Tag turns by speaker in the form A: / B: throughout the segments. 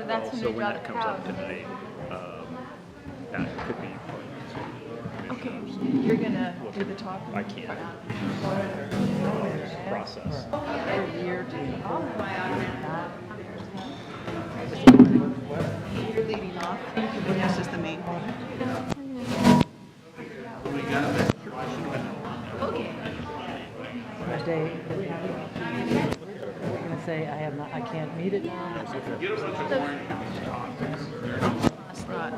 A: that's when
B: So
A: they
B: when
A: draw
B: that
A: the
B: comes up
A: crowd.
B: tonight, that could be
C: Okay, you're gonna do the talk.
B: I can't process.
C: You're leading off, and this is the main thing. Okay.
D: A day, we're gonna say, I can't meet it now.
C: That's not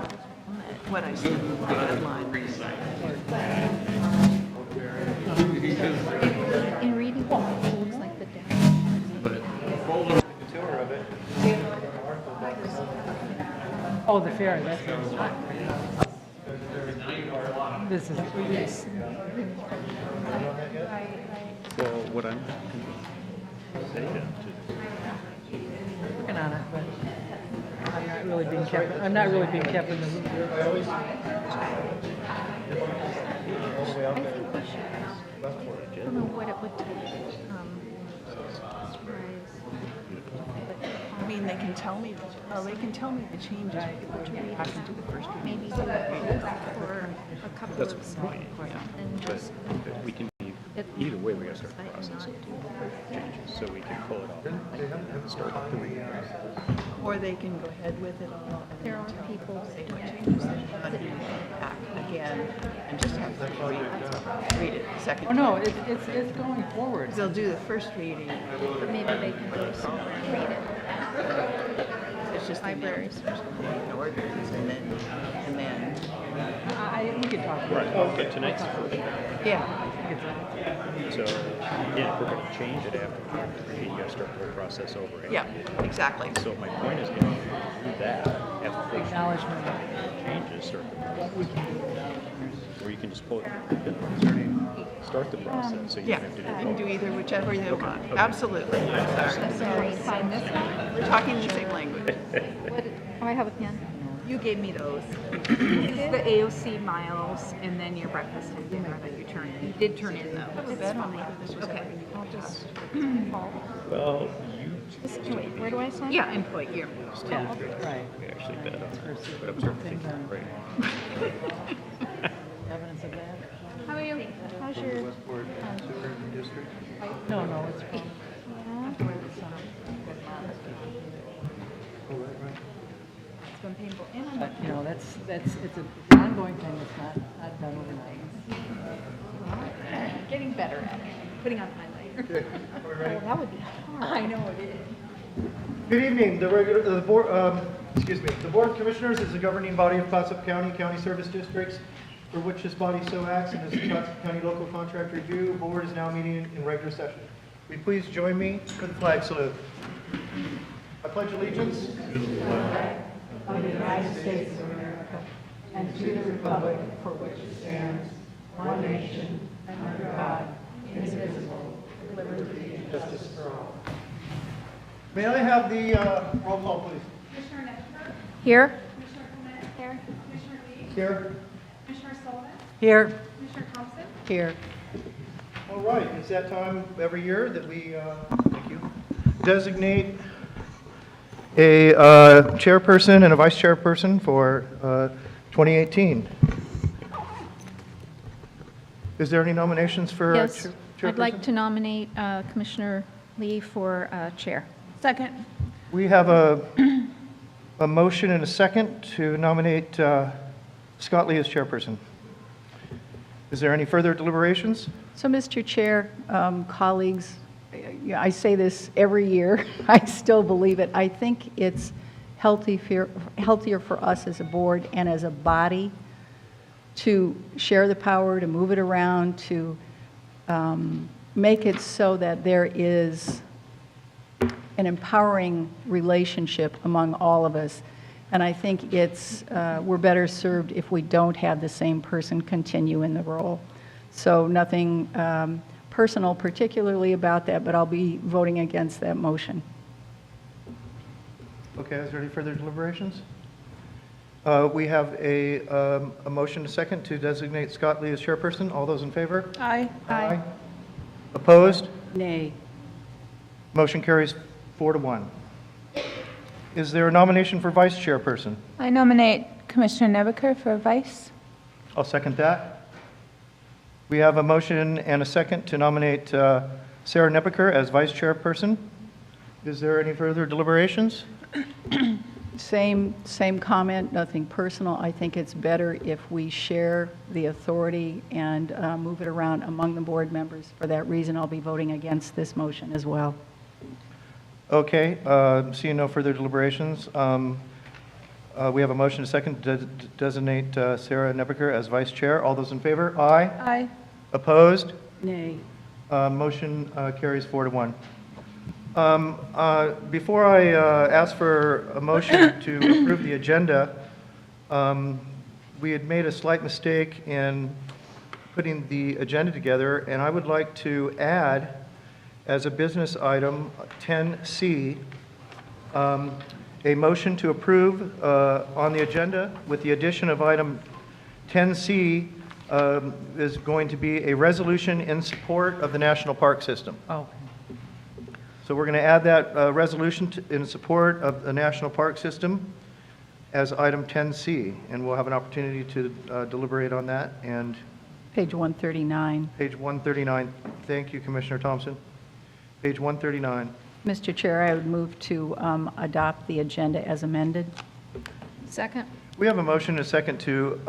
C: what I said, the headline.
A: In reading, it looks like the deck.
D: Oh, the fair, that's this is,
B: Well, what I'm say to
D: working on it, but I'm not really being kept in the loop.
A: I think we should. I don't know what it would take.
C: I mean, they can tell me, they can tell me the changes. I can do the first reading.
A: Maybe do it for a couple
B: That's
A: of
B: fine.
A: and just
B: but we can be, either way, we gotta start the process of changes, so we can pull it off and start the reading process.
C: Or they can go ahead with it all. And
A: there are
C: then
A: people.
C: say what changes they've done and back again and just have to read it the second
D: Oh, no,
C: time.
D: it's going forward.
C: They'll do the first reading.
A: But maybe they can go somewhere and read it.
C: It's just
A: Libraries.
C: the ordinance and then,
D: We could talk about
B: Right,
D: it.
B: okay, tonight's the first.
C: yeah.
B: So, yeah, if we're gonna change it after the first reading, you gotta start the whole process over again.
C: Yeah, exactly.
B: So my point is gonna do that after the first
D: Acknowledgement.
B: changes, start the process. Or you can just pull it, start the process, so you
C: Yeah,
B: don't have to
C: you
B: do
C: can do
B: both.
C: either, whichever you want. Absolutely. Sorry.
A: Sorry, sign this one.
C: We're talking the same language.
A: What, oh, I have a pen.
C: You gave me those.
E: This is the AOC miles and then your breakfast and dinner that you turned in. You did turn in though.
C: It's fine.
E: Okay.
A: I'll just,
B: Well, you
A: wait, where do I sign?
E: Yeah, employee, you're
D: Yeah, right.
B: we actually bet on that, but I'm starting to think that right now.
D: Evidence of that?
A: How are you? How's your?
D: No, it's from.
E: It's been painful. And I'm
D: But, it's an ongoing thing, it's not done overnight.
E: getting better at it. Putting on highlighter.
A: Oh, that would be hard.
E: I know it is.
F: Good evening. The board, the Board of Commissioners is the governing body of Clatsop County, county service districts, for which this body so acts, and as the Clatsop County Local Contract Review Board is now meeting in regular session. Will you please join me for the flag salute? I pledge allegiance
D: Of the United States of America, and to the republic for which it stands, one nation, under God, indivisible, with liberty and justice for all.
F: May I have the roll call, please?
G: Commissioner Nestor,
A: Here?
G: Commissioner Clement,
A: Here.
G: Commissioner Lee,
F: Here.
G: Commissioner Sullivan,
D: Here.
G: Commissioner Thompson,
D: Here.
F: All right, it's that time every year that we, thank you, designate a chairperson and a vice chairperson for 2018. Is there any nominations for
A: Yes.
F: chairperson?
A: I'd like to nominate Commissioner Lee for chair.
E: Second.
F: We have a motion and a second to nominate Scott Lee as chairperson. Is there any further deliberations?
H: So, Mr. Chair, colleagues, I say this every year, I still believe it. I think it's healthier for us as a board and as a body to share the power, to move it around, to make it so that there is an empowering relationship among all of us. And I think we're better served if we don't have the same person continue in the role. So nothing personal particularly about that, but I'll be voting against that motion.
F: Okay, is there any further deliberations? We have a motion and a second to designate Scott Lee as chairperson. All those in favor?
C: Aye.
F: Aye. Opposed?
H: Nay.
F: Motion carries 4-1. Is there a nomination for vice chairperson?
I: I nominate Commissioner Nebaker for vice.
F: I'll second that. We have a motion and a second to nominate Sarah Nebaker as vice chairperson. Is there any further deliberations?
H: Same comment, nothing personal. I think it's better if we share the authority and move it around among the board members. For that reason, I'll be voting against this motion as well.
F: Okay, seeing no further deliberations, we have a motion and a second to designate Sarah Nebaker as vice chair. All those in favor? Aye.
I: Aye.
F: Opposed?
H: Nay.
F: Motion carries 4-1. Before I ask for a motion to approve the agenda, we had made a slight mistake in putting the agenda together, and I would like to add as a business item 10C, a motion to approve on the agenda with the addition of item 10C is going to be a resolution in support of the National Park System.
H: Oh.
F: So we're going to add that resolution in support of the National Park System as item 10C, and we'll have an opportunity to deliberate on that. And
H: Page 139.
F: page 139, thank you, Commissioner Thompson. Page 139.
H: Mr. Chair, I would move to adopt the agenda as amended.
A: Second?
F: We have a motion and a second to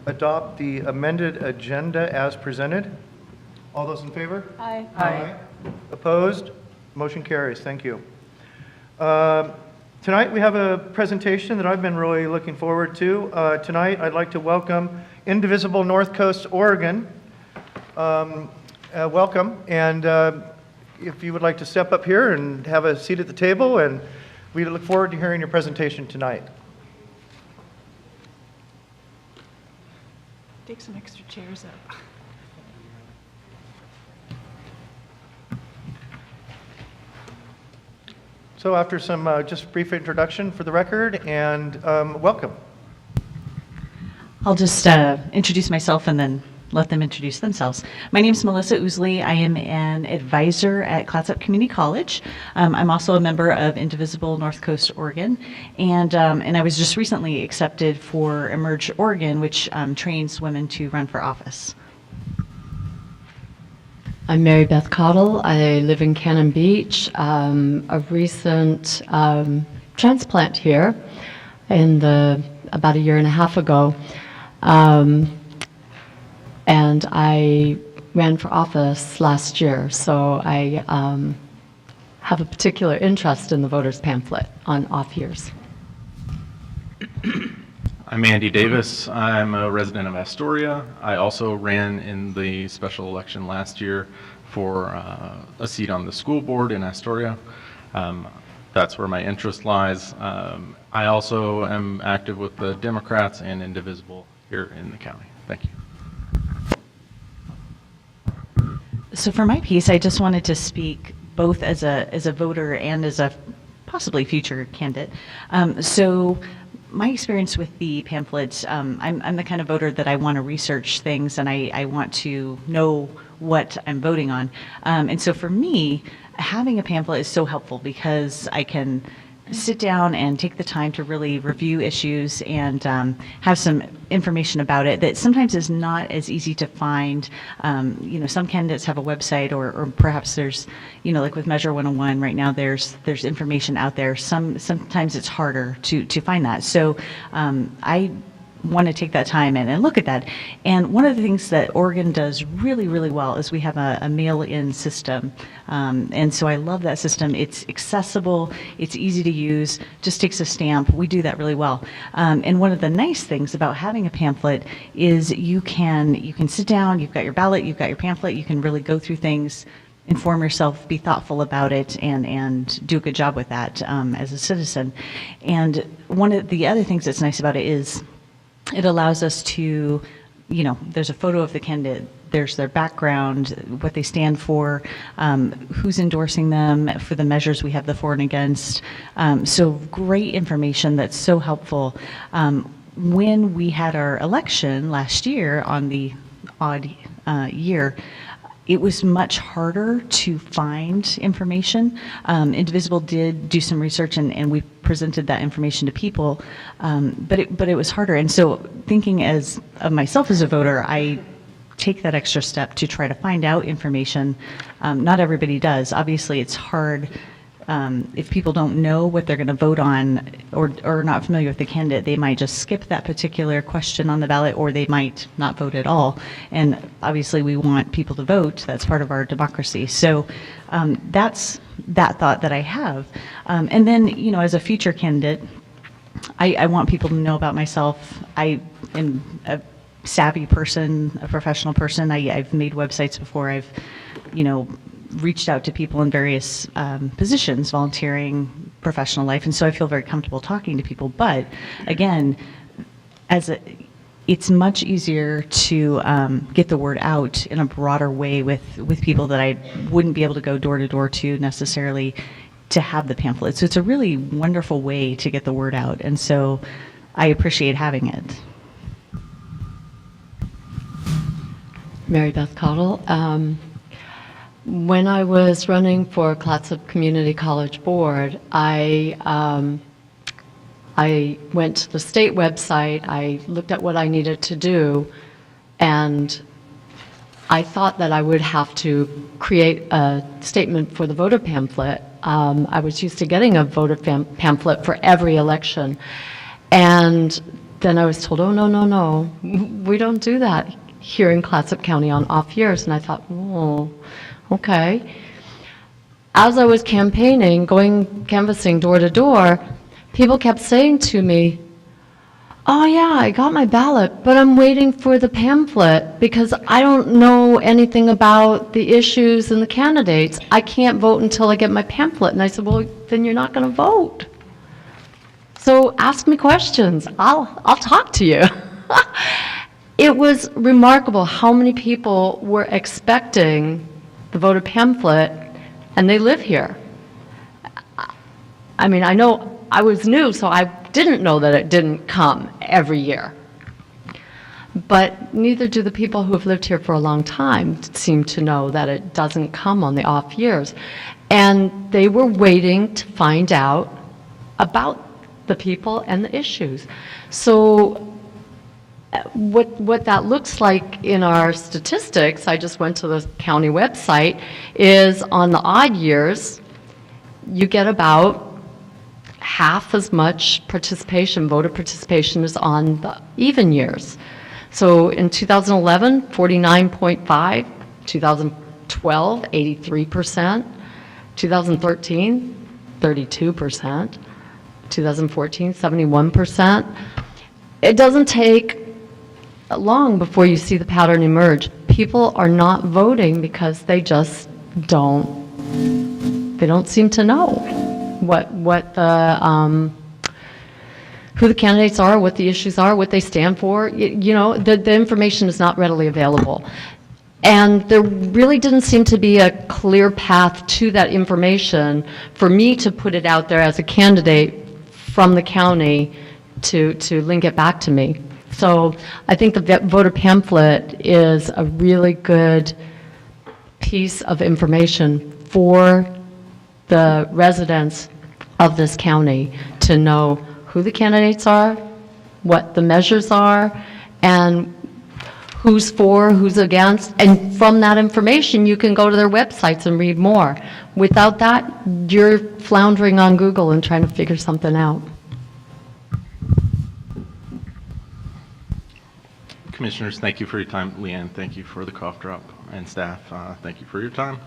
F: adopt the amended agenda as presented. All those in favor?
I: Aye.
F: Aye. Opposed? Motion carries. Thank you. Tonight we have a presentation that I've been really looking forward to. Tonight I'd like to welcome Indivisible North Coast, Oregon. Welcome. And if you would like to step up here and have a seat at the table, and we look forward to hearing your presentation tonight.
C: Take some extra chairs up.
F: So after some just brief introduction for the record, and welcome.
J: I'll just introduce myself and then let them introduce themselves. My name is Melissa Ousley. I am an advisor at Clatsop Community College. I'm also a member of Indivisible North Coast, Oregon, and I was just recently accepted for Emerge Oregon, which trains women to run for office.
K: I'm Mary Beth Cottle. I live in Cannon Beach. A recent transplant here about a year and a half ago. And I ran for office last year, so I have a particular interest in the voters pamphlet on off years.
L: I'm Andy Davis. I'm a resident of Astoria. I also ran in the special election last year for a seat on the school board in Astoria. That's where my interest lies. I also am active with the Democrats and Indivisible here in the county. Thank you.
J: So for my piece, I just wanted to speak both as a voter and as a possibly future candidate. So my experience with the pamphlets, I'm the kind of voter that I want to research things and I want to know what I'm voting on. And so for me, having a pamphlet is so helpful because I can sit down and take the time to really review issues and have some information about it that sometimes is not as easy to find. Some candidates have a website or perhaps there's, like with Measure 101 right now, there's information out there. Sometimes it's harder to find that. So I want to take that time and look at that. And one of the things that Oregon does really, really well is we have a mail-in system. And so I love that system. It's accessible, it's easy to use, just takes a stamp. We do that really well. And one of the nice things about having a pamphlet is you can sit down, you've got your ballot, you've got your pamphlet, you can really go through things, inform yourself, be thoughtful about it, and do a good job with that as a citizen. And one of the other things that's nice about it is it allows us to, there's a photo of the candidate, there's their background, what they stand for, who's endorsing them, for the measures we have the for and against. So great information that's so helpful. When we had our election last year on the odd year, it was much harder to find information. Indivisible did do some research, and we presented that information to people, but it was harder. And so thinking of myself as a voter, I take that extra step to try to find out information. Not everybody does. Obviously, it's hard. If people don't know what they're going to vote on or are not familiar with the candidate, they might just skip that particular question on the ballot, or they might not vote at all. And obviously, we want people to vote. That's part of our democracy. So that's that thought that I have. And then, you know, as a future candidate, I want people to know about myself. I am a savvy person, a professional person. I've made websites before. I've, you know, reached out to people in various positions, volunteering, professional life, and so I feel very comfortable talking to people. But again, it's much easier to get the word out in a broader way with people that I wouldn't be able to go door to door to necessarily to have the pamphlet. So it's a really wonderful way to get the word out, and so I appreciate having it.
K: Mary Beth Cottle. When I was running for Clatsop Community College Board, I went to the state website, I looked at what I needed to do, and I thought that I would have to create a statement for the voter pamphlet. I was used to getting a voter pamphlet for every election, and then I was told, oh, no, we don't do that here in Clatsop County on off years, and I thought, oh, okay. As I was campaigning, canvassing door to door, people kept saying to me, oh yeah, I got my ballot, but I'm waiting for the pamphlet because I don't know anything about the issues and the candidates. I can't vote until I get my pamphlet. And I said, well, then you're not going to vote. So ask me questions. I'll talk to you. It was remarkable how many people were expecting the voter pamphlet, and they live here. I mean, I know I was new, so I didn't know that it didn't come every year. But neither do the people who have lived here for a long time seem to know that it doesn't come on the off years. And they were waiting to find out about the people and the issues. So what that looks like in our statistics, I just went to the county website, is on the odd years, you get about half as much participation, voter participation, as on the even years. So in 2011, 49.5, 2012, 83%, 2013, 32%, 2014, 71%. It doesn't take long before you see the pattern emerge. People are not voting because they just don't seem to know what the who the candidates are, what the issues are, what they stand for. You know, the information is not readily available. And there really didn't seem to be a clear path to that information for me to put it out there as a candidate from the county to link it back to me. So I think the voter pamphlet is a really good piece of information for the residents of this county to know who the candidates are, what the measures are, and who's for, who's against. And from that information, you can go to their websites and read more. Without that, you're floundering on Google and trying to figure something out.
L: Commissioners, thank you for your time. Leanne, thank you for the cough drop, and staff, thank you for your time.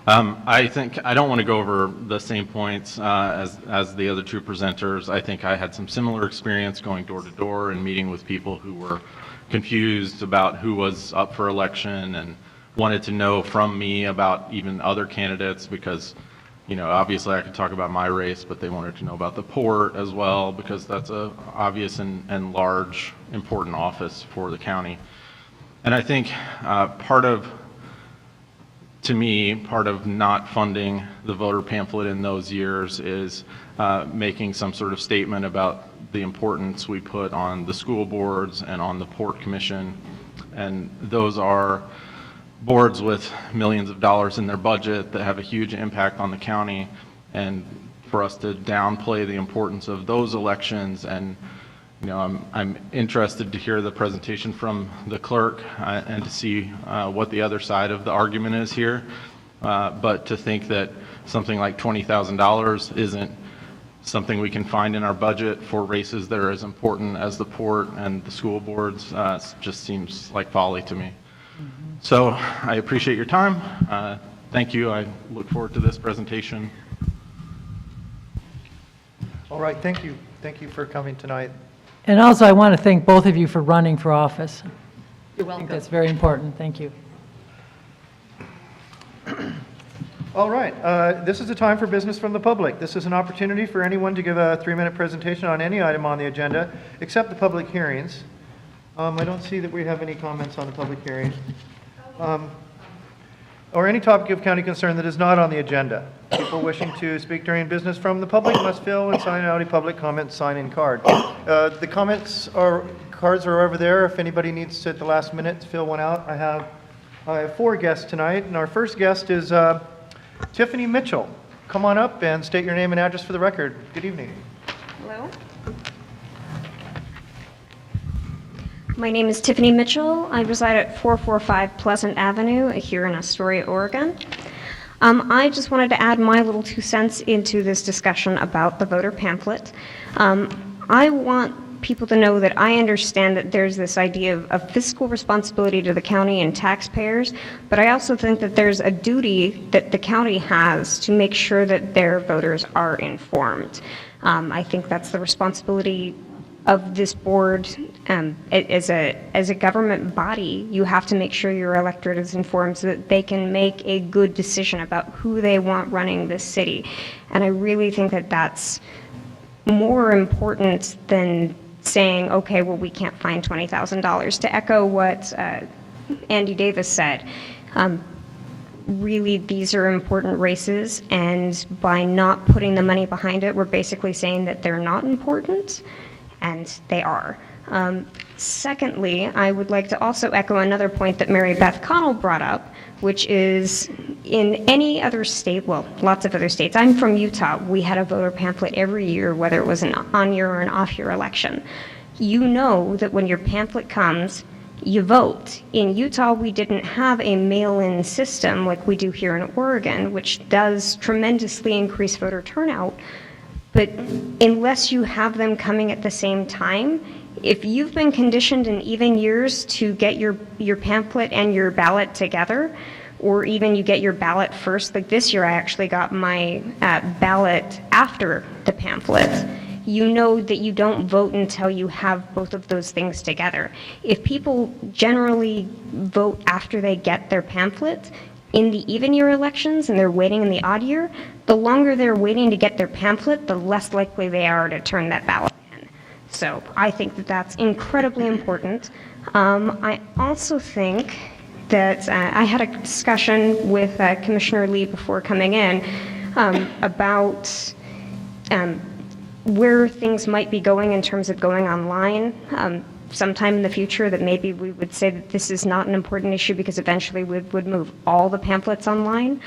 L: I think I don't want to go over the same points as the other two presenters. I think I had some similar experience going door to door and meeting with people who were confused about who was up for election and wanted to know from me about even other candidates because, you know, obviously I could talk about my race, but they wanted to know about the port as well because that's a obvious and large, important office for the county. And I think part of not funding the voter pamphlet in those years is making some sort of statement about the importance we put on the school boards and on the Port Commission. And those are boards with millions of dollars in their budget that have a huge impact on the county, and for us to downplay the importance of those elections. And I'm interested to hear the presentation from the clerk and to see what the other side of the argument is here. But to think that something like $20,000 isn't something we can find in our budget for races that are as important as the port and the school boards just seems like folly to me. So I appreciate your time. Thank you. I look forward to this presentation.
F: All right, thank you. Thank you for coming tonight.
D: And also, I want to thank both of you for running for office.
C: You're
D: I
C: welcome.
D: think that's very important. Thank you.
F: All right, this is a time for business from the public. This is an opportunity for anyone to give a 3-minute presentation on any item on the agenda, except the public hearings. I don't see that we have any comments on the public hearing. Or any topic of county concern that is not on the agenda. People wishing to speak during business from the public must fill and sign out a public comment sign-in card. The cards are over there. If anybody needs to, at the last minute, to fill one out. I have 4 guests tonight, and our first guest is Tiffany Mitchell. Come on up and state your name and address for the record. Good evening.
M: Hello. My name is Tiffany Mitchell. I reside at 445 Pleasant Avenue here in Astoria, Oregon. I just wanted to add my little 2 cents into this discussion about the voter pamphlet. I want people to know that I understand that there's this idea of fiscal responsibility to the county and taxpayers, but I also think that there's a duty that the county has to make sure that their voters are informed. I think that's the responsibility of this board. As a government body, you have to make sure your electorate is informed so that they can make a good decision about who they want running this city. And I really think that that's more important than saying, okay, well, we can't find $20,000. To echo what Andy Davis said, really, these are important races, and by not putting the money behind it, we're basically saying that they're not important, and they are. Secondly, I would like to also echo another point that Mary Beth Connell brought up, which is in any other state, well, lots of other states. I'm from Utah. We had a voter pamphlet every year, whether it was an on-year or an off-year election. You know that when your pamphlet comes, you vote. In Utah, we didn't have a mail-in system like we do here in Oregon, which does tremendously increase voter turnout. But unless you have them coming at the same time, if you've been conditioned in even years to get your pamphlet and your ballot together, or even you get your ballot first, like this year I actually got my ballot after the pamphlet, you know that you don't vote until you have both of those things together. If people generally vote after they get their pamphlet, in the even year elections and they're waiting in the odd year, the longer they're waiting to get their pamphlet, the less likely they are to turn that ballot in. So I think that that's incredibly important. I also think that I had a discussion with Commissioner Lee before coming in about where things might be going in terms of going online. Sometime in the future that maybe we would say that this is not an important issue because eventually we would move all the pamphlets online.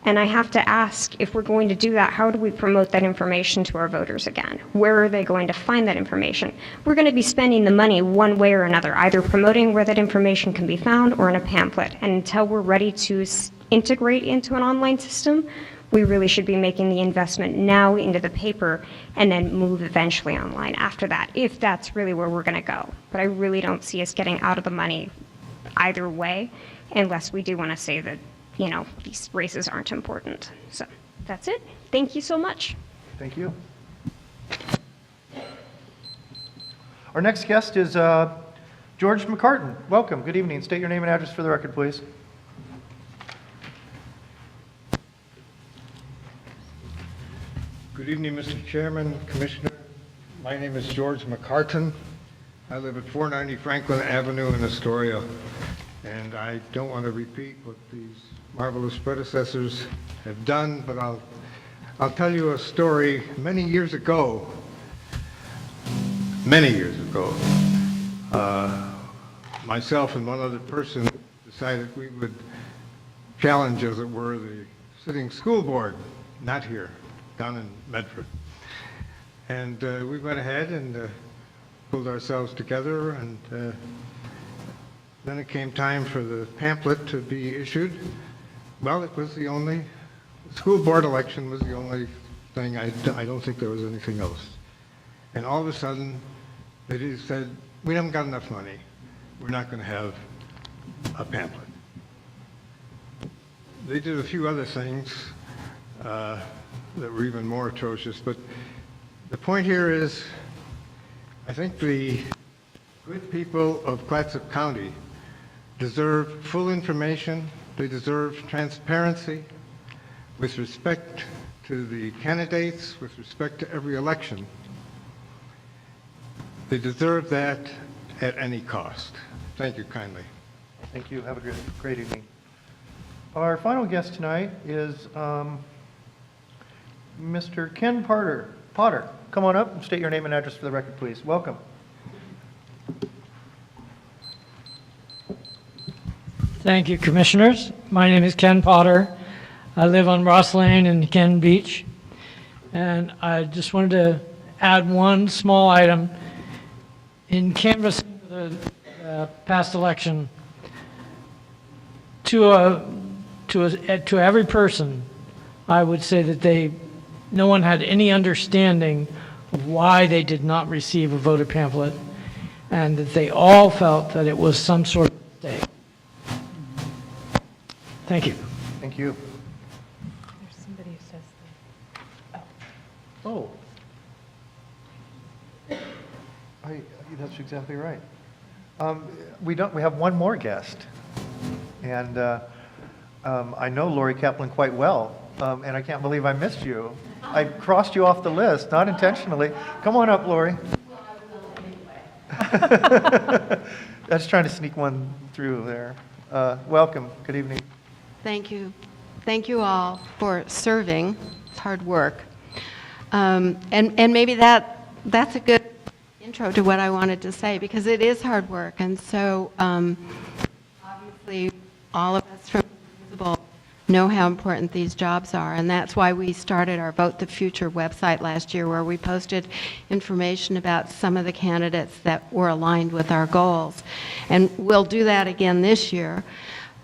M: And I have to ask, if we're going to do that, how do we promote that information to our voters again? Where are they going to find that information? We're going to be spending the money one way or another, either promoting where that information can be found or in a pamphlet. And until we're ready to integrate into an online system, we really should be making the investment now into the paper and then move eventually online after that, if that's really where we're going to go. But I really don't see us getting out of the money either way, unless we do want to say that, you know, these races aren't important. So that's it. Thank you so much.
F: Thank you. Our next guest is George McCartan. Welcome. Good evening. State your name and address for the record, please.
N: Good evening, Mr. Chairman, Commissioner. My name is George McCartan. I live at 490 Franklin Avenue in Astoria, and I don't want to repeat what these marvelous predecessors have done, but I'll tell you a story. Many years ago, myself and one other person decided we would challenge, as it were, the sitting school board, not here, down in Medford. And we went ahead and pulled ourselves together, and then it came time for the pamphlet to be issued. Well, it was the only, school board election was the only thing. I don't think there was anything else. And all of a sudden, they just said, we haven't got enough money. We're not going to have a pamphlet. They did a few other things that were even more atrocious, but the point here is, I think the good people of Clatsop County deserve full information. They deserve transparency with respect to the candidates, with respect to every election. They deserve that at any cost. Thank you kindly.
F: Thank you. Have a great evening. Our final guest tonight is Mr. Ken Potter. Come on up and state your name and address for the record, please. Welcome.
O: Thank you, Commissioners. My name is Ken Potter. I live on Ross Lane in Cannon Beach. And I just wanted to add one small item. In canvassing for the past election, to every person, I would say that no one had any understanding of why they did not receive a voter pamphlet, and that they all felt that it was some sort of mistake. Thank you.
F: Thank you.
H: There's somebody who says that.
F: Oh. That's exactly right. We have one more guest, and I know Lori Kaplan quite well, and I can't believe I missed you. I crossed you off the list, not intentionally. Come on up, Lori. I was trying to sneak one through there. Welcome. Good evening.
P: Thank you. Thank you all for serving. It's hard work. And maybe that's a good intro to what I wanted to say, because it is hard work. And so obviously all of us from Visible know how important these jobs are, and that's why we started our Vote the Future website last year, where we posted information about some of the candidates that were aligned with our goals. And we'll do that again this year.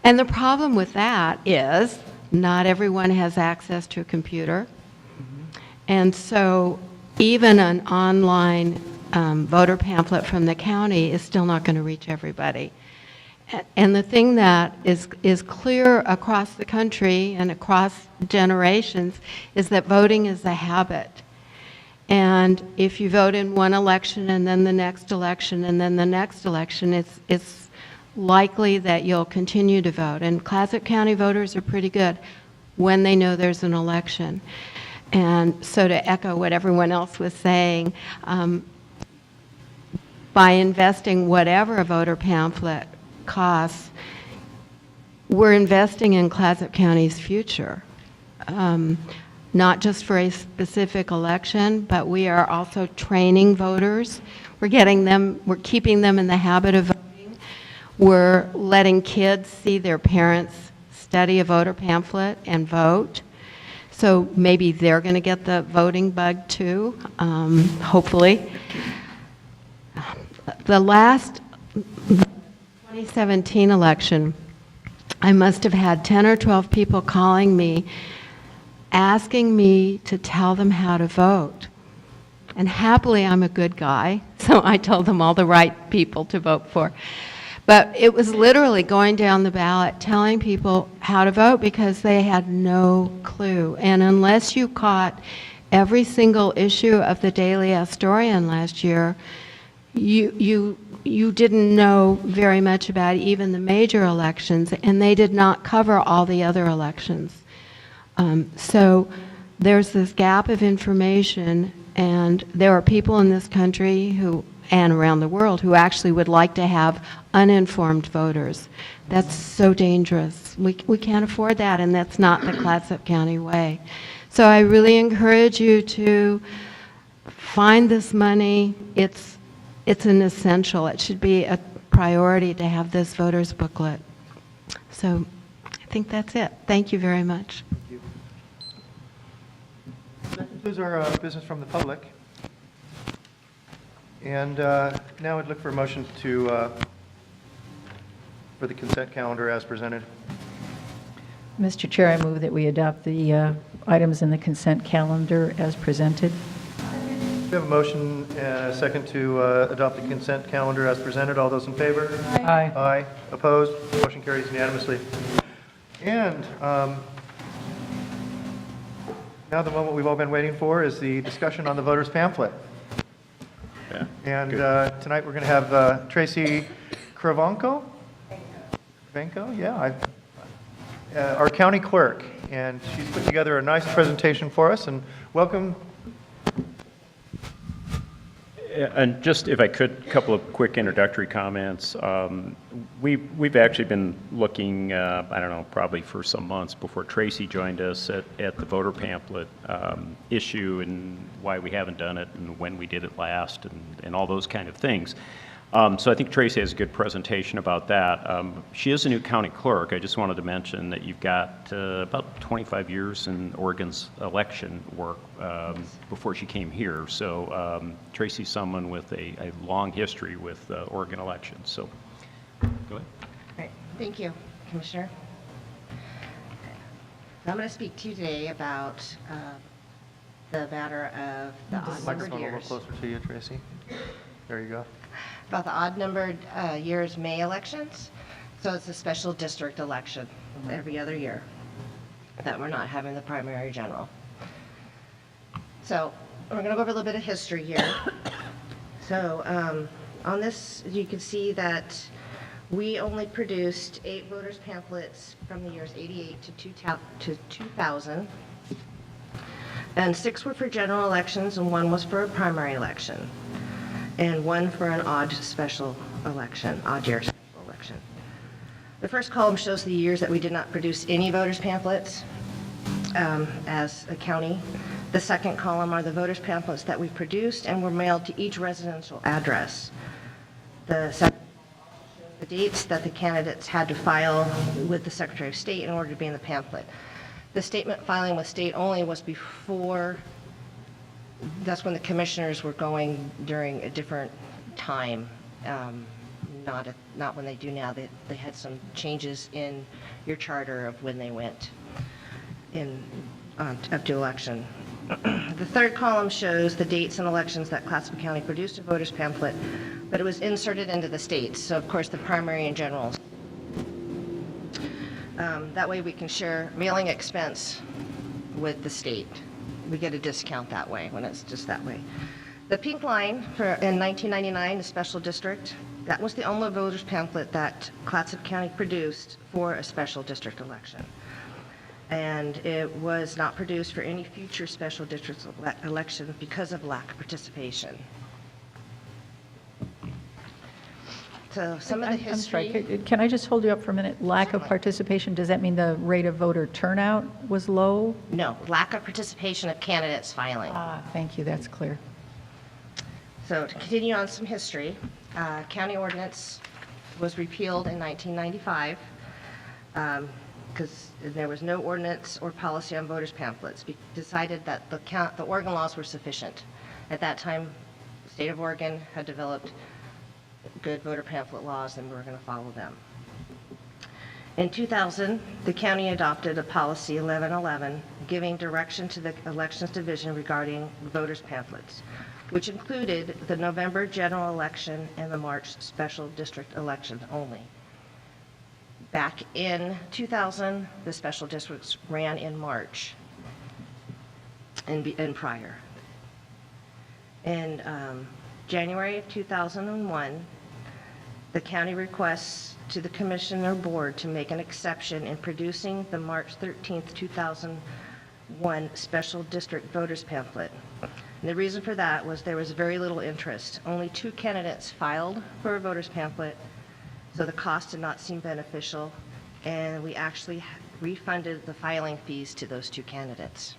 P: And the problem with that is not everyone has access to a computer. And so even an online voter pamphlet from the county is still not going to reach everybody. And the thing that is clear across the country and across generations is that voting is a habit. And if you vote in one election and then the next election and then the next election, it's likely that you'll continue to vote. And Clatsop County voters are pretty good when they know there's an election. And so to echo what everyone else was saying, by investing whatever a voter pamphlet costs, we're investing in Clatsop County's future. Not just for a specific election, but we are also training voters. We're keeping them in the habit of voting. We're letting kids see their parents study a voter pamphlet and vote. So maybe they're going to get the voting bug too, hopefully. The last 2017 election, I must have had 10 or 12 people calling me, asking me to tell them how to vote. And happily, I'm a good guy, so I told them all the right people to vote for. But it was literally going down the ballot, telling people how to vote because they had no clue. And unless you caught every single issue of the Daily Astorian last year, you didn't know very much about even the major elections, and they did not cover all the other elections. So there's this gap of information, and there are people in this country and around the world who actually would like to have uninformed voters. That's so dangerous. We can't afford that, and that's not the Clatsop County way. So I really encourage you to find this money. It's an essential. It should be a priority to have this voters booklet. So I think that's it. Thank you very much.
F: That concludes our business from the public. And now I'd look for a motion to, for the consent calendar as presented.
H: Mr. Chair, I move that we adopt the items in the consent calendar as presented.
F: We have a motion and a second to adopt the consent calendar as presented. All those in favor?
H: Aye.
F: Aye. Opposed? Motion carries unanimously. And now the moment we've all been waiting for is the discussion on the voters pamphlet.
B: Yeah.
F: And tonight we're going to have Tracy Kravenko? Yeah. Our county clerk. And she's put together a nice presentation for us. And welcome.
B: And just, if I could, a couple of quick introductory comments. We've actually been looking, I don't know, probably for some months before Tracy joined us at the voter pamphlet issue and why we haven't done it and when we did it last and all those kind of things. So I think Tracy has a good presentation about that. She is a new county clerk. I just wanted to mention that you've got about 25 years in Oregon's election work before she came here. So Tracy's someone with a long history with Oregon elections. So go ahead.
Q: Right. Thank you, Commissioner. I'm going to speak to you today about the matter of the odd numbered
F: Microphone a
Q: years.
F: little closer to you, Tracy. There you go.
Q: About the odd numbered years May elections. So it's a special district election every other year that we're not having the primary general. So we're going to go over a little bit of history here. So on this, you can see that we only produced 8 voters pamphlets from the years 88 to 2000. And 6 were for general elections and 1 was for a primary election. And 1 for an odd special election, odd year special election. The first column shows the years that we did not produce any voters pamphlets as a county. The second column are the voters pamphlets that we produced and were mailed to each residential address. The second shows the dates that the candidates had to file with the Secretary of State in order to be in the pamphlet. The statement filing with state only was before. That's when the commissioners were going during a different time, not when they do now. They had some changes in your charter of when they went up to election. The third column shows the dates and elections that Clatsop County produced a voters pamphlet, but it was inserted into the states. So of course the primary and generals. That way we can share mailing expense with the state. We get a discount that way when it's just that way. The pink line in 1999, the special district, that was the only voters pamphlet that Clatsop County produced for a special district election. And it was not produced for any future special district election because of lack of participation. So some of the history.
H: I'm sorry, can I just hold you up for a minute? Lack of participation, does that mean the rate of voter turnout was low?
Q: No, lack of participation of candidates filing.
H: Thank you, that's clear.
Q: So to continue on some history, county ordinance was repealed in 1995 because there was no ordinance or policy on voters pamphlets. We decided that the Oregon laws were sufficient. At that time, the state of Oregon had developed good voter pamphlet laws, and we were going to follow them. In 2000, the county adopted a policy 1111 giving direction to the elections division regarding voters pamphlets, which included the November general election and the March special district elections only. Back in 2000, the special districts ran in March and prior. In January of 2001, the county requests to the commissioner board to make an exception in producing the March 13th, 2001 special district voters pamphlet. And the reason for that was there was very little interest. Only 2 candidates filed for a voters pamphlet, so the cost did not seem beneficial, and we actually refunded the filing fees to those 2 candidates.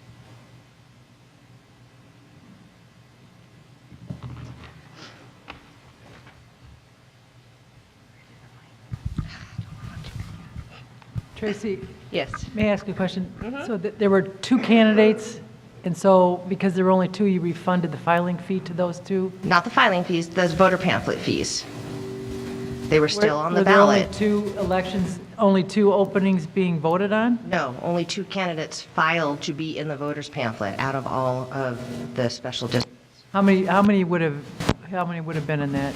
D: Tracy?
C: Yes.
D: May I ask a question?
C: Mhm.
D: So there were two candidates, and so because there were only two, you refunded the filing fee to those two?
Q: Not the filing fees, those voter pamphlet fees. They were still on the
D: Were there only
Q: ballot.
D: two elections, only two openings being voted on?
Q: No, only 2 candidates filed to be in the voters pamphlet out of all of the special districts.
D: How many would have been in that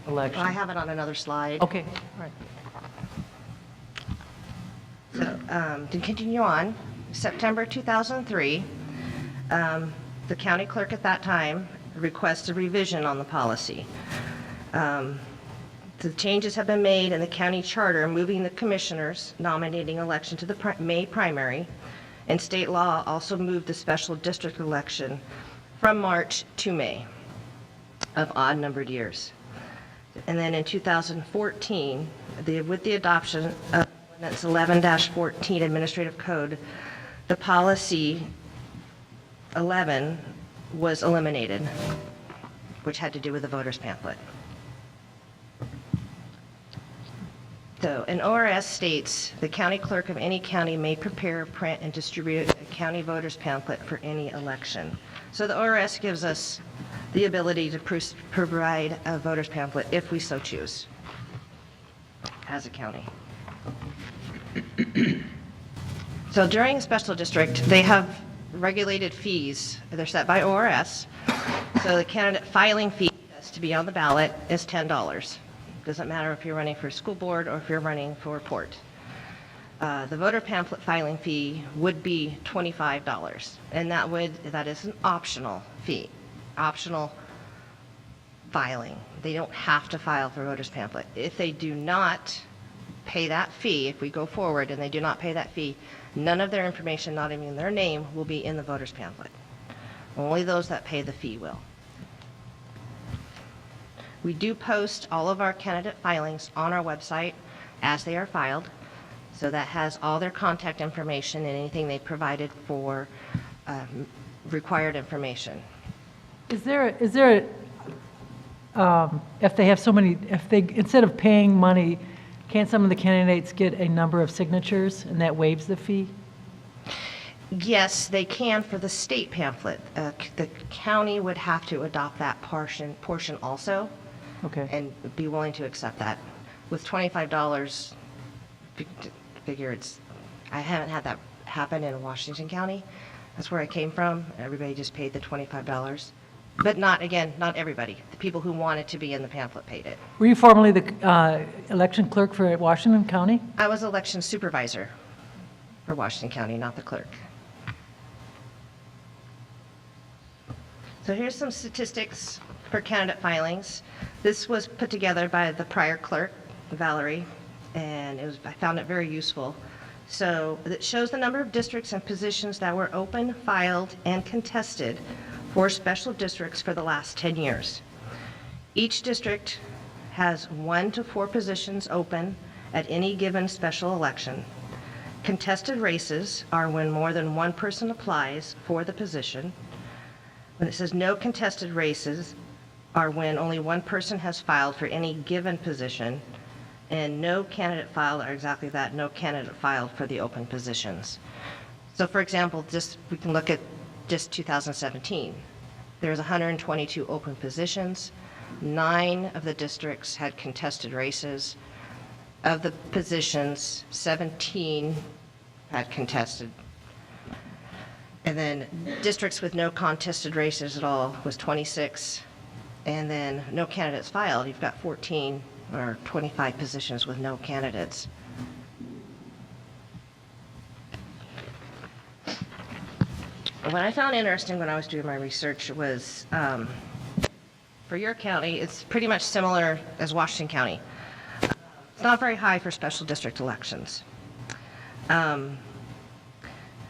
D: election?
Q: I have it on another slide.
D: Okay, all right.
Q: So, to continue on, September 2003, the county clerk at that time requested a revision on the policy. The changes have been made in the county charter, moving the commissioners nominating election to the May primary, and state law also moved the special district election from March to May of odd-numbered years. And then in 2014, with the adoption of Ordinance 11-14 Administrative Code, the policy 11 was eliminated, which had to do with the voters pamphlet. So an ORS states, the county clerk of any county may prepare, print, and distribute a county voters pamphlet for any election. So the ORS gives us the ability to provide a voters pamphlet if we so choose as a county. So during a special district, they have regulated fees. They're set by ORS. So the candidate filing fee to be on the ballot is $10. Doesn't matter if you're running for school board or if you're running for port. The voter pamphlet filing fee would be $25, and that is an optional fee, optional filing. They don't have to file for voters pamphlet. If they do not pay that fee, if we go forward and they do not pay that fee, none of their information, not even their name, will be in the voters pamphlet. Only those that pay the fee will. We do post all of our candidate filings on our website as they are filed. So that has all their contact information and anything they provided for required information.
D: Is there, if they have so many, instead of paying money, can't some of the candidates get a number of signatures and that waives the fee?
Q: Yes, they can for the state pamphlet. The county would have to adopt that portion also.
D: Okay.
Q: And be willing to accept that. With $25, figure I haven't had that happen in Washington County. That's where I came from. Everybody just paid the $25. But not everybody. The people who wanted to be in the pamphlet paid it.
D: Were you formerly the election clerk for Washington County?
Q: I was election supervisor for Washington County, not the clerk. So here's some statistics for candidate filings. This was put together by the prior clerk, Valerie, and I found it very useful. So it shows the number of districts and positions that were open, filed, and contested for special districts for the last 10 years. Each district has 1 to 4 positions open at any given special election. Contested races are when more than one person applies for the position. When it says no contested races are when only one person has filed for any given position, and no candidate filed are exactly that, no candidate filed for the open positions. So for example, we can look at just 2017. There's 122 open positions. 9 of the districts had contested races. Of the positions, 17 had contested. And then districts with no contested races at all was 26. And then no candidates filed, you've got 14 or 25 positions with no candidates. What I found interesting when I was doing my research was, for your county, it's pretty much similar as Washington County. It's not very high for special district elections.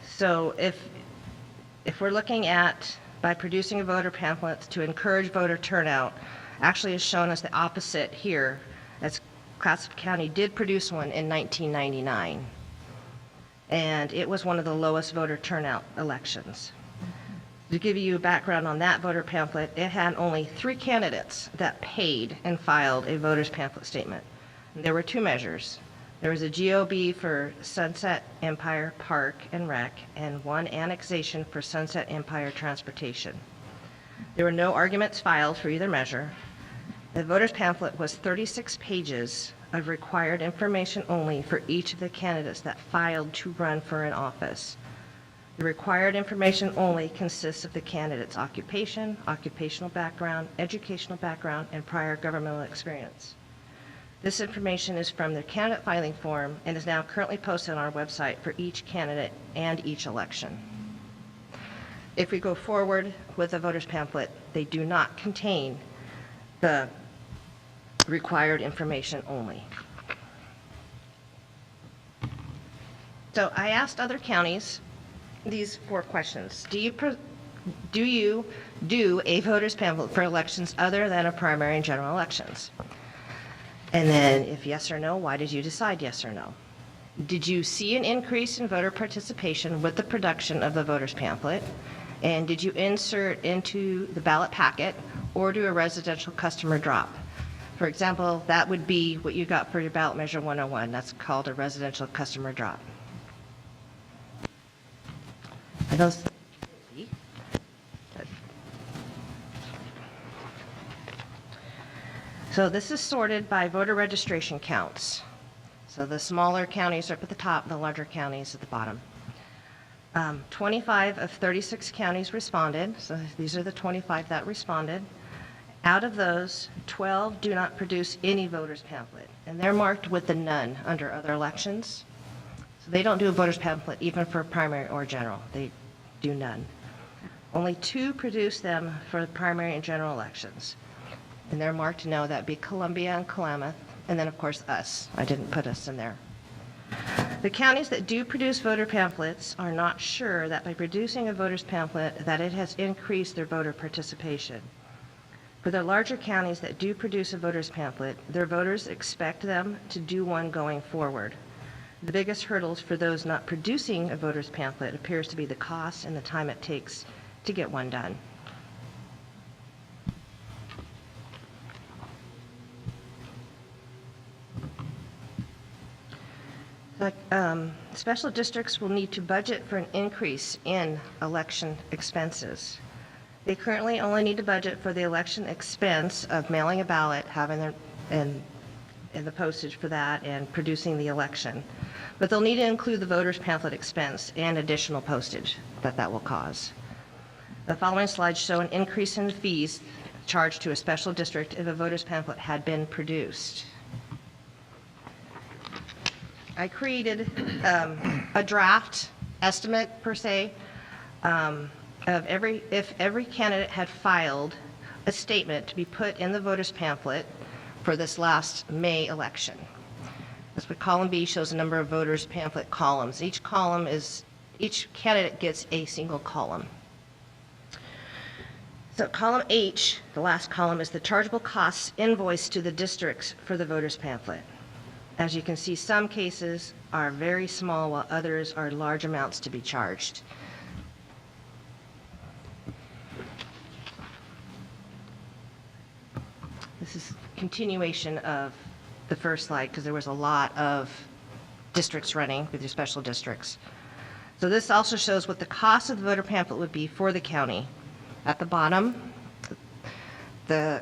Q: So if we're looking at, by producing a voter pamphlet to encourage voter turnout, actually is shown as the opposite here, as Clatsop County did produce one in 1999. And it was one of the lowest voter turnout elections. To give you a background on that voter pamphlet, it had only 3 candidates that paid and filed a voter's pamphlet statement. And there were 2 measures. There was a GOB for Sunset Empire Park and Rec, and one annexation for Sunset Empire Transportation. There were no arguments filed for either measure. The voters pamphlet was 36 pages of required information only for each of the candidates that filed to run for an office. The required information only consists of the candidate's occupation, occupational background, educational background, and prior governmental experience. This information is from their candidate filing form and is now currently posted on our website for each candidate and each election. If we go forward with the voters pamphlet, they do not contain the required information only. So I asked other counties these 4 questions. Do you do a voters pamphlet for elections other than a primary and general elections? And then if yes or no, why did you decide yes or no? Did you see an increase in voter participation with the production of the voters pamphlet? And did you insert into the ballot packet or do a residential customer drop? For example, that would be what you got for your ballot measure 101. That's called a residential customer drop. Are those? So this is sorted by voter registration counts. So the smaller counties are up at the top, the larger counties at the bottom. 25 of 36 counties responded, so these are the 25 that responded. Out of those, 12 do not produce any voters pamphlet, and they're marked with the none under other elections. So they don't do a voters pamphlet even for primary or general. They do none. Only 2 produce them for the primary and general elections, and they're marked no. That'd be Columbia and Klamath, and then of course us. I didn't put us in there. The counties that do produce voter pamphlets are not sure that by producing a voters pamphlet that it has increased their voter participation. For the larger counties that do produce a voters pamphlet, their voters expect them to do one going forward. The biggest hurdles for those not producing a voters pamphlet appears to be the cost and the time it takes to get one done. Special districts will need to budget for an increase in election expenses. They currently only need to budget for the election expense of mailing a ballot, having their, and the postage for that, and producing the election. But they'll need to include the voters pamphlet expense and additional postage that will cause. The following slides show an increase in fees charged to a special district if a voters pamphlet had been produced. I created a draft estimate, per se, of if every candidate had filed a statement to be put in the voters pamphlet for this last May election. That's what column B shows the number of voters pamphlet columns. Each candidate gets a single column. So column H, the last column, is the chargeable costs invoiced to the districts for the voters pamphlet. As you can see, some cases are very small while others are large amounts to be charged. This is continuation of the first slide because there was a lot of districts running with your special districts. So this also shows what the cost of the voter pamphlet would be for the county. At the bottom, the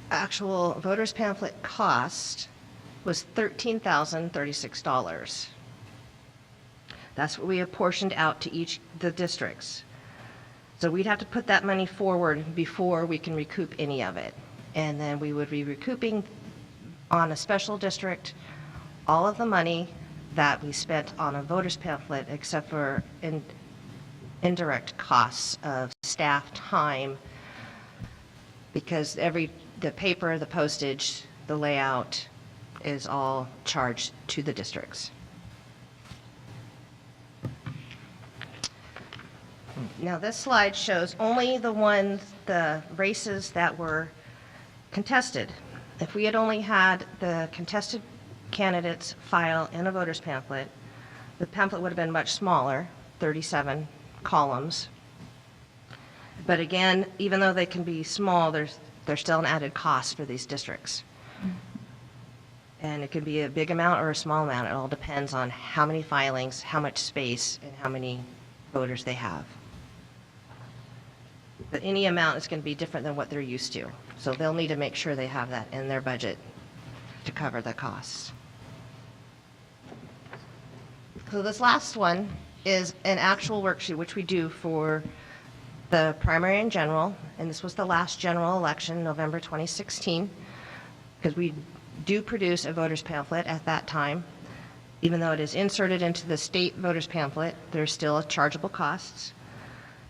Q: actual voters pamphlet cost was $13,036. That's what we apportioned out to the districts. So we'd have to put that money forward before we can recoup any of it. And then we would be recouping on a special district all of the money that we spent on a voters pamphlet except for indirect costs of staff time, because the paper, the postage, the layout is all charged to the districts. Now this slide shows only the races that were contested. If we had only had the contested candidates file in a voters pamphlet, the pamphlet would have been much smaller, 37 columns. But again, even though they can be small, there's still an added cost for these districts. And it can be a big amount or a small amount. It all depends on how many filings, how much space, and how many voters they have. But any amount is going to be different than what they're used to. So they'll need to make sure they have that in their budget to cover the costs. So this last one is an actual worksheet, which we do for the primary and general. And this was the last general election, November 2016, because we do produce a voter's pamphlet at that time. Even though it is inserted into the state voter's pamphlet, there's still chargeable costs.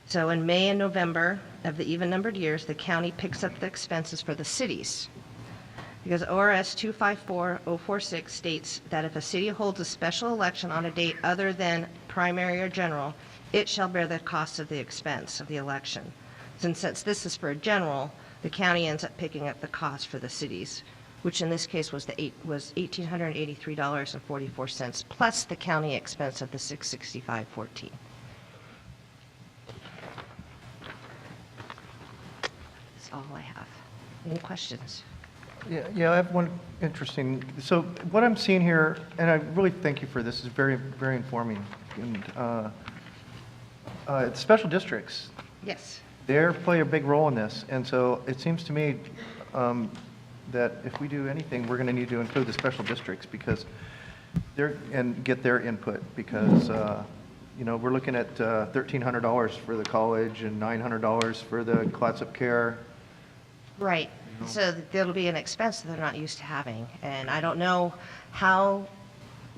Q: So in May and November of the even-numbered years, the county picks up the expenses for the cities. Because ORS 254046 states that if a city holds a special election on a date other than primary or general, it shall bear the cost of the expense of the election. Since this is for a general, the county ends up picking up the cost for the cities, which in this case was $1,883.44 plus the county expense of the $665.14. That's all I have. Any questions?
F: Yeah, I have one interesting, so what I'm seeing here, and I really thank you for this, is very, very informing. And special districts,
Q: Yes.
F: they play a big role in this, and so it seems to me that if we do anything, we're going to need to include the special districts because and get their input because you know, we're looking at $1,300 for the college and $900 for the Clatsop Care.
Q: Right. So there'll be an expense that they're not used to having. And I don't know how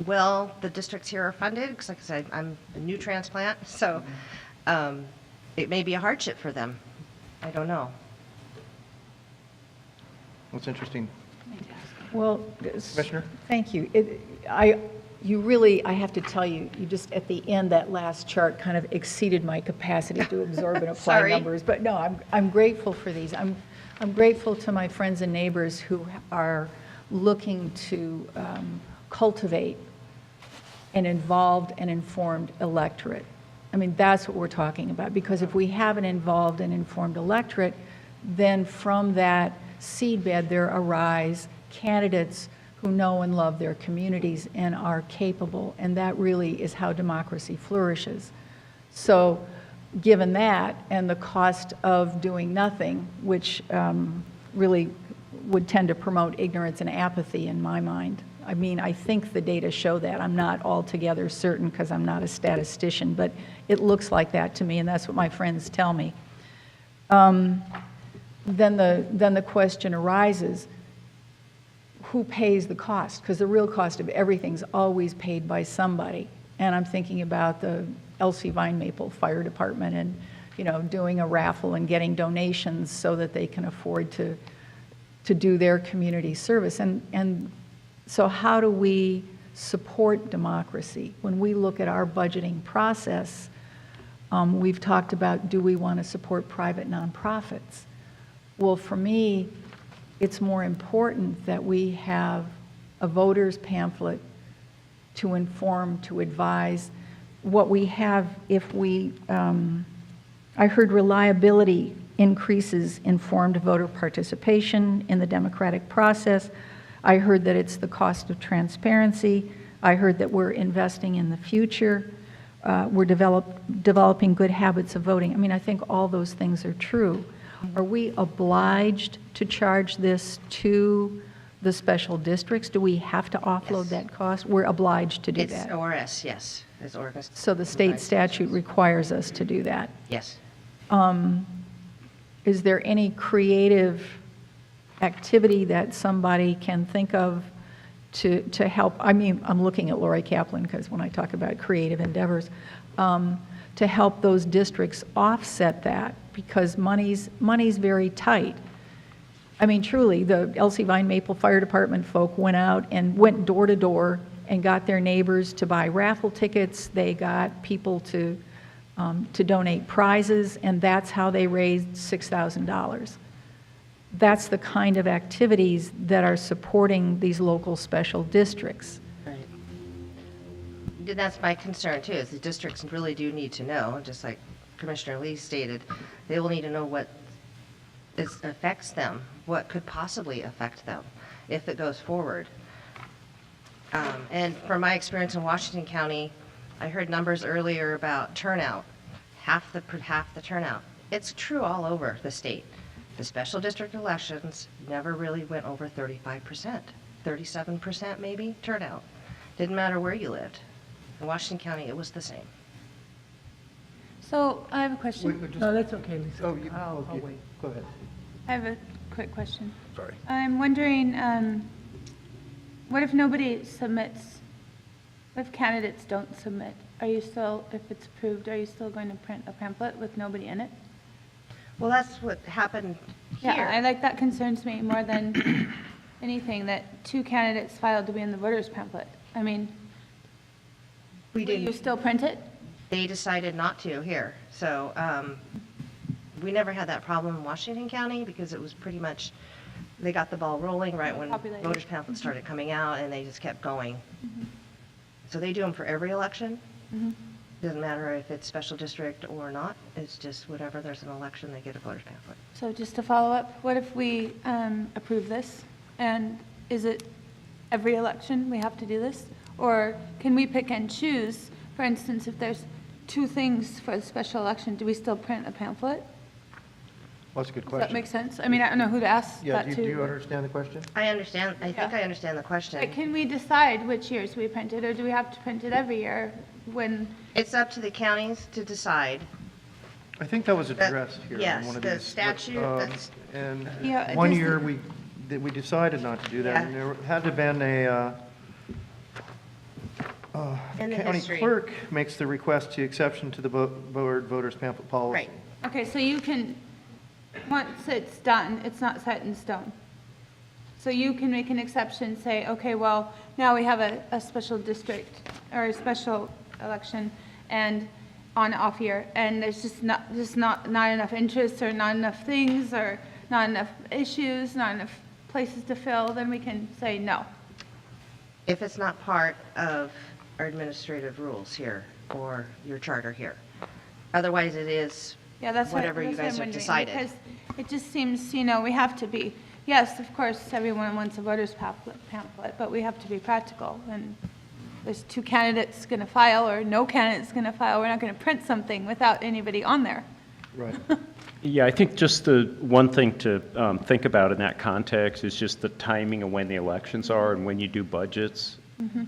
Q: well the districts here are funded, because like I said, I'm a new transplant, so it may be a hardship for them. I don't know.
F: What's interesting?
H: Well,
F: Commissioner?
H: Thank you. You really, I have to tell you, you just at the end, that last chart kind of exceeded my capacity to absorb and apply
Q: Sorry.
H: numbers. But no, I'm grateful for these. I'm grateful to my friends and neighbors who are looking to cultivate an involved and informed electorate. I mean, that's what we're talking about, because if we have an involved and informed electorate, then from that seedbed there arise candidates who know and love their communities and are capable, and that really is how democracy flourishes. So given that and the cost of doing nothing, which really would tend to promote ignorance and apathy in my mind. I mean, I think the data show that. I'm not altogether certain because I'm not a statistician, but it looks like that to me, and that's what my friends tell me. Then the question arises, who pays the cost? Because the real cost of everything's always paid by somebody. And I'm thinking about the Elsie Vine Maple Fire Department and, you know, doing a raffle and getting donations so that they can afford to do their community service. And so how do we support democracy? When we look at our budgeting process, we've talked about, do we want to support private nonprofits? Well, for me, it's more important that we have a voter's pamphlet to inform, to advise. What we have, if we, I heard reliability increases informed voter participation in the democratic process. I heard that it's the cost of transparency. I heard that we're investing in the future. We're developing good habits of voting. I mean, I think all those things are true. Are we obliged to charge this to the special districts? Do we have to offload that cost? We're obliged to do that.
Q: It's ORS, yes. It's ORS.
H: So the state statute requires us to do that.
Q: Yes.
H: Is there any creative activity that somebody can think of to help? I mean, I'm looking at Lori Kaplan because when I talk about creative endeavors, to help those districts offset that, because money's very tight. I mean, truly, the Elsie Vine Maple Fire Department folk went out and went door to door and got their neighbors to buy raffle tickets. They got people to donate prizes, and that's how they raised $6,000. That's the kind of activities that are supporting these local special districts.
Q: Right. That's my concern too, is the districts really do need to know, just like Commissioner Lee stated, they will need to know what affects them, what could possibly affect them if it goes forward. And from my experience in Washington County, I heard numbers earlier about turnout, half the turnout. It's true all over the state. The special district elections never really went over 35%, 37% maybe turnout. Didn't matter where you lived. In Washington County, it was the same.
I: So I have a question.
F: No,
O: that's okay, Lisa.
F: Oh, I'll wait. Go ahead.
I: I have a quick question.
F: Sorry.
I: I'm wondering, what if nobody submits? What if candidates don't submit? Are you still, if it's approved, are you still going to print a pamphlet with nobody in it?
Q: Well, that's what happened here.
I: Yeah, that concerns me more than anything, that 2 candidates filed to be in the voters pamphlet. I mean,
Q: We
I: will
Q: didn't.
I: you still print it?
Q: They decided not to here. So we never had that problem in Washington County because it was pretty much, they got the ball rolling right when
I: Populated.
Q: voters pamphlets started coming out, and they just kept going. So they do them for every election. Doesn't matter if it's special district or not. It's just whatever there's an election, they get a voters pamphlet.
I: So just to follow up, what if we approve this? And is it every election we have to do this? Or can we pick and choose? For instance, if there's 2 things for the special election, do we still print a pamphlet?
F: Well, that's a good
I: Does
F: question.
I: that make sense? I mean, I don't know who to ask
F: Yeah,
I: that
F: do you
I: to.
F: understand the question?
Q: I understand. I think I understand the question.
I: But can we decide which years we print it, or do we have to print it every year when?
Q: It's up to the counties to decide.
F: I think that was addressed here.
Q: yes,
F: in one of
Q: the
F: these,
Q: statute, that's-
F: And
I: Yeah, it
F: one
I: just-
F: year, we decided not to do that.
Q: Yeah.
F: And there had to have been a,
Q: In the
F: county
Q: history.
F: clerk makes the request to exception to the voters pamphlet policy.
Q: Right.
I: Okay, so you can, once it's done, it's not set in stone. So you can make an exception, say, okay, well, now we have a special district or a special election and on off year, and there's just not enough interest or not enough things or not enough issues, not enough places to fill, then we can say no.
Q: If it's not part of our administrative rules here or your charter here. Otherwise, it is
I: Yeah, that's what
Q: whatever you
I: I'm
Q: guys have
I: wondering,
Q: decided.
I: Because it just seems, we have to be, yes, of course, everyone wants a voter's pamphlet, but we have to be practical. And there's 2 candidates going to file or no candidate's going to file. We're not going to print something without anybody on there.
F: Right.
B: Yeah, I think just the one thing to think about in that context is just the timing of when the elections are and when you do budgets.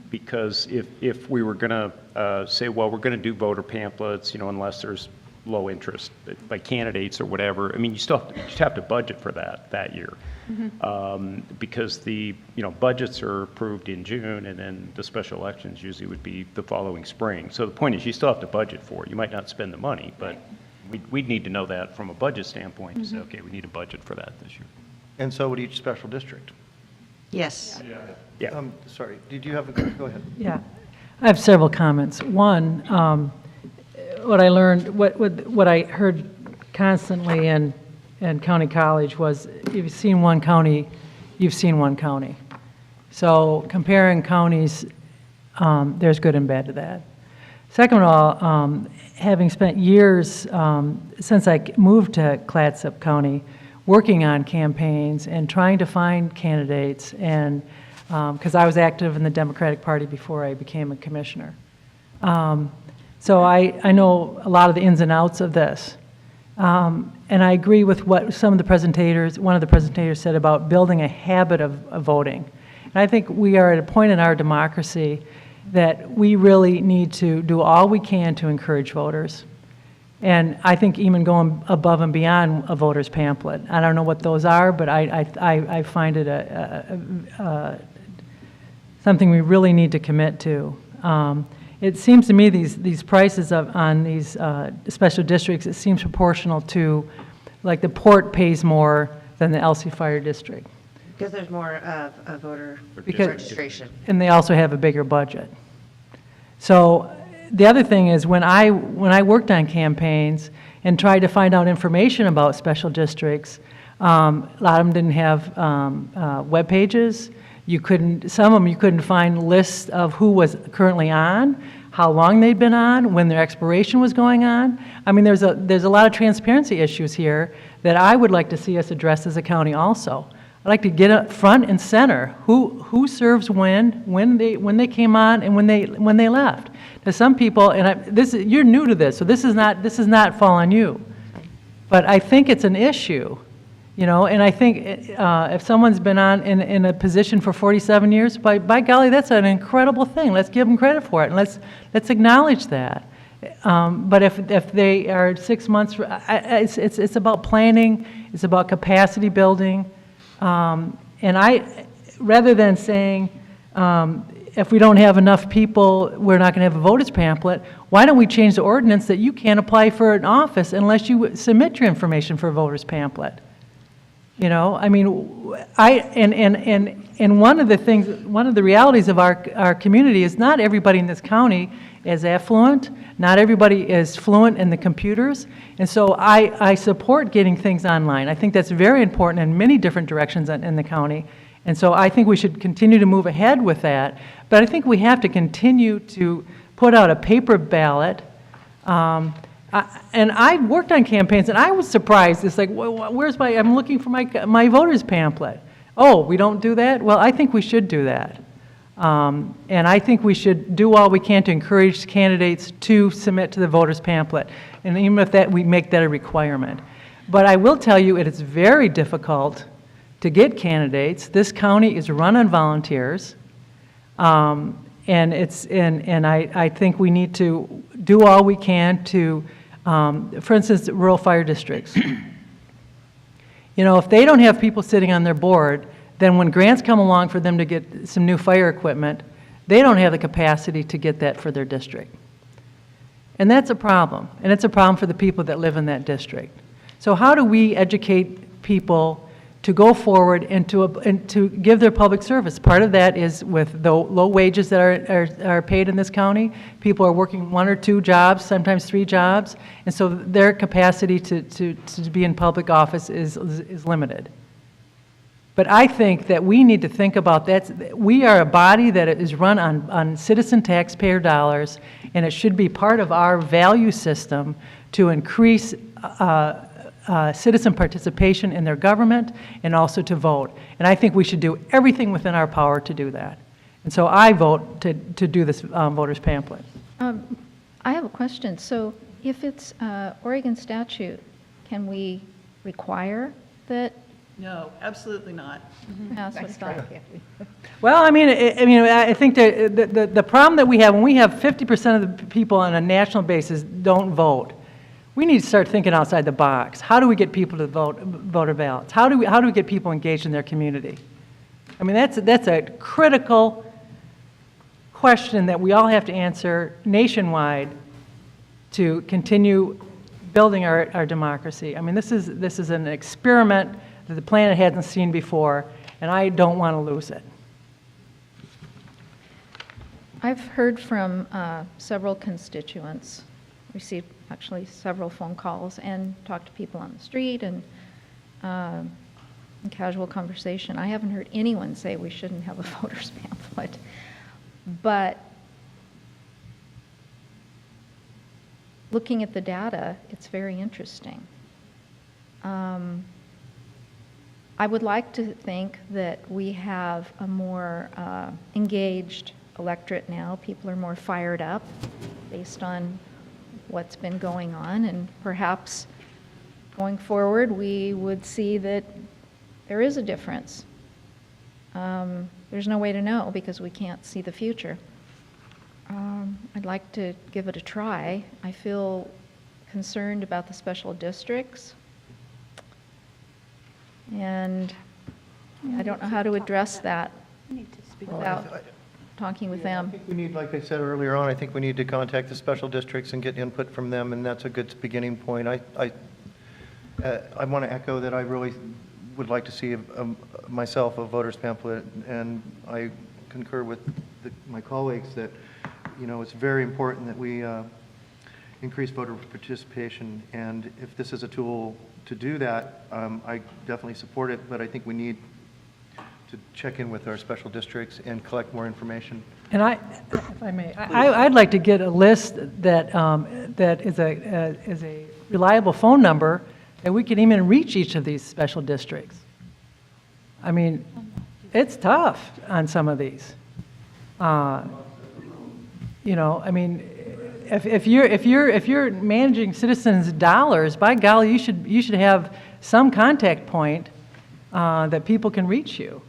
B: Because if we were going to say, well, we're going to do voter pamphlets, unless there's low interest by candidates or whatever, I mean, you just have to budget for that year. Because the, budgets are approved in June, and then the special elections usually would be the following spring. So the point is, you still have to budget for it. You might not spend the money, but we'd need to know that from a budget standpoint to say, okay, we need a budget for that this year.
F: And so would each special district.
Q: Yes.
B: Yeah.
F: Sorry, did you have go ahead.
O: Yeah, I have several comments. One, what I learned, what I heard constantly in county college was, if you've seen one county, you've seen one county. So comparing counties, there's good and bad to that. Second of all, having spent years since I moved to Clatsop County, working on campaigns and trying to find candidates, and because I was active in the Democratic Party before I became a commissioner. So I know a lot of the ins and outs of this. And I agree with what one of the presentators said about building a habit of voting. And I think we are at a point in our democracy that we really need to do all we can to encourage voters. And I think even going above and beyond a voter's pamphlet. I don't know what those are, but I find it something we really need to commit to. It seems to me these prices on these special districts, it seems proportional to, like the Port pays more than the Elsie Fire District.
Q: Because there's more of a voter
O: Because-
Q: registration.
O: And they also have a bigger budget. So the other thing is when I worked on campaigns and tried to find out information about special districts, a lot of them didn't have web pages. Some of them you couldn't find lists of who was currently on, how long they'd been on, when their expiration was going on. I mean, there's a lot of transparency issues here that I would like to see us address as a county also.
R: I'd like to get up front and center. Who serves when they came on and when they left. Now, some people, and you're new to this, so this is not fall on you. But I think it's an issue, and I think if someone's been on in a position for 47 years, by golly, that's an incredible thing. Let's give them credit for it, and let's acknowledge that. But if they are 6 months, it's about planning, it's about capacity building, and rather than saying, if we don't have enough people, we're not going to have a voters pamphlet, why don't we change the ordinance that you can't apply for an office unless you submit your information for a voters pamphlet? I mean, and one of the realities of our community is not everybody in this county is affluent, not everybody is fluent in the computers, and so I support getting things online. I think that's very important in many different directions in the county. And so I think we should continue to move ahead with that. But I think we have to continue to put out a paper ballot. And I worked on campaigns, and I was surprised. It's like, I'm looking for my voters pamphlet. Oh, we don't do that? Well, I think we should do that. And I think we should do all we can to encourage candidates to submit to the voters pamphlet. And even if we make that a requirement. But I will tell you, it is very difficult to get candidates. This county is run on volunteers, and I think we need to do all we can to, for instance, rural fire districts. If they don't have people sitting on their board, then when grants come along for them to get some new fire equipment, they don't have the capacity to get that for their district. And that's a problem, and it's a problem for the people that live in that district. So how do we educate people to go forward and to give their public service? Part of that is with the low wages that are paid in this county. People are working 1 or 2 jobs, sometimes 3 jobs, and so their capacity to be in public office is limited. But I think that we need to think about that. We are a body that is run on citizen taxpayer dollars, and it should be part of our value system to increase citizen participation in their government and also to vote. And I think we should do everything within our power to do that. And so I vote to do this voters pamphlet.
A: I have a question. So if it's Oregon statute, can we require that?
C: No, absolutely not.
A: That's what I thought.
R: Well, I think the problem that we have, when we have 50% of the people on a national basis don't vote, we need to start thinking outside the box. How do we get people to voter ballots? How do we get people engaged in their community? I mean, that's a critical question that we all have to answer nationwide to continue building our democracy. I mean, this is an experiment that the planet hasn't seen before, and I don't want to lose it.
A: I've heard from several constituents, received actually several phone calls, and talked to people on the street and in casual conversation. I haven't heard anyone say we shouldn't have a voters pamphlet. But looking at the data, it's very interesting. I would like to think that we have a more engaged electorate now. People are more fired up based on what's been going on, and perhaps going forward we would see that there is a difference. There's no way to know because we can't see the future. I'd like to give it a try. I feel concerned about the special districts, and I don't know how to address that without talking with them.
F: I think we need, like I said earlier on, I think we need to contact the special districts and get input from them, and that's a good beginning point. I want to echo that I really would like to see myself a voters pamphlet, and I concur with my colleagues that, it's very important that we increase voter participation, and if this is a tool to do that, I definitely support it, but I think we need to check in with our special districts and collect more information.
R: And if I may, I'd like to get a list that is a reliable phone number that we can even reach each of these special districts. I mean, it's tough on some of these. You know, I mean, if you're managing citizens' dollars, by golly, you should have some contact point that people can reach you.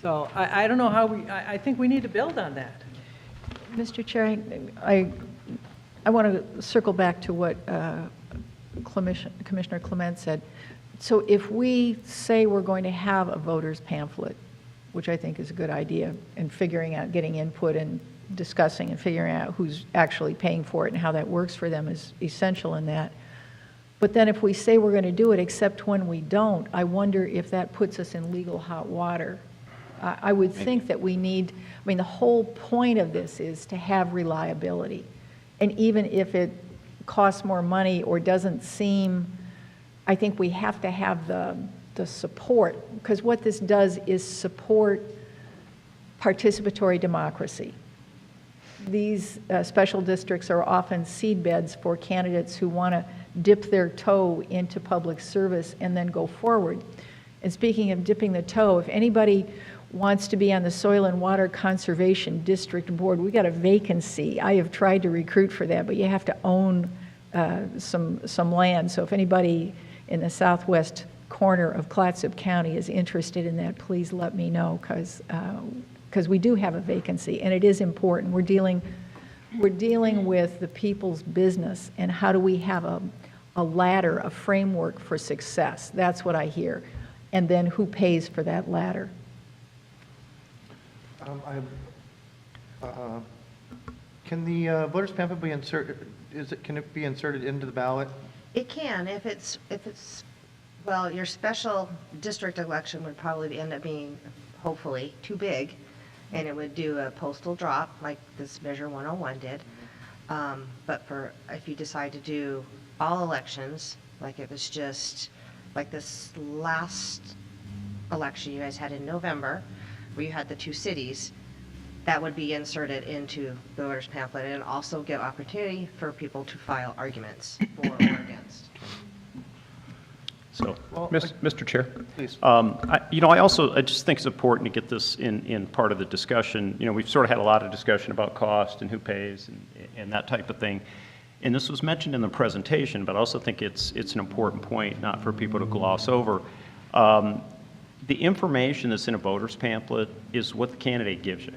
R: So I don't know how I think we need to build on that.
H: Mr. Chair, I want to circle back to what Commissioner Clement said. So if we say we're going to have a voter's pamphlet, which I think is a good idea, and figuring out, getting input and discussing and figuring out who's actually paying for it and how that works for them is essential in that. But then if we say we're going to do it, except when we don't, I wonder if that puts us in legal hot water. I would think that we need, I mean, the whole point of this is to have reliability. And even if it costs more money or doesn't seem, I think we have to have the support, because what this does is support participatory democracy. These special districts are often seedbeds for candidates who want to dip their toe into public service and then go forward. And speaking of dipping the toe, if anybody wants to be on the Soil and Water Conservation District Board, we got a vacancy. I have tried to recruit for that, but you have to own some land. So if anybody in the southwest corner of Clatsop County is interested in that, please let me know, because we do have a vacancy, and it is important. We're dealing with the people's business, and how do we have a ladder, a framework for success? That's what I hear. And then who pays for that ladder?
F: Can the voter's pamphlet be inserted, can it be inserted into the ballot?
Q: It can, if it's, well, your special district election would probably end up being, hopefully, too big, and it would do a postal drop like this Measure 101 did. But if you decide to do all elections, like it was just, like this last election you guys had in November, where you had the two cities, that would be inserted into the voter's pamphlet and also give opportunity for people to file arguments for or against.
B: So, Mr. Chair, please. I just think it's important to get this in part of the discussion. You know, we've sort of had a lot of discussion about cost and who pays and that type of thing. And this was mentioned in the presentation, but I also think it's an important point, not for people to gloss over. The information that's in a voter's pamphlet is what the candidate gives you.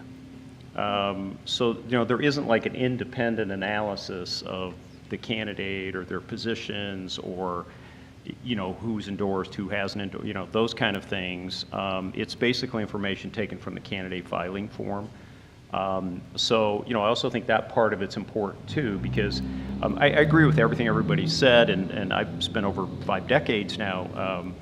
B: So, you know, there isn't like an independent analysis of the candidate or their positions or, you know, who's endorsed, who hasn't endorsed, you know, those kind of things. It's basically information taken from the candidate filing form. So, you know, I also think that part of it's important too, because I agree with everything everybody said, and I've spent over 5 decades now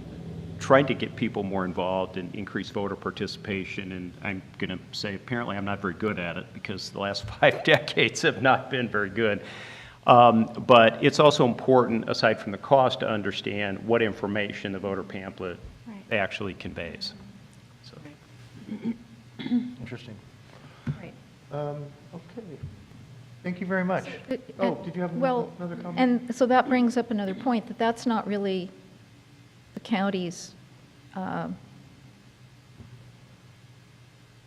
B: trying to get people more involved and increase voter participation, and I'm going to say apparently I'm not very good at it because the last 5 decades have not been very good. But it's also important, aside from the cost, to understand what information the voter pamphlet actually conveys. So.
F: Interesting.
A: Right.
F: Okay. Thank you very much. Did you have another comment?
A: And so that brings up another point, that that's not really the county's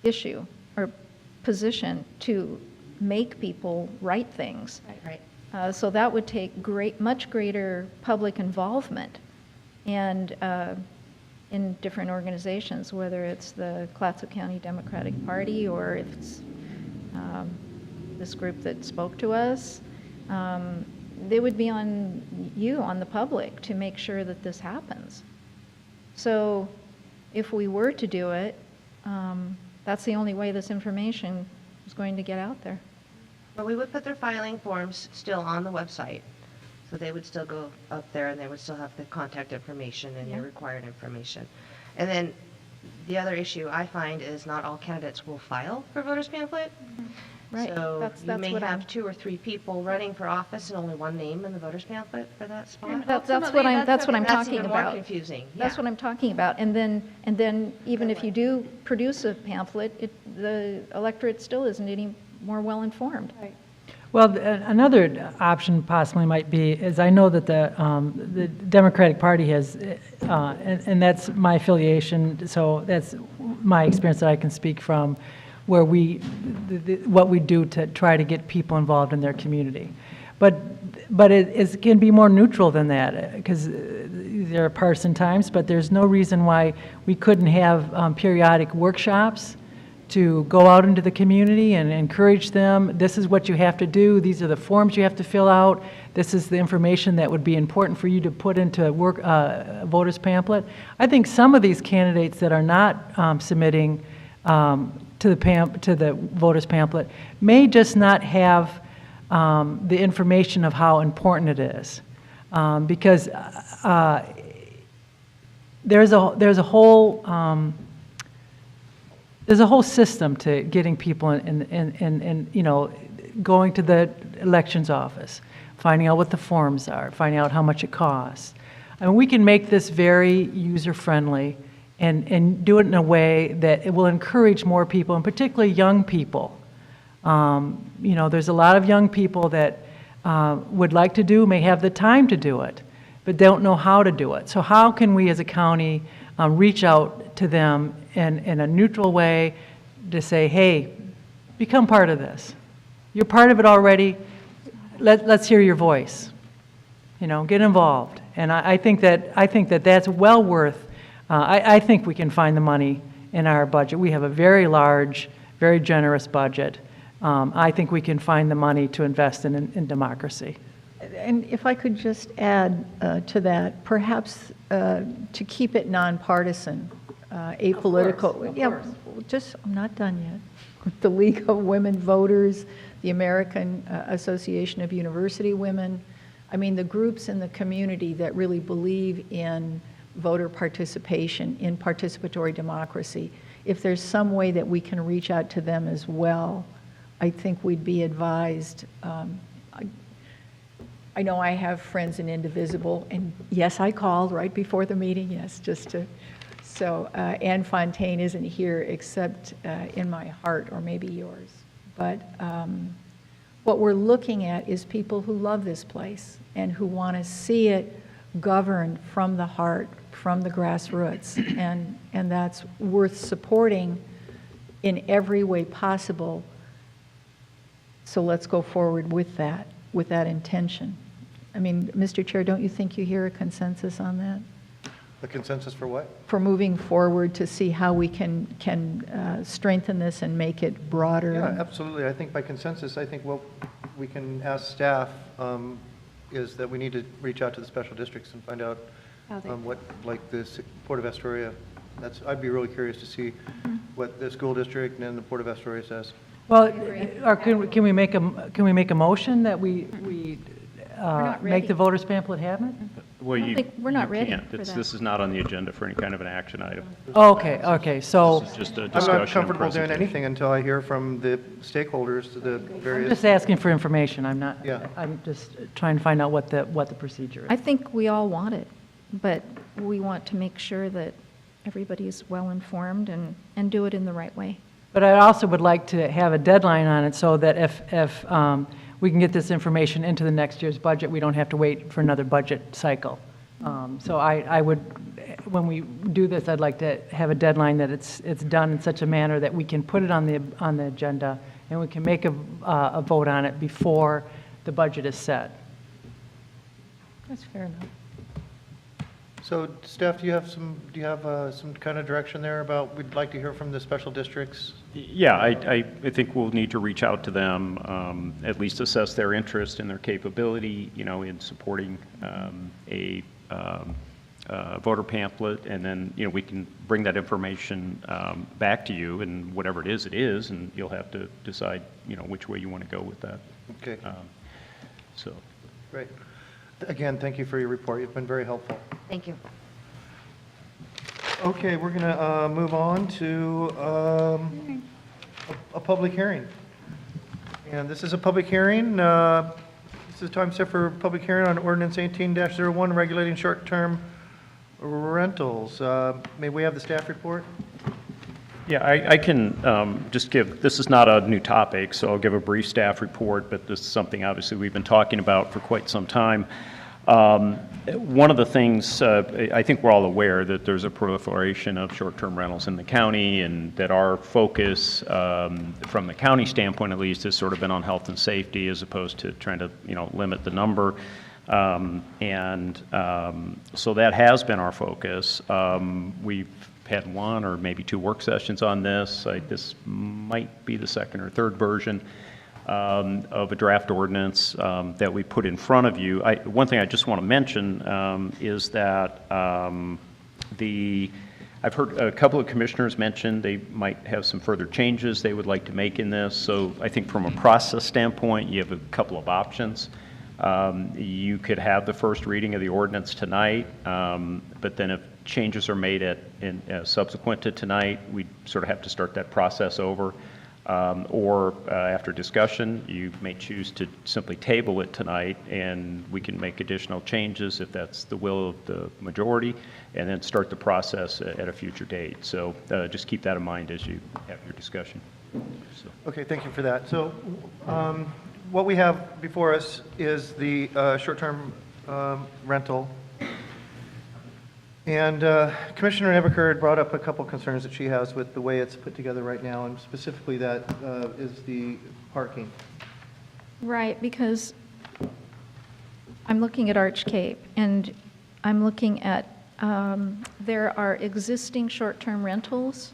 A: issue or position to make people write things.
Q: Right.
A: So that would take much greater public involvement and in different organizations, whether it's the Clatsop County Democratic Party or if it's this group that spoke to us. They would be on you, on the public, to make sure that this happens. So if we were to do it, that's the only way this information is going to get out there.
Q: But we would put their filing forms still on the website. So they would still go up there and they would still have the contact information and your required information. And then the other issue I find is not all candidates will file for voter's pamphlet.
A: Right.
Q: So
A: That's
Q: you may
A: what
Q: have 2 or 3 people running for office and only one name in the voter's pamphlet for that spot.
A: That's what I'm talking
Q: even
A: about.
Q: more confusing.
A: That's what I'm talking about. And then even if you do produce a pamphlet, the electorate still isn't any more well informed.
H: Right.
R: Well, another option possibly might be, is I know that the Democratic Party has, and that's my affiliation, so that's my experience that I can speak from, where what we do to try to get people involved in their community. But it can be more neutral than that, because there are partisan times, but there's no reason why we couldn't have periodic workshops to go out into the community and encourage them. This is what you have to do. These are the forms you have to fill out. This is the information that would be important for you to put into a voter's pamphlet. I think some of these candidates that are not submitting to the voter's pamphlet may just not have the information of how important it is, because there's a whole system to getting people in, you know, going to the elections office, finding out what the forms are, finding out how much it costs. I mean, we can make this very user-friendly and do it in a way that it will encourage more people, and particularly young people. You know, there's a lot of young people that would like to do, may have the time to do it, but don't know how to do it. So how can we as a county reach out to them in a neutral way to say, hey, become part of this. You're part of it already. Let's hear your voice. You know, get involved. And I think that that's well worth. I think we can find the money in our budget. We have a very large, very generous budget. I think we can find the money to invest in democracy.
H: And if I could just add to that, perhaps to keep it nonpartisan, apolitical. Yeah, just, I'm not done yet. The League of Women Voters, the American Association of University Women. I mean, the groups in the community that really believe in voter participation, in participatory democracy. If there's some way that we can reach out to them as well, I think we'd be advised. I know I have friends in Indivisible, and yes, I called right before the meeting, yes, just to, so Ann Fontaine isn't here except in my heart, or maybe yours. But what we're looking at is people who love this place and who want to see it governed from the heart, from the grassroots, and that's worth supporting in every way possible. So let's go forward with that intention. I mean, Mr. Chair, don't you think you hear a consensus on that?
F: The consensus for what?
H: For moving forward to see how we can strengthen this and make it broader.
F: Yeah, absolutely. I think by consensus, I think what we can ask staff is that we need to reach out to the special districts and find out what, like the Port of Astoria, I'd be really curious to see what the school district and the Port of Astoria says.
R: Well, or can we make a motion that we make the voters pamphlet happen?
B: Well,
A: we're not ready
B: can't.
A: for that.
B: This is not on the agenda for any kind of an action item.
R: Okay, so.
B: This is just a
F: I'm
B: discussion.
F: not comfortable
B: and
F: doing
B: presentation.
F: anything until I hear from the stakeholders, the
R: I'm
F: various.
R: just asking for information. I'm not,
F: Yeah.
R: I'm just trying to find out what the procedure is.
A: I think we all want it, but we want to make sure that everybody's well-informed and do it in the right way.
R: But I also would like to have a deadline on it so that if we can get this information into the next year's budget, we don't have to wait for another budget cycle. So I would, when we do this, I'd like to have a deadline that it's done in such a manner that we can put it on the agenda and we can make a vote on it before the budget is set. That's fair enough.
F: So staff, do you have some kind of direction there about, we'd like to hear from the special districts?
B: Yeah, I think we'll need to reach out to them, at least assess their interest and their capability, you know, in supporting a voter pamphlet, and then, you know, we can bring that information back to you, and whatever it is, and you'll have to decide, you know, which way you want to go with that.
F: Okay.
B: So.
F: Great. Again, thank you for your report. You've been very helpful.
Q: Thank you.
F: Okay, we're going to move on to a public hearing. And this is a public hearing. This is time set for public hearing on ordinance 18-01 regulating short-term rentals. May we have the staff report?
B: Yeah, I can just give, this is not a new topic, so I'll give a brief staff report, but this is something obviously we've been talking about for quite some time. One of the things, I think we're all aware that there's a proliferation of short-term rentals in the county, and that our focus, from the county standpoint at least, has sort of been on health and safety as opposed to trying to, limit the number. So that has been our focus. We've had one or maybe two work sessions on this. This might be the second or third version of a draft ordinance that we put in front of you. One thing I just want to mention is that I've heard a couple of commissioners mention they might have some further changes they would like to make in this. So I think from a process standpoint, you have a couple of options. You could have the first reading of the ordinance tonight, but then if changes are made subsequent to tonight, we sort of have to start that process over. Or after discussion, you may choose to simply table it tonight, and we can make additional changes if that's the will of the majority, and then start the process at a future date. So just keep that in mind as you have your discussion.
F: Okay, thank you for that. So what we have before us is the short-term rental. And Commissioner Nebaker brought up a couple concerns that she has with the way it's put together right now, and specifically that is the parking.
A: Right, because I'm looking at Arch Cape, and I'm looking at, there are existing short-term rentals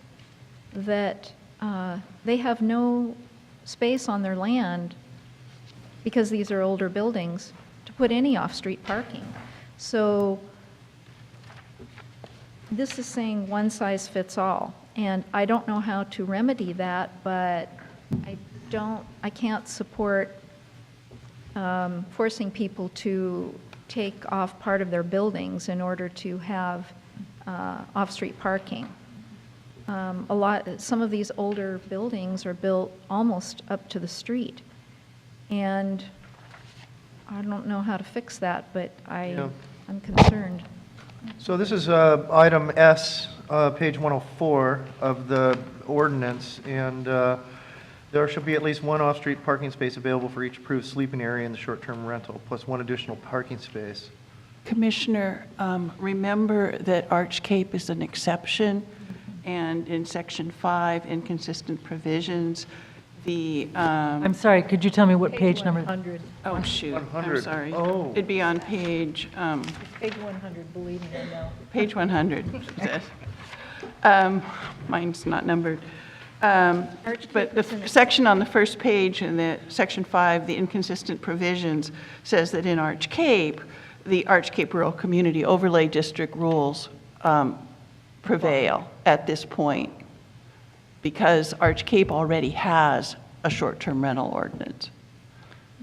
A: that they have no space on their land, because these are older buildings, to put any off-street parking. So this is saying one size fits all, and I don't know how to remedy that, but I can't support forcing people to take off part of their buildings in order to have off-street parking. Some of these older buildings are built almost up to the street, and I don't know how to fix that, but I'm concerned.
F: So this is item S, page 104 of the ordinance, and there shall be at least one off-street parking space available for each approved sleeping area in the short-term rental, plus one additional parking space.
C: Commissioner, remember that Arch Cape is an exception, and in Section 5, inconsistent provisions, the...
R: I'm sorry, could you tell me what page number?
H: 100.
C: Oh, shoot,
F: 100.
C: I'm sorry.
F: Oh.
C: It'd be on page...
H: Page 100, believe me, I know.
C: Page 100. Mine's not numbered. But the section on the first page in the Section 5, the inconsistent provisions, says that in Arch Cape, the Arch Cape Rural Community Overlay District rules prevail at this point, because Arch Cape already has a short-term rental ordinance.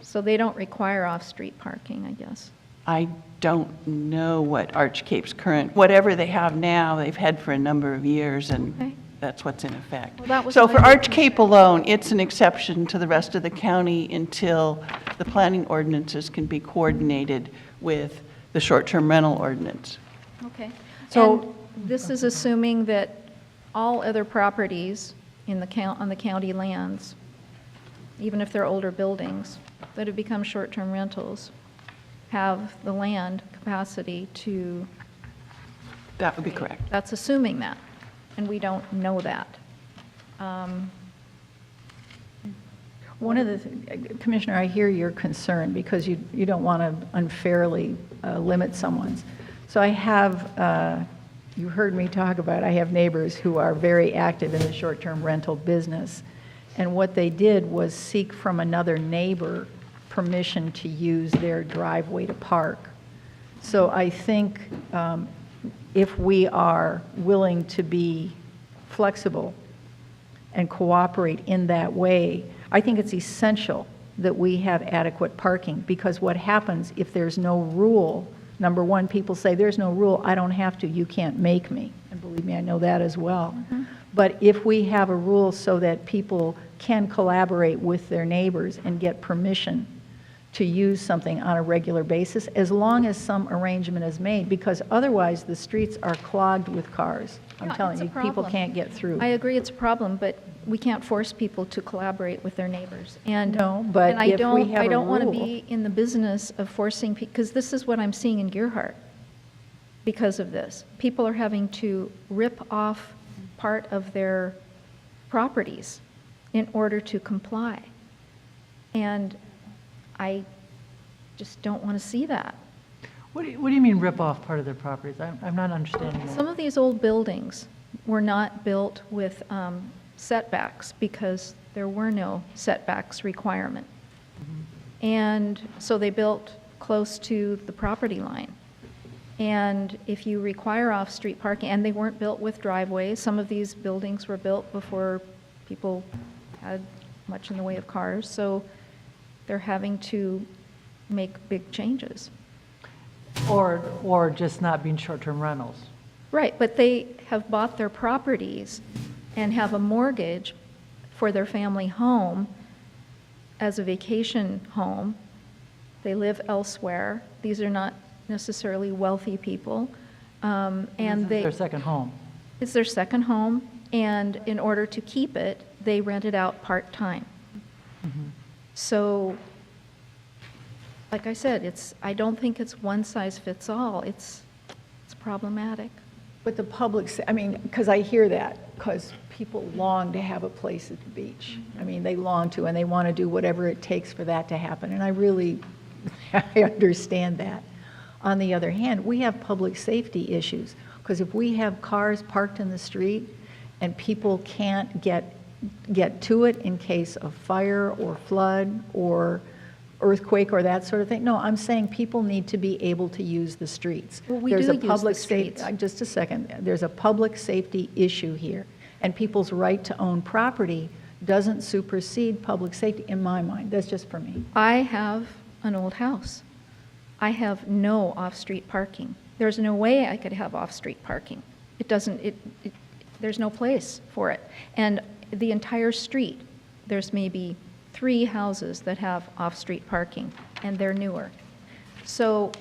A: So they don't require off-street parking, I guess.
C: I don't know what Arch Cape's current, whatever they have now, they've had for a number of years, and that's what's in effect.
A: Well, that was
C: So
A: my
C: for Arch
A: concern.
C: Cape alone, it's an exception to the rest of the county until the planning ordinances can be coordinated with the short-term rental ordinance.
A: Okay.
H: So-
A: And this is assuming that all other properties in the on the county lands, even if they're older buildings, that have become short-term rentals, have the land capacity to...
C: That would be correct.
A: That's assuming that, and we don't know that.
H: One of the, Commissioner, I hear your concern because you don't want to unfairly limit someone's. So I have, you heard me talk about, I have neighbors who are very active in the short-term rental business. And what they did was seek from another neighbor permission to use their driveway to park. So I think if we are willing to be flexible and cooperate in that way, I think it's essential that we have adequate parking, because what happens if there's no rule, number one, people say, there's no rule, I don't have to, you can't make me. And believe me, I know that as well. But if we have a rule so that people can collaborate with their neighbors and get permission to use something on a regular basis, as long as some arrangement is made, because otherwise the streets are clogged with cars. I'm
A: Yeah,
H: telling
A: it's a
H: you, people
A: problem.
H: can't get through.
A: I agree it's a problem, but we can't force people to collaborate with their neighbors. And
H: No, but
A: and
H: if we have
A: I
H: a
A: don't want to
H: rule-
A: be in the business of forcing, because this is what I'm seeing in Gearhart because of this. People are having to rip off part of their properties in order to comply. And I just don't want to see that.
R: What do you mean rip off part of their properties? I'm not understanding that.
A: Some of these old buildings were not built with setbacks because there were no setbacks requirement. And so they built close to the property line. And if you require off-street parking, and they weren't built with driveways, some of these buildings were built before people had much in the way of cars, so they're having to make big changes.
R: Or just not being short-term rentals.
A: Right, but they have bought their properties and have a mortgage for their family home as a vacation home. They live elsewhere. These are not necessarily wealthy people. And they,
R: Their second home.
A: it's their second home, and in order to keep it, they rent it out part-time. So, like I said, I don't think it's one size fits all. It's problematic.
H: But the public, I mean, because I hear that, because people long to have a place at the beach. I mean, they long to, and they want to do whatever it takes for that to happen, and I really, I understand that. On the other hand, we have public safety issues, because if we have cars parked in the street and people can't get to it in case of fire or flood or earthquake or that sort of thing. No, I'm saying people need to be able to use the streets.
A: Well, we
H: There's
A: do
H: a
A: use the
H: public
A: streets.
H: Just a second. There's a public safety issue here, and people's right to own property doesn't supersede public safety, in my mind. That's just for me.
A: I have an old house. I have no off-street parking. There's no way I could have off-street parking. It doesn't, there's no place for it. And the entire street, there's maybe 3 houses that have off-street parking, and they're newer. So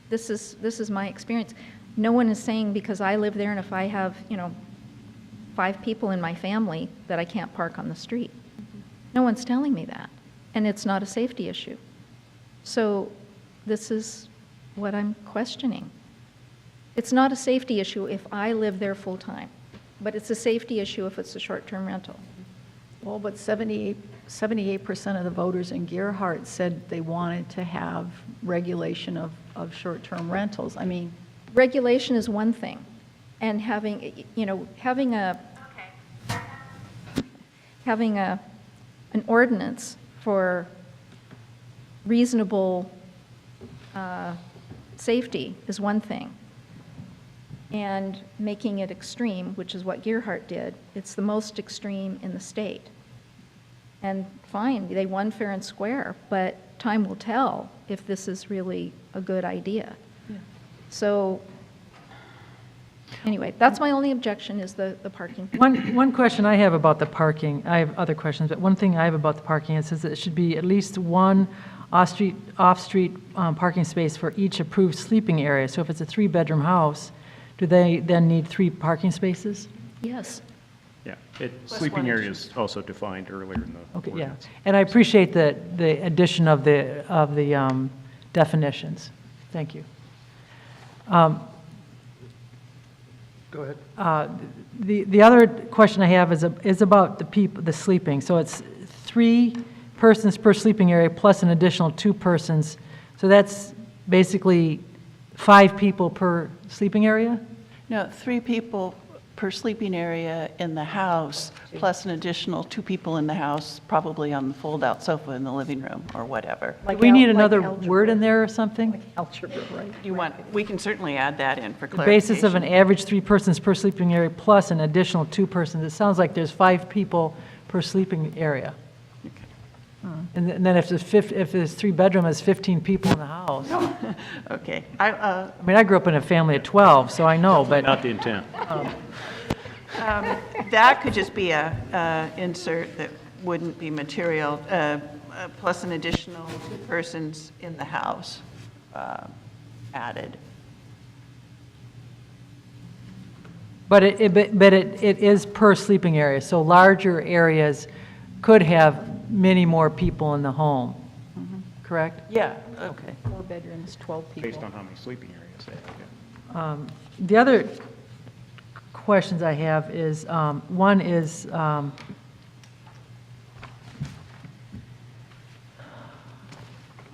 A: this is my experience. No one is saying because I live there and if I have, 5 people in my family that I can't park on the street. No one's telling me that, and it's not a safety issue. So this is what I'm questioning. It's not a safety issue if I live there full-time, but it's a safety issue if it's a short-term rental.
H: Well, but 78% of the voters in Gearhart said they wanted to have regulation of short-term rentals. I mean,
A: Regulation is one thing, and having an ordinance for reasonable safety is one thing. And making it extreme, which is what Gearhart did, it's the most extreme in the state. And fine, they won fair and square, but time will tell if this is really a good idea. So, anyway, that's my only objection is the parking.
R: One question I have about the parking, I have other questions, but one thing I have about the parking, it says that it should be at least one off-street parking space for each approved sleeping area. So if it's a 3-bedroom house, do they then need 3 parking spaces?
A: Yes.
B: Yeah, sleeping area is also defined earlier in the
R: Okay, yeah.
B: ordinance.
R: And I appreciate the addition of the definitions. Thank you.
F: Go ahead.
R: The other question I have is about the sleeping. So it's 3 persons per sleeping area plus an additional 2 persons. So that's basically 5 people per sleeping area?
C: No, 3 people per sleeping area in the house, plus an additional 2 people in the house, probably on the fold-out sofa in the living room or whatever.
R: Do we need another word in there or something?
H: Algebra, right?
C: We can certainly add that in for
R: The
C: clarification.
R: basis of an average 3 persons per sleeping area plus an additional 2 persons. It sounds like there's 5 people per sleeping area. And then if there's 3-bedroom, it's 15 people in the house.
C: Okay.
R: I mean, I grew up in a family of 12, so I know, but.
B: Not the intent.
C: That could just be a insert that wouldn't be material, plus an additional 2 persons in the house added.
R: But it is per sleeping area, so larger areas could have many more people in the home, correct?
C: Yeah.
R: Okay.
H: 4 bedrooms, 12 people.
B: Based on how many sleeping areas they have. Yeah.
R: The other questions I have is, one is,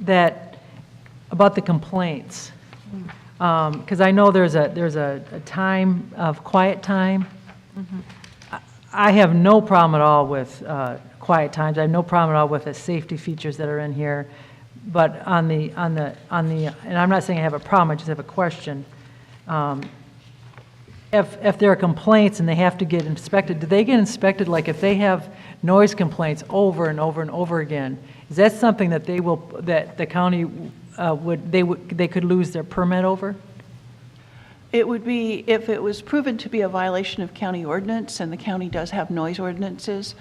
R: that, about the complaints. Because I know there's a time of quiet time. I have no problem at all with quiet times. I have no problem at all with the safety features that are in here. But and I'm not saying I have a problem, I just have a question. If there are complaints and they have to get inspected, do they get inspected? Like if they have noise complaints over and over and over again, is that something that that the county they could lose their permit over?
C: It would be, if it was proven to be a violation of county ordinance, and the county does have noise ordinances,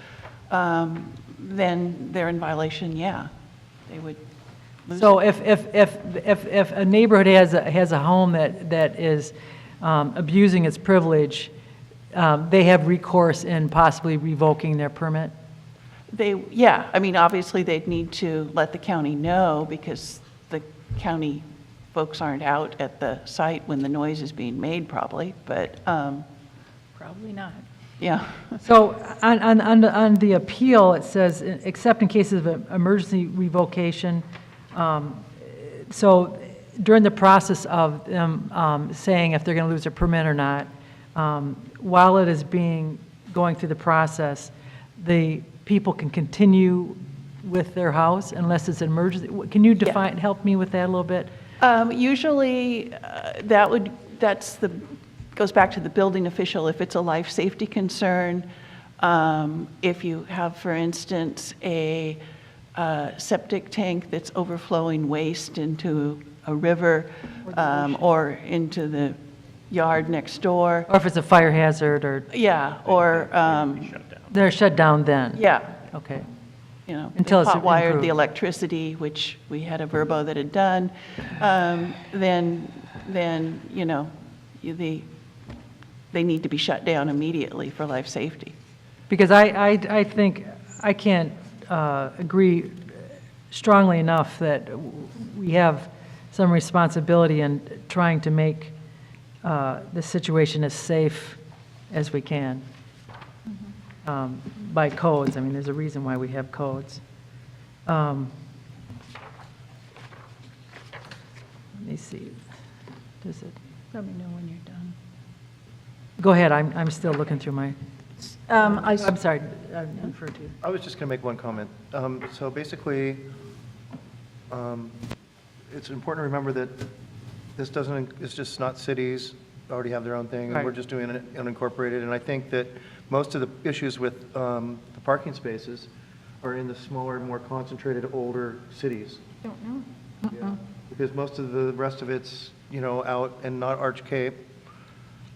C: then they're in violation, yeah. They would lose
R: So
C: it.
R: if a neighborhood has a home that is abusing its privilege, they have recourse in possibly revoking their permit?
C: Yeah, I mean, obviously, they'd need to let the county know, because the county folks aren't out at the site when the noise is being made, probably, but,
H: Probably not.
C: yeah.
R: So on the appeal, it says, except in cases of emergency revocation. So during the process of them saying if they're going to lose their permit or not, while it is going through the process, the people can continue with their house unless it's an emergency. Can you help me with that a little bit?
C: Usually, goes back to the building official if it's a life safety concern. If you have, for instance, a septic tank that's overflowing waste into a river or into the yard next door.
R: Or if it's a fire hazard or?
C: Yeah, or.
R: They're shut down then?
C: Yeah.
R: Okay.
C: You know,
R: Until it's
C: hot wired
R: improved.
C: the electricity, which we had a Verbo that had done, then, you know, they need to be shut down immediately for life safety.
R: Because I think I can't agree strongly enough that we have some responsibility in trying to make the situation as safe as we can. By codes. I mean, there's a reason why we have codes. Let me see. Does it?
H: Let me know when you're done.
R: Go ahead. I'm still looking through my. I'm sorry. I referred to you.
F: I was just going to make one comment. So basically, it's important to remember that it's just not cities already have their own thing, and
R: Right.
F: we're just doing it unincorporated. And I think that most of the issues with the parking spaces are in the smaller, more concentrated, older cities.
A: Don't know.
F: Yeah. Because most of the rest of it's, you know, out and not Arch Cape.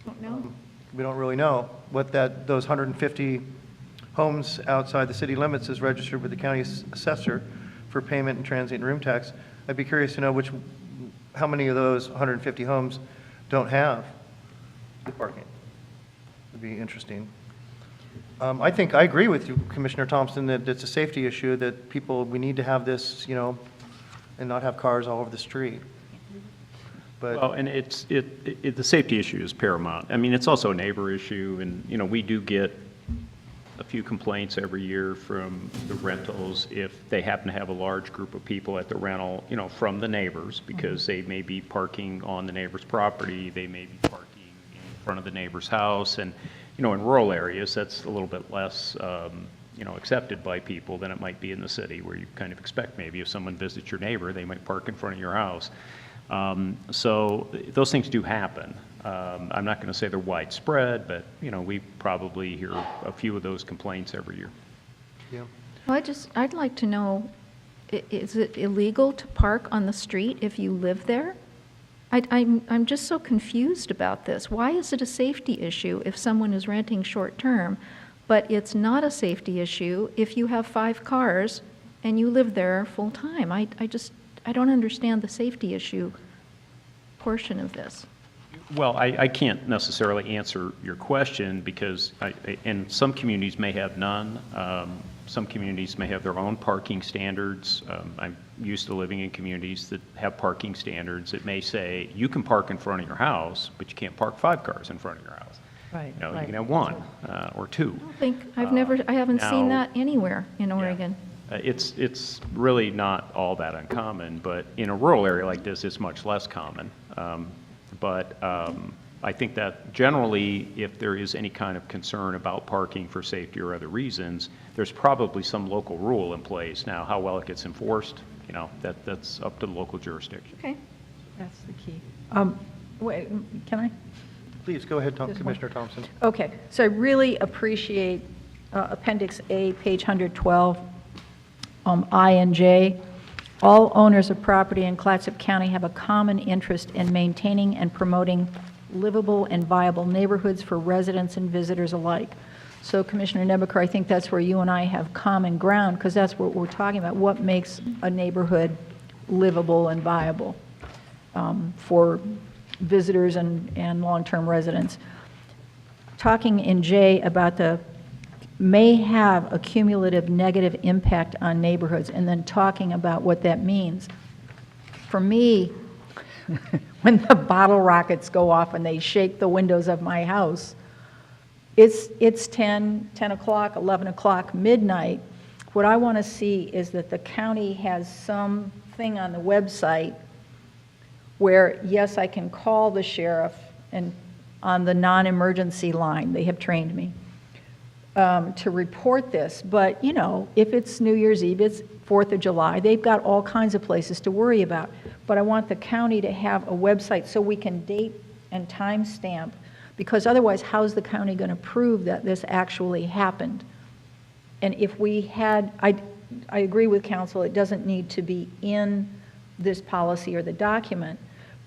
A: Don't know.
F: We don't really know what those 150 homes outside the city limits is registered with the county assessor for payment and transient room tax. I'd be curious to know how many of those 150 homes don't have the parking. It'd be interesting. I think I agree with you, Commissioner Thompson, that it's a safety issue, that we need to have this, you know, and not have cars all over the street. But
B: Well, and the safety issue is paramount. I mean, it's also a neighbor issue, and, you know, we do get a few complaints every year from the rentals if they happen to have a large group of people at the rental, you know, from the neighbors, because they may be parking on the neighbor's property, they may be parking in front of the neighbor's house, and, you know, in rural areas, that's a little bit less, you know, accepted by people than it might be in the city, where you kind of expect maybe if someone visits your neighbor, they might park in front of your house. So those things do happen. I'm not going to say they're widespread, but, you know, we probably hear a few of those complaints every year.
F: yeah.
A: Well, I'd like to know, is it illegal to park on the street if you live there? I'm just so confused about this. Why is it a safety issue if someone is renting short-term, but it's not a safety issue if you have 5 cars and you live there full-time. I don't understand the safety issue portion of this.
B: Well, I can't necessarily answer your question because, and some communities may have none. Some communities may have their own parking standards. I'm used to living in communities that have parking standards. It may say, you can park in front of your house, but you can't park 5 cars in front of your house.
R: Right,
B: You know,
R: right.
B: you can have 1 or 2.
A: I haven't seen
B: now-
A: that anywhere in Oregon.
B: It's really not all that uncommon, but in a rural area like this, it's much less common. But I think that generally, if there is any kind of concern about parking for safety or other reasons, there's probably some local rule in place. Now, how well it gets enforced, you know, that's up to the local jurisdiction.
A: Okay.
H: That's the key. Wait, can I?
F: Please, go ahead,
H: Just one.
F: Commissioner Thompson.
H: Okay, so I really appreciate Appendix A, page 112, I and J. All owners of property in Clatsop County have a common interest in maintaining and promoting livable and viable neighborhoods for residents and visitors alike. So Commissioner Nebaker, I think that's where you and I have common ground, because that's what we're talking about. What makes a neighborhood livable and viable for visitors and long-term residents? Talking in J about the may have a cumulative negative impact on neighborhoods, and then talking about what that means. For me, when the bottle rockets go off and they shake the windows of my house, it's 10 o'clock, 11 o'clock, midnight. What I want to see is that the county has something on the website where, yes, I can call the sheriff and on the non-emergency line, they have trained me, to report this. But, you know, if it's New Year's Eve, it's 4th of July, they've got all kinds of places to worry about. But I want the county to have a website so we can date and time stamp, because otherwise, how's the county going to prove that this actually happened? And if we had, I agree with council, it doesn't need to be in this policy or the document,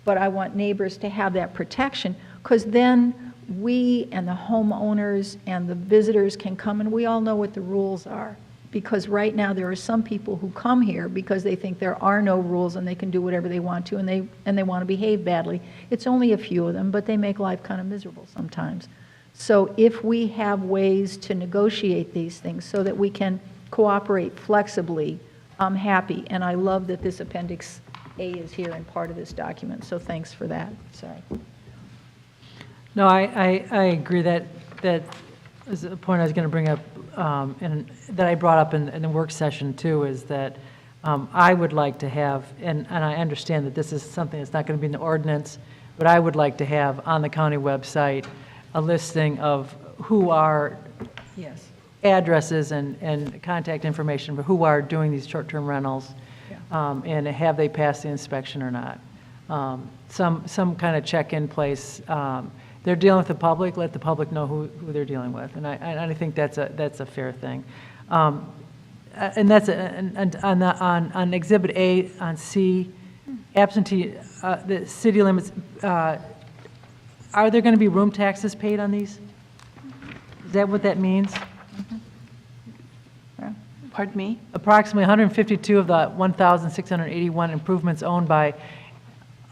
H: but I want neighbors to have that protection, because then we and the homeowners and the visitors can come, and we all know what the rules are. Because right now, there are some people who come here because they think there are no rules and they can do whatever they want to, and they want to behave badly. It's only a few of them, but they make life kind of miserable sometimes. So if we have ways to negotiate these things so that we can cooperate flexibly, I'm happy. And I love that this Appendix A is here and part of this document, so thanks for that. Sorry.
R: No, I agree that is a point I was going to bring up, and that I brought up in the work session too, is that I would like to have, and I understand that this is something that's not going to be in the ordinance, but I would like to have on the county website a listing of who are
H: Yes.
R: addresses and contact information for who are doing these short-term rentals, and have they passed the inspection or not. Some kind of check in place. They're dealing with the public, let the public know who they're dealing with, and I think that's a fair thing. And that's on Exhibit A, on C, absentee, the city limits. Are there going to be room taxes paid on these? Is that what that means?
C: Pardon me?
R: Approximately 152 of the 1,681 improvements owned by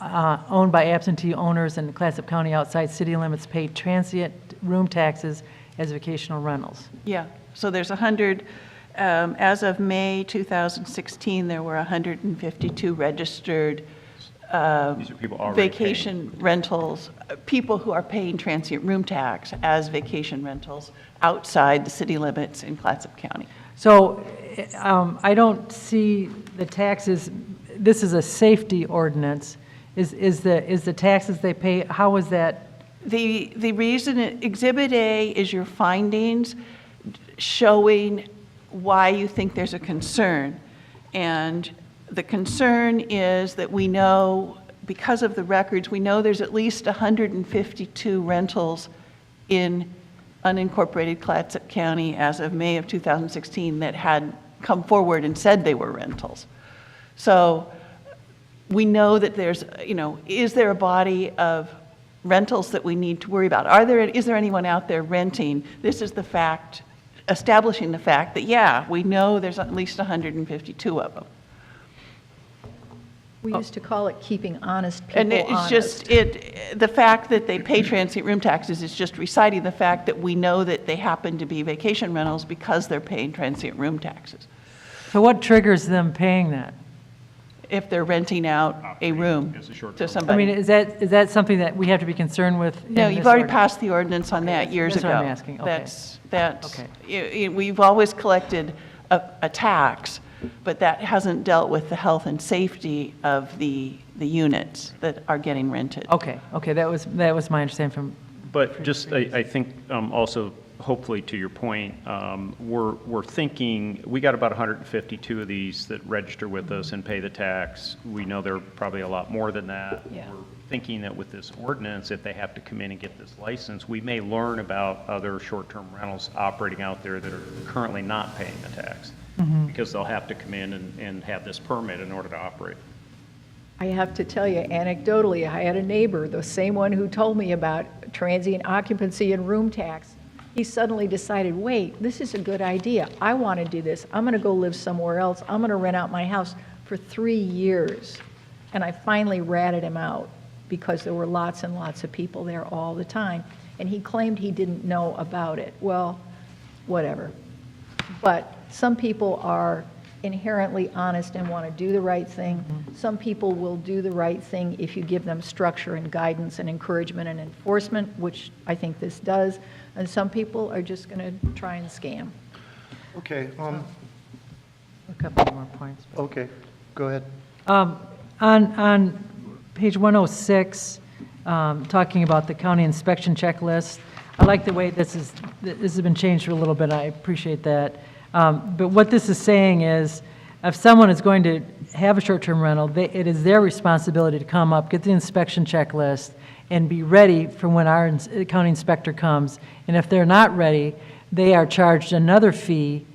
R: absentee owners in Clatsop County outside city limits pay transient room taxes as vacational rentals.
C: Yeah, so there's 100, as of May 2016, there were 152 registered
B: These are people already
C: vacation rentals, people who are paying transient room tax as vacation rentals outside the city limits in Clatsop County.
R: So I don't see the taxes, this is a safety ordinance. Is the taxes they pay, how is that?
C: The reason, Exhibit A is your findings showing why you think there's a concern. And the concern is that we know, because of the records, we know there's at least 152 rentals in unincorporated Clatsop County as of May of 2016 that had come forward and said they were rentals. So we know that there's, is there a body of rentals that we need to worry about? Is there anyone out there renting? This is the fact establishing the fact that, yeah, we know there's at least 152 of them.
H: We used to call it keeping honest people
C: And it's
H: honest.
C: just, the fact that they pay transient room taxes is just reciting the fact that we know that they happen to be vacation rentals because they're paying transient room taxes.
R: So what triggers them paying that?
C: If they're renting out a room to
R: I
C: somebody.
R: mean, is that something that we have to be concerned with?
C: No,
R: in
C: you've
R: this
C: already
R: ordinance?
C: passed the ordinance on that years
R: that's
C: ago.
R: what I'm asking. Okay.
C: That's,
R: Okay.
C: we've always collected a tax, but that hasn't dealt with the health and safety of the units that are getting rented.
R: Okay, that was my understanding from.
B: But just, I think, also, hopefully to your point, we're thinking, we got about 152 of these that register with us and pay the tax. We know there are probably a lot more than that.
H: Yeah.
B: We're thinking that with this ordinance, if they have to come in and get this license, we may learn about other short-term rentals operating out there that are currently not paying the tax.
H: Mhm.
B: Because they'll have to come in and have this permit in order to operate.
H: I have to tell you, anecdotally, I had a neighbor, the same one who told me about transient occupancy and room tax. He suddenly decided, wait, this is a good idea. I want to do this. I'm going to go live somewhere else. I'm going to rent out my house for 3 years. And I finally ratted him out because there were lots and lots of people there all the time. And he claimed he didn't know about it. Well, whatever. But some people are inherently honest and want to do the right thing. Some people will do the right thing if you give them structure and guidance and encouragement and enforcement, which I think this does. And some people are just going to try and scam.
F: Okay,
R: A couple more points.
F: okay, go ahead.
R: On page 106, talking about the county inspection checklist, I like the way this has been changed a little bit. I appreciate that. But what this is saying is, if someone is going to have a short-term rental, it is their responsibility to come up, get the inspection checklist, and be ready for when our county inspector comes. And if they're not ready, they are charged another fee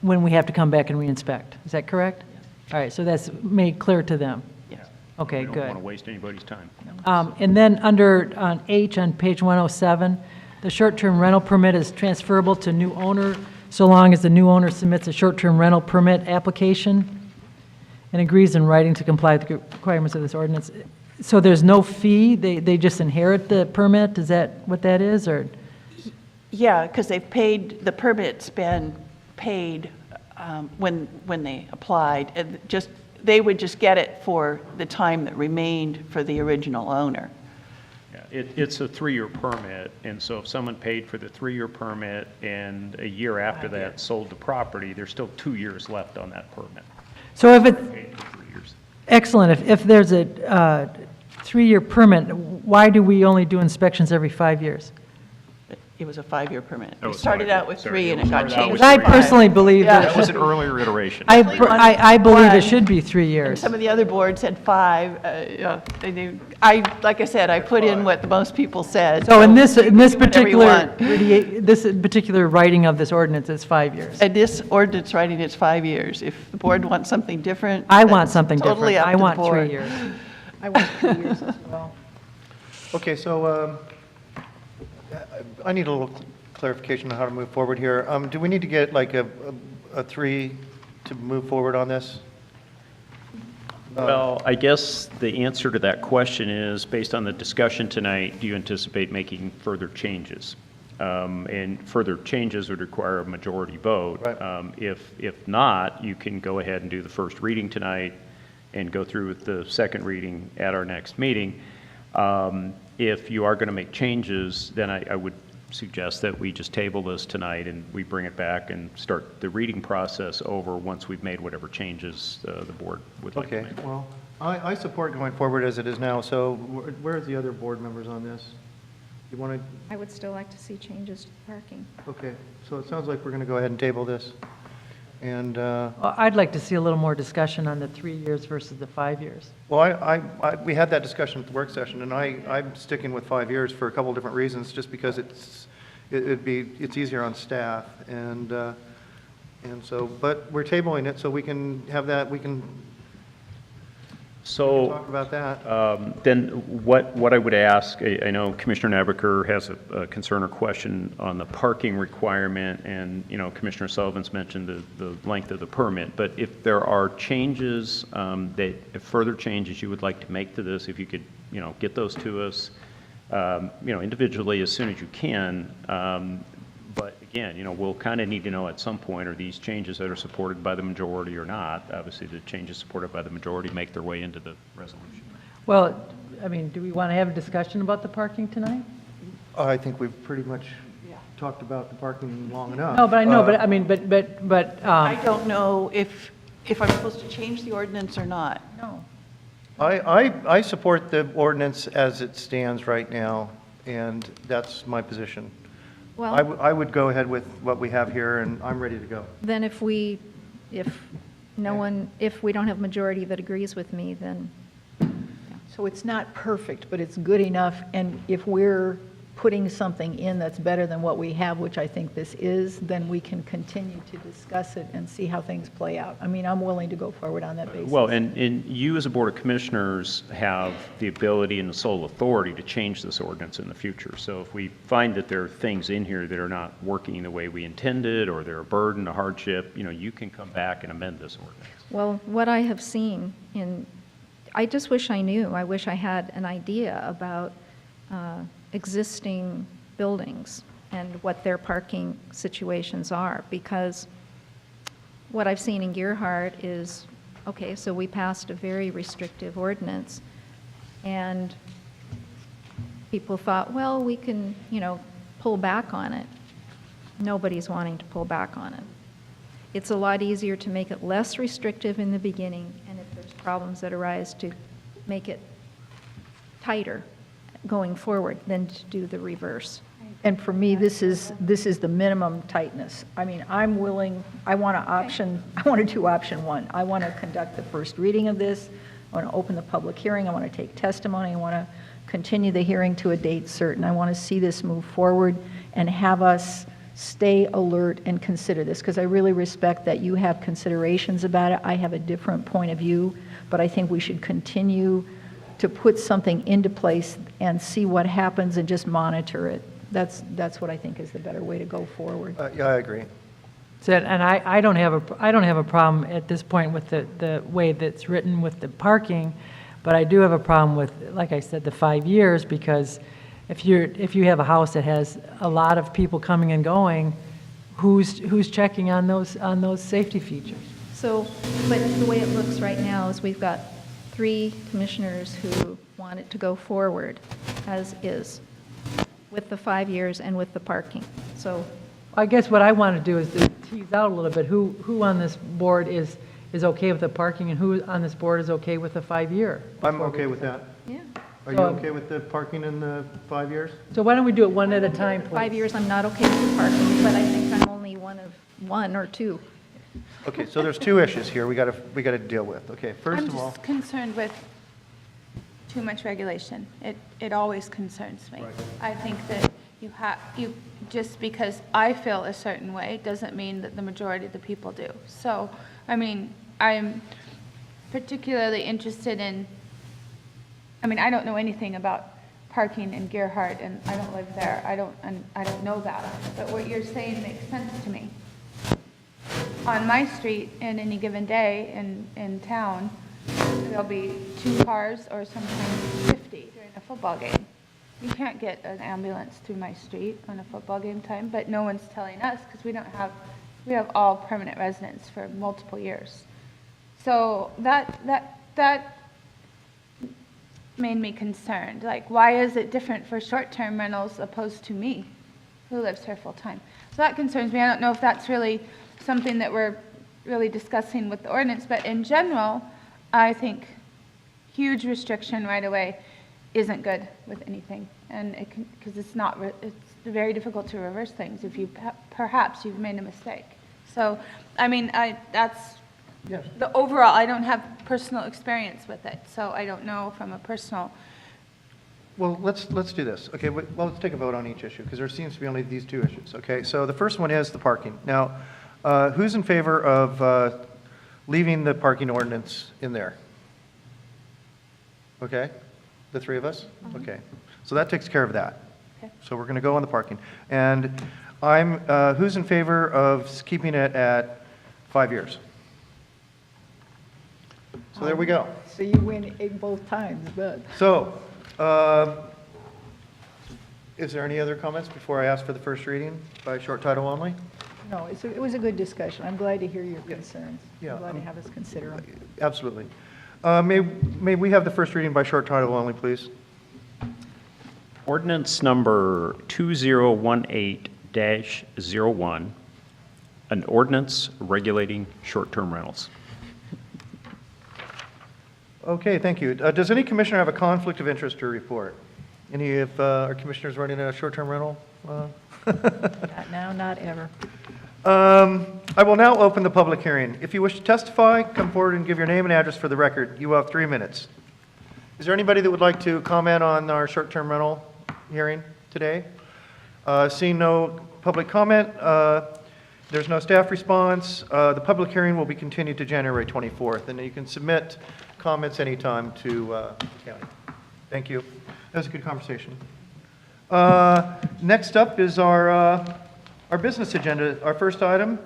R: when we have to come back and re-inspect. Is that correct? All right, so that's made clear to them?
C: Yes.
R: Okay,
B: We don't
R: good.
B: want to waste anybody's time.
R: And then on H on page 107, the short-term rental permit is transferable to new owner so long as the new owner submits a short-term rental permit application and agrees in writing to comply with the requirements of this ordinance. So there's no fee? They just inherit the permit? Is that what that is, or?
C: Yeah, because they've paid, the permit's been paid when they applied. And they would just get it for the time that remained for the original owner.
B: Yeah, it's a 3-year permit, and so if someone paid for the 3-year permit and a year after that sold the property, there's still 2 years left on that permit.
R: So if it,
B: Paid for 3 years.
R: excellent, if there's a 3-year permit, why do we only do inspections every 5 years?
C: It was a 5-year permit.
B: That
C: It
B: was
C: started
B: 5
C: out with
B: sorry,
C: 3
B: it
C: and it got
B: started out
C: changed.
B: with
C: to
R: I
B: 3.
R: personally believe
C: Yeah.
B: That
R: that,
B: was an earlier iteration.
R: I believe it
C: One.
R: should be 3
C: And
R: years.
C: some of the other boards said 5. Like I said, I put in what the most people said.
R: So in this
C: you can do whatever you
R: particular,
C: want.
R: this particular writing of this ordinance is 5 years.
C: And this ordinance writing, it's 5 years. If the board wants something different.
R: I want
C: that's
R: something
C: totally
R: different.
C: up
R: I
C: to the
R: want 3
C: board.
R: years.
H: I want 3 years as well.
F: Okay, so I need a little clarification on how to move forward here. Do we need to get like a 3 to move forward on this?
B: Well, I guess the answer to that question is, based on the discussion tonight, do you anticipate making further changes? And further changes would require a majority vote.
F: Right.
B: If not, you can go ahead and do the first reading tonight and go through with the second reading at our next meeting. If you are going to make changes, then I would suggest that we just table this tonight and we bring it back and start the reading process over once we've made whatever changes the board would like to
F: Okay,
B: make.
F: well, I support going forward as it is now, so where's the other board members on this? You want
A: I would still like to see changes to the parking.
F: to, okay, so it sounds like we're going to go ahead and table this. And,
R: Well, I'd like to see a little more discussion on the 3 years versus the 5 years.
F: well, we had that discussion at the work session, and I'm sticking with 5 years for a couple of different reasons, just because it's easier on staff, and so, but we're tabling it, so we can have that,
B: So,
F: Talk about that.
B: then what I would ask, I know Commissioner Nebaker has a concern or question on the parking requirement, and, Commissioner Sullivan's mentioned the length of the permit, but if there are changes, if further changes you would like to make to this, if you could, get those to us, individually as soon as you can. But again, we'll kind of need to know at some point, are these changes that are supported by the majority or not? Obviously, the changes supported by the majority make their way into the resolution.
R: Well, I mean, do we want to have a discussion about the parking tonight?
F: I think we've pretty much talked about the parking long enough.
R: No, but I know, but I mean, but.
C: I don't know if I'm supposed to change the ordinance or not.
R: No.
F: I support the ordinance as it stands right now, and that's my position.
A: Well,
F: I would go ahead with what we have here, and I'm ready to go.
A: then if we don't have majority that agrees with me, then
H: So it's not perfect, but it's good enough, and if we're putting something in that's better than what we have, which I think this is, then we can continue to discuss it and see how things play out. I mean, I'm willing to go forward on that basis.
B: Well, and you as a Board of Commissioners have the ability and the sole authority to change this ordinance in the future. So if we find that there are things in here that are not working the way we intended, or they're a burden, a hardship, you can come back and amend this ordinance.
A: well, what I have seen I just wish I knew. I wish I had an idea about existing buildings and what their parking situations are, because what I've seen in Gearhart is, okay, so we passed a very restrictive ordinance, and people thought, well, we can, pull back on it. Nobody's wanting to pull back on it. It's a lot easier to make it less restrictive in the beginning, and if there's problems that arise, to make it tighter going forward than to do the reverse.
H: And for me, this is the minimum tightness. I mean, I'm willing, I want to do option one. I want to conduct the first reading of this. I want to open the public hearing. I want to take testimony. I want to continue the hearing to a date certain. I want to see this move forward and have us stay alert and consider this, because I really respect that you have considerations about it. I have a different point of view, but I think we should continue to put something into place and see what happens and just monitor it. That's what I think is the better way to go forward.
F: Yeah, I agree.
R: And I don't have a problem at this point with the way that's written with the parking, but I do have a problem with, like I said, the 5 years, because if you have a house that has a lot of people coming and going, who's checking on those safety features?
A: So, but the way it looks right now is we've got 3 commissioners who want it to go forward as is, with the 5 years and with the parking. So
R: I guess what I want to do is to tease out a little bit who on this board is okay with the parking, and who on this board is okay with the 5 year.
F: I'm okay with that.
A: yeah.
F: Are you okay with the parking in the 5 years?
R: So why don't we do it one at a time, please?
A: 5 years, I'm not okay with the parking, but I think I'm only one or two.
F: Okay, so there's 2 issues here we got to deal with. Okay, first
I: I'm
F: of all,
I: just concerned with too much regulation. It always concerns me.
F: Right.
I: I think that you just because I feel a certain way doesn't mean that the majority of the people do. So, I mean, I'm particularly interested in, I don't know anything about parking in Gearhart, and I don't live there. I don't know that. But what you're saying makes sense to me. On my street, in any given day in town, there'll be 2 cars or sometimes 50 during a football game. You can't get an ambulance through my street on a football game time, but no one's telling us because we have all permanent residents for multiple years. So that made me concerned. Like, why is it different for short-term rentals opposed to me, who lives here full-time? So that concerns me. I don't know if that's really something that we're really discussing with the ordinance, but in general, I think huge restriction right away isn't good with anything, and because it's very difficult to reverse things if you perhaps you've made a mistake. So, that's the overall. I don't have personal experience with it, so I don't know from a personal.
F: well, let's do this. Okay, well, let's take a vote on each issue, because there seems to be only these 2 issues. Okay, so the first one is the parking. Now, who's in favor of leaving the parking ordinance in there? Okay? The three of us? Okay. So that takes care of that. So we're going to go on the parking. And who's in favor of keeping it at 5 years? So there we go.
H: So you win it both times, but.
F: So, is there any other comments before I ask for the first reading by short title only?
H: No, it was a good discussion. I'm glad to hear your concerns.
F: Yeah.
H: I'm glad to have us consider them.
F: Absolutely. May we have the first reading by short title only, please?
B: Ordinance number 2018-01, an ordinance regulating short-term rentals.
F: Okay, thank you. Does any commissioner have a conflict of interest to report? Any of our commissioners running a short-term rental?
H: Not now, not ever.
F: I will now open the public hearing. If you wish to testify, come forward and give your name and address for the record. You have 3 minutes. Is there anybody that would like to comment on our short-term rental hearing today? Seeing no public comment, there's no staff response. The public hearing will be continued to January 24th, and you can submit comments anytime to the county. Thank you. That was a good conversation. Next up is our business agenda. Our first item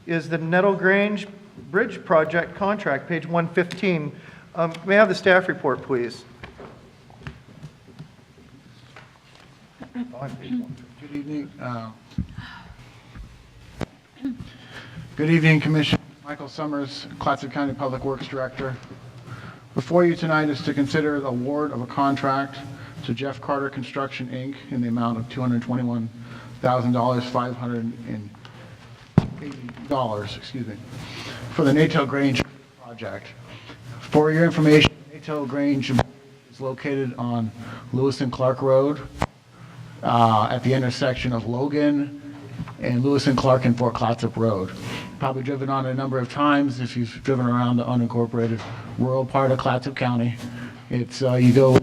F: is the Nettle Grange Bridge Project contract, page 115. May I have the staff report, please?
S: Good evening. Good evening, Commissioner. Michael Summers, Clatsop County Public Works Director. Before you tonight is to consider the award of a contract to Jeff Carter Construction, Inc. in the amount of $221,580, for the Natal Grange project. For your information, Natal Grange is located on Lewis and Clark Road at the intersection of Logan and Lewis and Clark and Fort Clatsop Road. Probably driven on it a number of times if you've driven around the unincorporated rural part of Clatsop County. It's you go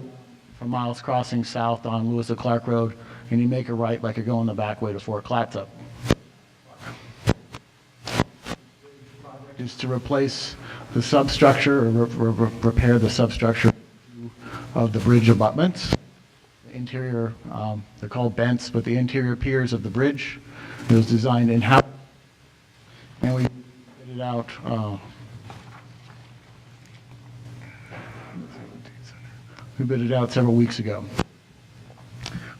S: from Miles Crossing south on Lewis and Clark Road, and you make a right like you're going the back way to Fort Clatsop. Is to replace the substructure or repair the substructure of the bridge abutments. The interior, they're called bents, but the interior piers of the bridge. It was designed in-house, and we fitted it out. We bid it out several weeks ago.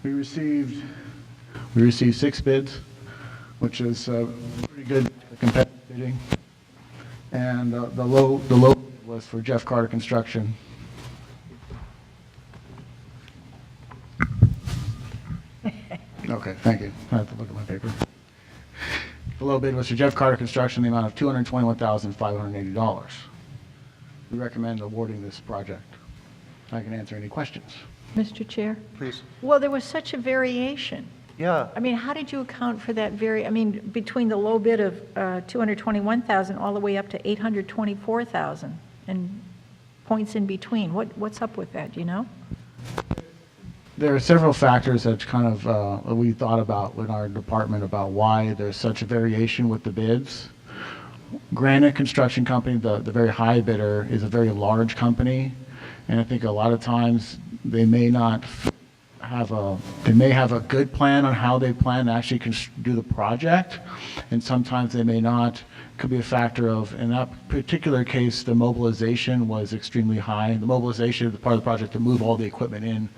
S: We received 6 bids, which is pretty good competitive bidding. And the low bid was for Jeff Carter Construction. Okay, thank you. I have to look at my paper. The low bid was for Jeff Carter Construction, the amount of $221,580. We recommend awarding this project. I can answer any questions.
H: Mr. Chair?
F: Please.
H: Well, there was such a variation.
F: Yeah.
H: I mean, how did you account for that between the low bid of $221,000 all the way up to $824,000 and points in between? What's up with that, do you know?
S: There are several factors that kind of we thought about in our department about why there's such a variation with the bids. Granite Construction Company, the very high bidder, is a very large company, and I think a lot of times they may not have they may have a good plan on how they plan to actually do the project, and sometimes they may not. Could be a factor of, in that particular case, the mobilization was extremely high. The mobilization is part of the project to move all the equipment in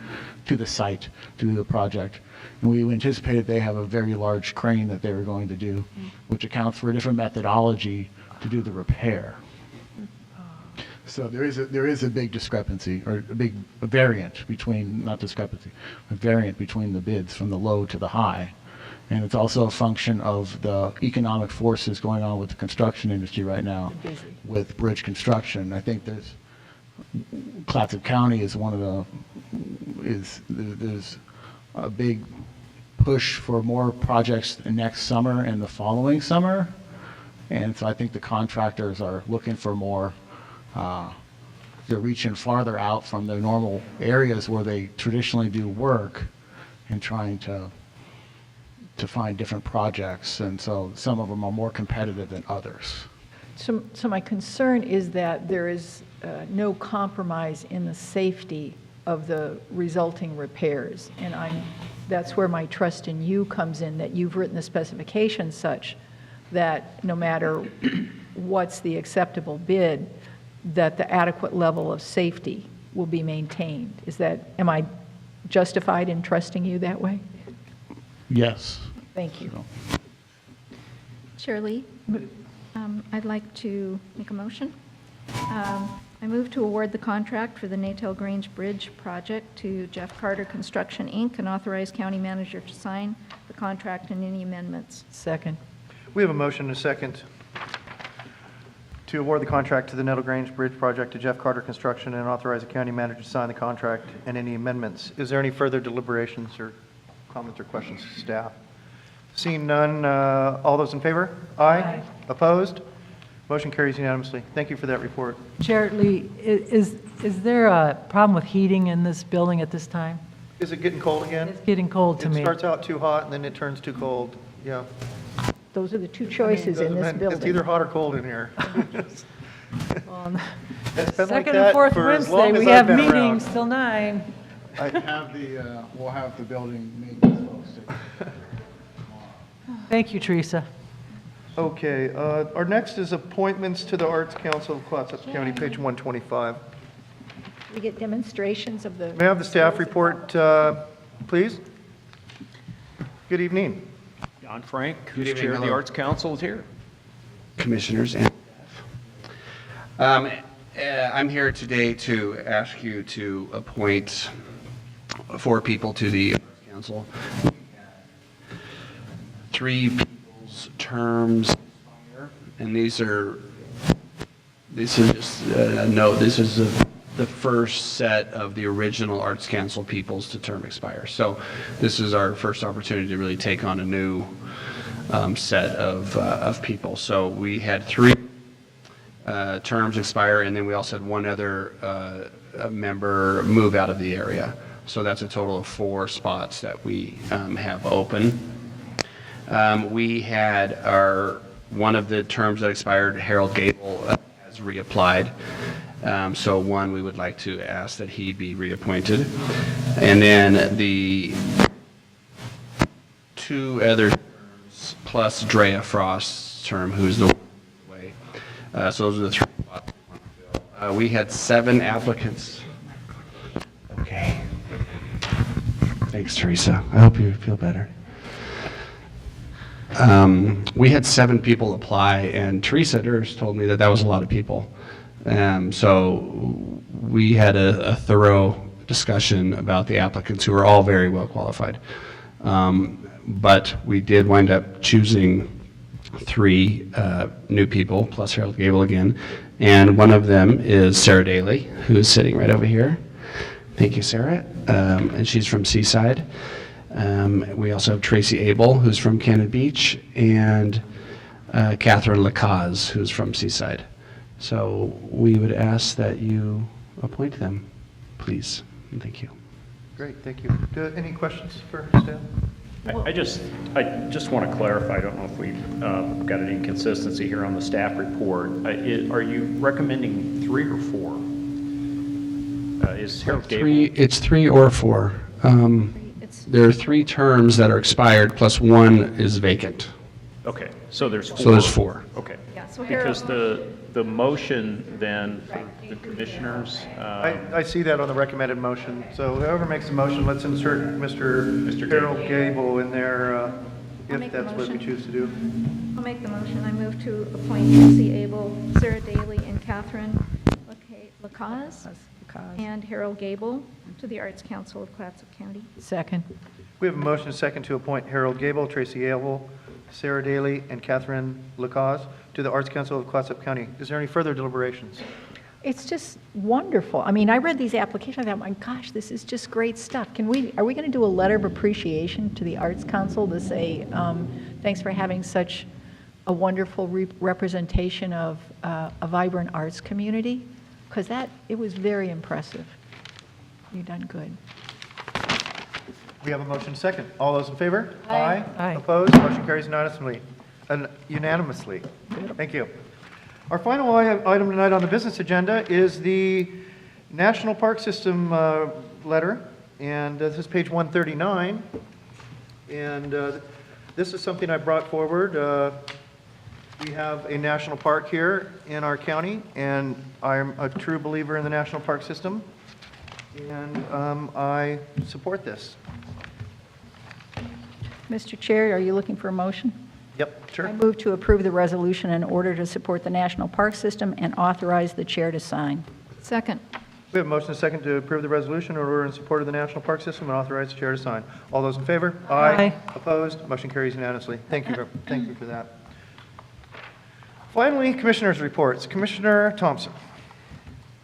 S: to the site to do the project. And we anticipated they have a very large crane that they were going to do, which accounts for a different methodology to do the repair. So there is a big discrepancy, or a variant between, not discrepancy, a variant between the bids from the low to the high. And it's also a function of the economic forces going on with the construction industry right now with bridge construction. I think Clatsop County is there's a big push for more projects next summer and the following summer. And so I think the contractors are looking for more, they're reaching farther out from their normal areas where they traditionally do work and trying to find different projects, and so some of them are more competitive than others.
H: So my concern is that there is no compromise in the safety of the resulting repairs. And that's where my trust in you comes in, that you've written the specifications such that no matter what's the acceptable bid, that the adequate level of safety will be maintained. Am I justified in trusting you that way?
S: Yes.
H: Thank you.
A: Shirley, I'd like to make a motion. I move to award the contract for the Natal Grange Bridge project to Jeff Carter Construction, Inc., and authorize county manager to sign the contract and any amendments.
H: Second.
F: We have a motion and a second to award the contract to the Nettle Grange Bridge project to Jeff Carter Construction and authorize the county manager to sign the contract and any amendments. Is there any further deliberations or comments or questions to staff? Seeing none, all those in favor? Aye. Opposed? Motion carries unanimously. Thank you for that report.
R: Chair Lee, is there a problem with heating in this building at this time?
F: Is it getting cold again?
R: It's getting cold to me.
F: It starts out too hot and then it turns too cold. Yeah.
H: Those are the two choices in this building.
F: It's either hot or cold in here. It's been like
R: Second
F: that
R: and fourth
F: for as
R: Wednesday,
F: long as
R: we
F: I've
R: have
F: been
R: meetings
F: around.
R: till 9.
S: We'll have the building maintenance folks take.
R: Thank you, Teresa.
F: Okay, our next is appointments to the Arts Council of Clatsop County, page 125.
H: We get demonstrations of the...
F: May I have the staff report, please? Good evening.
B: John Frank, who's
T: evening,
B: chair of the
T: hello.
B: Arts Council, is here.
T: Commissioners and I'm here today to ask you to appoint 4 people to the Arts Council. 3 people's terms, and this is just a note, this is the first set of the original Arts Council peoples to term expire. So this is our first opportunity to really take on a new set of people. So we had 3 terms expire, and then we also had 1 other member move out of the area. So that's a total of 4 spots that we have open. We had one of the terms that expired, Harold Gable, has reapplied. So one, we would like to ask that he be reappointed. And then the 2 other terms, plus Drea Frost's term, who's the way. So those are the 3 spots we want to fill. We had 7 applicants. Okay. Thanks, Teresa. I hope you feel better. We had 7 people apply, and Teresa Durst told me that that was a lot of people. So we had a thorough discussion about the applicants, who are all very well qualified. But we did wind up choosing 3 new people, plus Harold Gable again. And one of them is Sarah Daly, who is sitting right over here. Thank you, Sarah. And she's from Seaside. We also have Tracy Abel, who's from Cannon Beach, and Catherine Lacaze, who's from Seaside. So we would ask that you appoint them, please. And thank you.
F: Great, thank you. Any questions for staff?
B: I just want to clarify, I don't know if we've got an inconsistency here on the staff report. Are you recommending 3 or 4? Is Harold Gable?
T: It's 3 or 4. There are 3 terms that are expired, plus 1 is vacant.
B: Okay, so there's 4.
T: So there's 4.
B: Okay.
A: Yeah, so Harold-
B: Because the motion then for the commissioners,
F: I see that on the recommended motion. So whoever makes the motion, let's insert Mr. Harold Gable in there,
A: I'll
F: if
A: make the
F: that's what we
A: motion.
F: choose to do.
A: I'll make the motion. I move to appoint Tracy Abel, Sarah Daly, and Catherine Lacaze, and Harold Gable to the Arts Council of Clatsop County.
H: Second.
F: We have a motion and a second to appoint Harold Gable, Tracy Abel, Sarah Daly, and Catherine Lacaze to the Arts Council of Clatsop County. Is there any further deliberations?
H: It's just wonderful. I mean, I read these applications, I thought, my gosh, this is just great stuff. Are we going to do a letter of appreciation to the Arts Council to say, thanks for having such a wonderful representation of a vibrant arts community? Because it was very impressive. You've done good.
F: We have a motion second. All those in favor?
H: Aye. Aye.
F: Opposed? Motion carries unanimously. Thank you. Our final item tonight on the business agenda is the National Park System letter, and this is page 139. And this is something I brought forward. We have a national park here in our county, and I'm a true believer in the national park system, and I support this.
H: Mr. Chair, are you looking for a motion?
F: Yep, sure.
H: I move to approve the resolution in order to support the National Park System and authorize the chair to sign.
A: Second.
F: We have a motion and a second to approve the resolution in order in support of the national park system and authorize the chair to sign. All those in favor?
R: Aye.
F: Opposed? Motion carries unanimously. Thank you for that. Finally, commissioners' reports. Commissioner Thompson.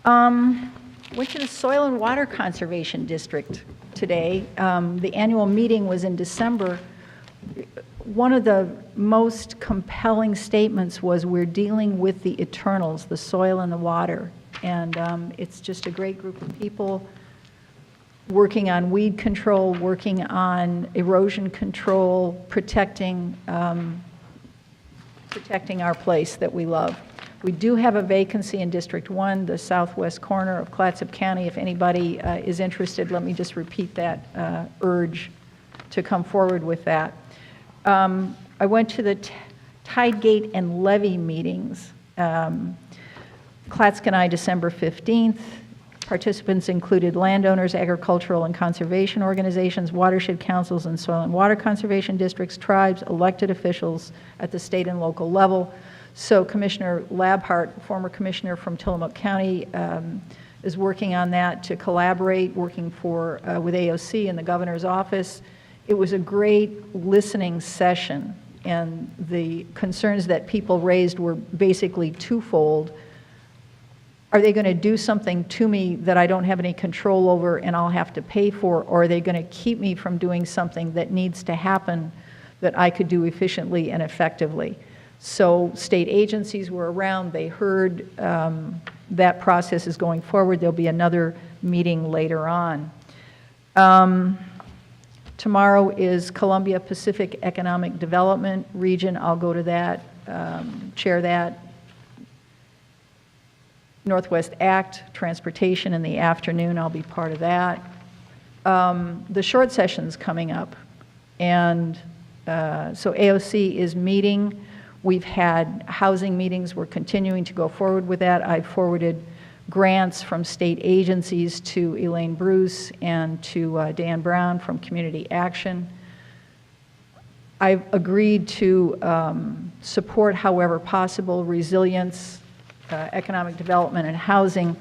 H: Went to the Soil and Water Conservation District today. The annual meeting was in December. One of the most compelling statements was we're dealing with the eternals, the soil and the water. And it's just a great group of people working on weed control, working on erosion control, protecting our place that we love. We do have a vacancy in District 1, the southwest corner of Clatsop County. If anybody is interested, let me just repeat that urge to come forward with that. I went to the Tidegate and Levy meetings. Clatskanie, December 15th. Participants included landowners, agricultural and conservation organizations, watershed councils, and soil and water conservation districts, tribes, elected officials at the state and local level. So Commissioner Labhart, former commissioner from Tillamook County, is working on that to collaborate, working with AOC and the governor's office. It was a great listening session, and the concerns that people raised were basically twofold. Are they going to do something to me that I don't have any control over and I'll have to pay for, or are they going to keep me from doing something that needs to happen that I could do efficiently and effectively? So state agencies were around, they heard that process is going forward. There'll be another meeting later on. Tomorrow is Columbia Pacific Economic Development Region. I'll go to that, chair that. Northwest Act, Transportation in the afternoon, I'll be part of that. The short session's coming up, and so AOC is meeting. We've had housing meetings. We're continuing to go forward with that. I've forwarded grants from state agencies to Elaine Bruce and to Dan Brown from Community Action. I've agreed to support, however possible, resilience, economic development, and housing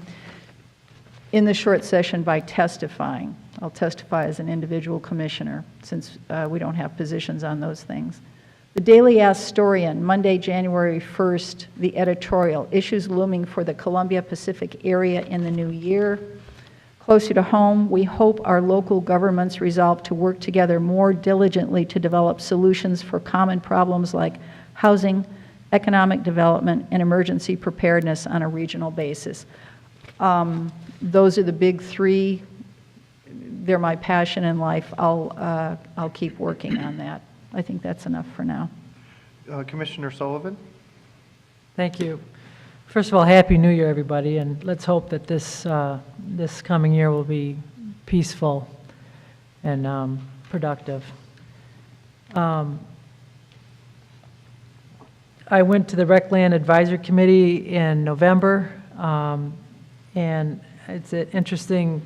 H: in the short session by testifying. I'll testify as an individual commissioner since we don't have positions on those things. The Daily Astorian, Monday, January 1st, the editorial, issues looming for the Columbia Pacific area in the new year. Closer to home, we hope our local governments resolve to work together more diligently to develop solutions for common problems like housing, economic development, and emergency preparedness on a regional basis. Those are the big three. They're my passion in life. I'll keep working on that. I think that's enough for now.
F: Commissioner Sullivan.
R: Thank you. First of all, Happy New Year, everybody, and let's hope that this coming year will be peaceful and productive. I went to the Rec Land Advisory Committee in November, and it's an interesting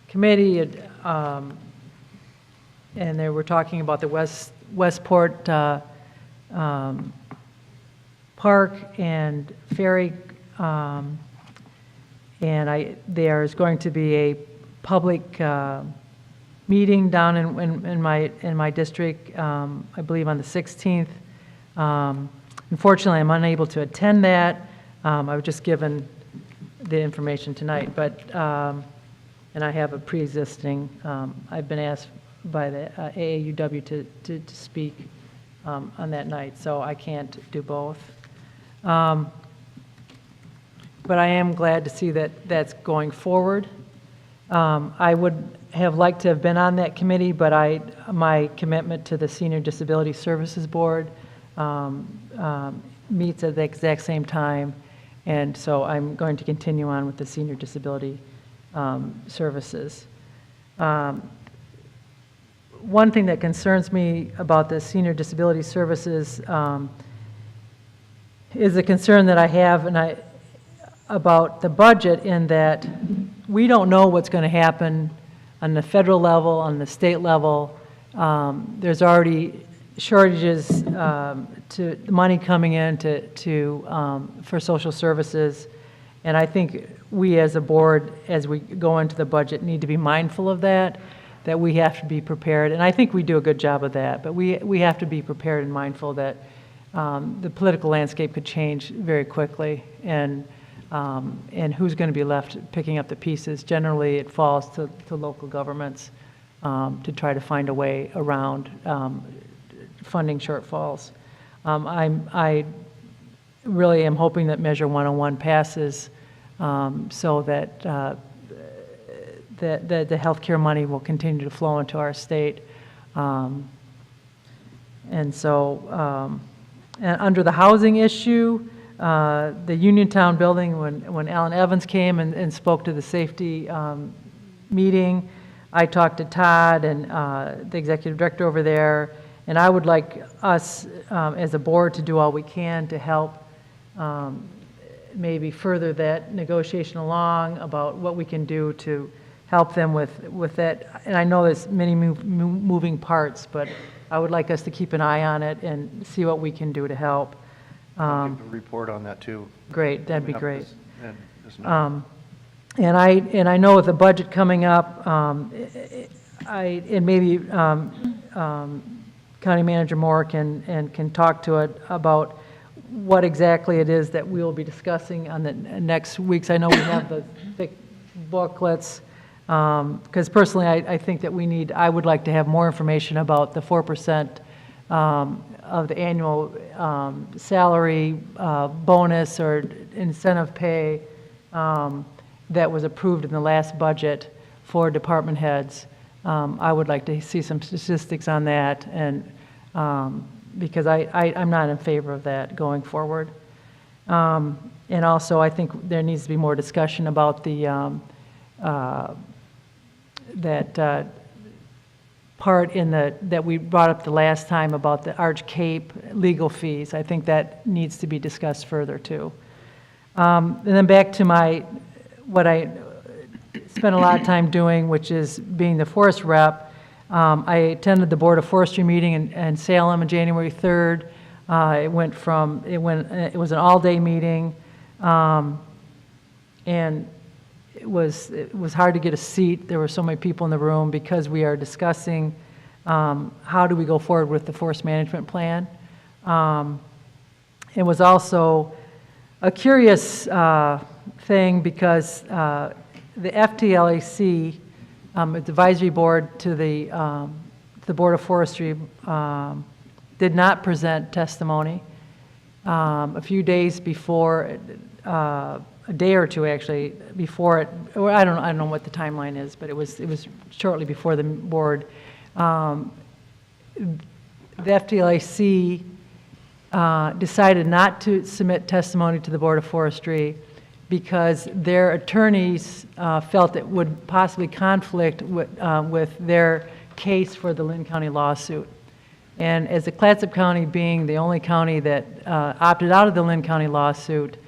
R: committee, and they were talking about the Westport Park and Ferry, and there is going to be a public meeting down in my district, I believe on the 16th. Unfortunately, I'm unable to attend that. I was just given the information tonight, but and I have a pre-existing. I've been asked by the AAUW to speak on that night, so I can't do both. But I am glad to see that that's going forward. I would have liked to have been on that committee, but my commitment to the Senior Disability Services Board meets at the exact same time, And so I'm going to continue on with the senior disability services. One thing that concerns me about the senior disability services is a concern that I have about the budget, in that we don't know what's going to happen on the federal level, on the state level. There's already shortages to money coming in for social services, and I think we as a board, as we go into the budget, need to be mindful of that we have to be prepared, and I think we do a good job of that, but we have to be prepared and mindful that the political landscape could change very quickly, and who's going to be left picking up the pieces. Generally, it falls to local governments to try to find a way around funding shortfalls. I really am hoping that Measure 101 passes so that the health care money will continue to flow into our state. And so, and under the housing issue, the Uniontown building, when Alan Evans came and spoke to the safety meeting, I talked to Todd and the executive director over there, and I would like us as a board to do all we can to help maybe further that negotiation along about what we can do to help them with that. And I know there's many moving parts, but I would like us to keep an eye on it and see what we can do to help.
F: I'll give a report on that too.
R: Great, that'd be great.
F: This month.
R: And I know with the budget coming up, and maybe County Manager Moore can talk to it about what exactly it is that we will be discussing on the next weeks. I know we have the thick booklets, because personally I think that I would like to have more information about the 4% of the annual salary bonus or incentive pay that was approved in the last budget for department heads. I would like to see some statistics on that, and because I'm not in favor of that going forward. And also, I think there needs to be more discussion about the that part that we brought up the last time about the Arch Cape legal fees. I think that needs to be discussed further too. And then back to what I spent a lot of time doing, which is being the forest rep. I attended the Board of Forestry meeting in Salem on January 3rd. It was an all-day meeting, and it was hard to get a seat. There were so many people in the room because we are discussing how do we go forward with the forest management plan. It was also a curious thing because the FTLAC, advisory board to the Board of Forestry, did not present testimony. A few days before, a day or two actually before it, or I don't know what the timeline is, but it was shortly before the board. The FTLAC decided not to submit testimony to the Board of Forestry because their attorneys felt it would possibly conflict with their case for the Lynn County lawsuit. And as the Clatsop County being the only county that opted out of the Lynn County lawsuit,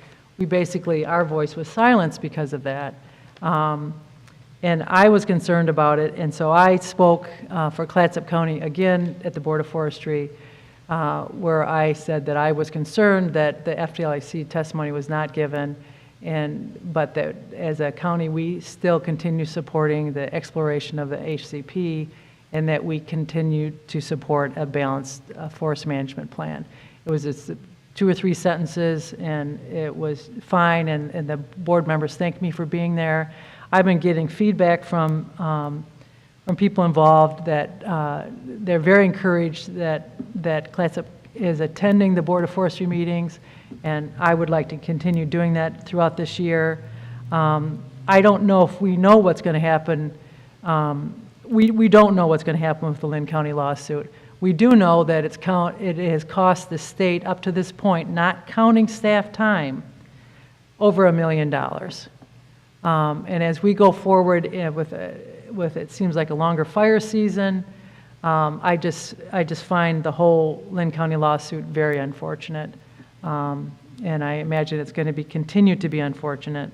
R: our voice was silenced because of that. And I was concerned about it, and so I spoke for Clatsop County again at the Board of Forestry, where I said that I was concerned that the FTLAC testimony was not given, but that as a county we still continue supporting the exploration of the HCP, and that we continue to support a balanced forest management plan. It was just 2 or 3 sentences, and it was fine, and the board members thanked me for being there. I've been getting feedback from people involved that they're very encouraged that Clatsop is attending the Board of Forestry meetings, and I would like to continue doing that throughout this year. I don't know if we know what's going to happen. We don't know what's going to happen with the Lynn County lawsuit. We do know that it has cost the state up to this point, not counting staff time, over $1 million. And as we go forward with it seems like a longer fire season, I just find the whole Lynn County lawsuit very unfortunate. And I imagine it's going to continue to be unfortunate.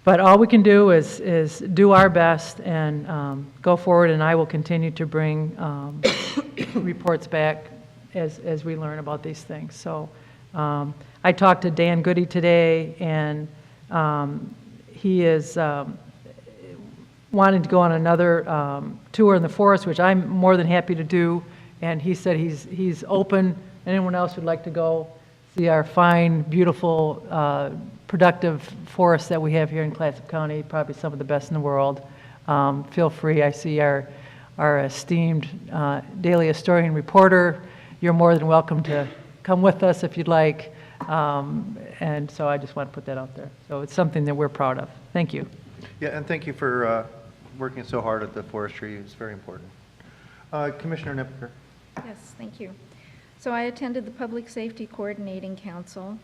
R: But all we can do is do our best and go forward, and I will continue to bring reports back as we learn about these things. So I talked to Dan Goody today, and he is wanting to go on another tour in the forest, which I'm more than happy to do, and he said he's open. Anyone else who'd like to go see our fine, beautiful, productive forests that we have here in Clatsop County, probably some of the best in the world, feel free. I see our esteemed daily historian reporter. You're more than welcome to come with us if you'd like. And so I just want to put that out there. So it's something that we're proud of. Thank you.
F: Yeah, and thank you for working so hard at the forestry. It's very important. Commissioner Nipker.
A: Yes, thank you. So I attended the Public Safety Coordinating Council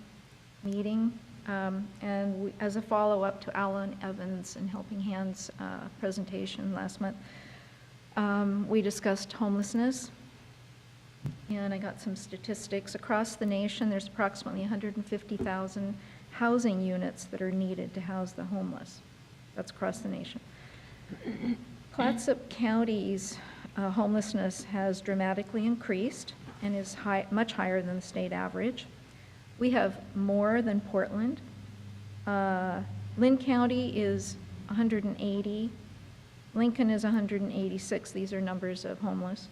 A: meeting, and as a follow-up to Alan Evans and Helping Hands presentation last month, we discussed homelessness, and I got some statistics. Across the nation, there's approximately 150,000 housing units that are needed to house the homeless. That's across the nation. Clatsop County's homelessness has dramatically increased and is much higher than the state average. We have more than Portland. Lynn County is 180. Lincoln is 186. These are numbers of homeless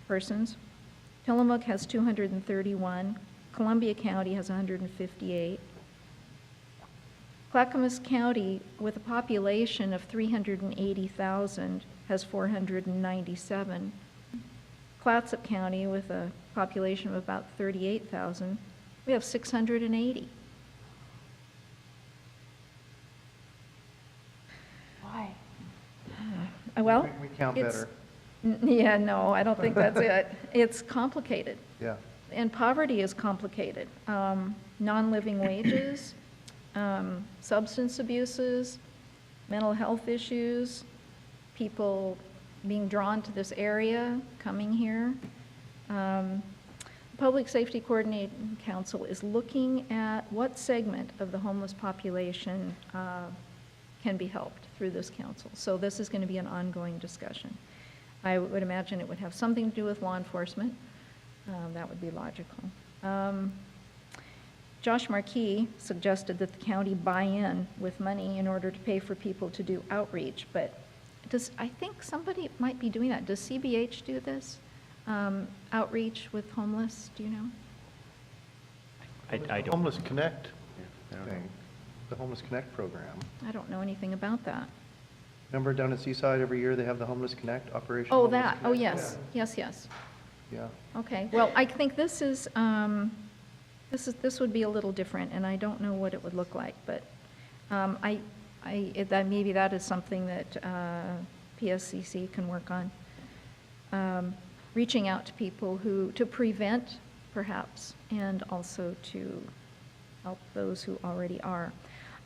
A: persons. Tillamook has 231. Columbia County has 158. Clackamas County, with a population of 380,000, has 497. Clatsop County, with a population of about 38,000, we have 680.
C: Why?
A: Well,
F: we count
A: it's-
F: better.
A: Yeah, no, I don't think that's it. It's complicated.
F: Yeah.
A: And poverty is complicated. Non-living wages, substance abuses, mental health issues, people being drawn to this area, coming here. Public Safety Coordinating Council is looking at what segment of the homeless population can be helped through this council. So this is going to be an ongoing discussion. I would imagine it would have something to do with law enforcement. That would be logical. Josh Markey suggested that the county buy in with money in order to pay for people to do outreach, but I think somebody might be doing that. Does CBH do this? Outreach with homeless, do you know?
B: I don't.
F: Homeless Connect thing, the Homeless Connect program.
A: I don't know anything about that.
F: Remember down at Seaside every year they have the Homeless Connect operation?
A: Oh,
F: Homeless
A: that, oh,
F: Connect?
A: yes, yes, yes.
F: Yeah.
A: Okay, well, I think this would be a little different, and I don't know what it would look like, but maybe that is something that PSCC can work on. Reaching out to people to prevent, perhaps, and also to help those who already are.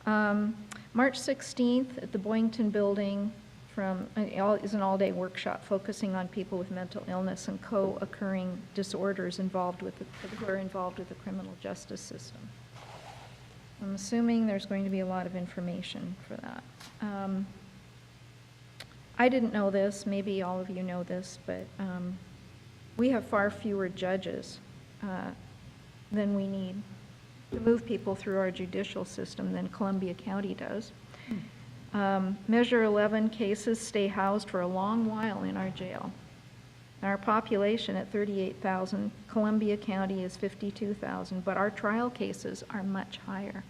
A: March 16th at the Boynton Building is an all-day workshop focusing on people with mental illness and co-occurring disorders who are involved with the criminal justice system. I'm assuming there's going to be a lot of information for that. I didn't know this, maybe all of you know this, but we have far fewer judges than we need to move people through our judicial system than Columbia County does. Measure 11 cases stay housed for a long while in our jail. Our population at 38,000, Columbia County is 52,000, but our trial cases are much higher.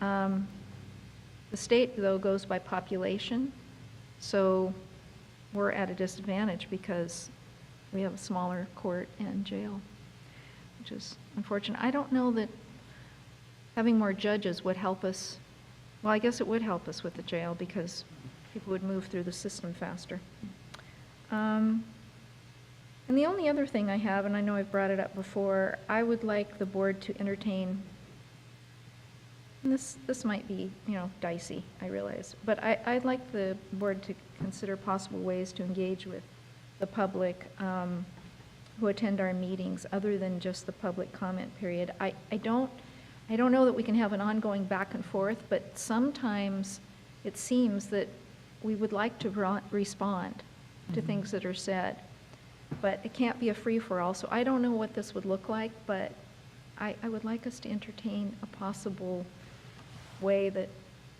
A: The state, though, goes by population, so we're at a disadvantage because we have a smaller court and jail, which is unfortunate. I don't know that having more judges would help us. Well, I guess it would help us with the jail because people would move through the system faster. And the only other thing I have, and I know I've brought it up before, I would like the board to entertain, and this might be, dicey, I realize, but I'd like the board to consider possible ways to engage with the public who attend our meetings, other than just the public comment period. I don't know that we can have an ongoing back and forth, but sometimes it seems that we would like to respond to things that are said, but it can't be a free-for-all. So I don't know what this would look like, but I would like us to entertain a possible way that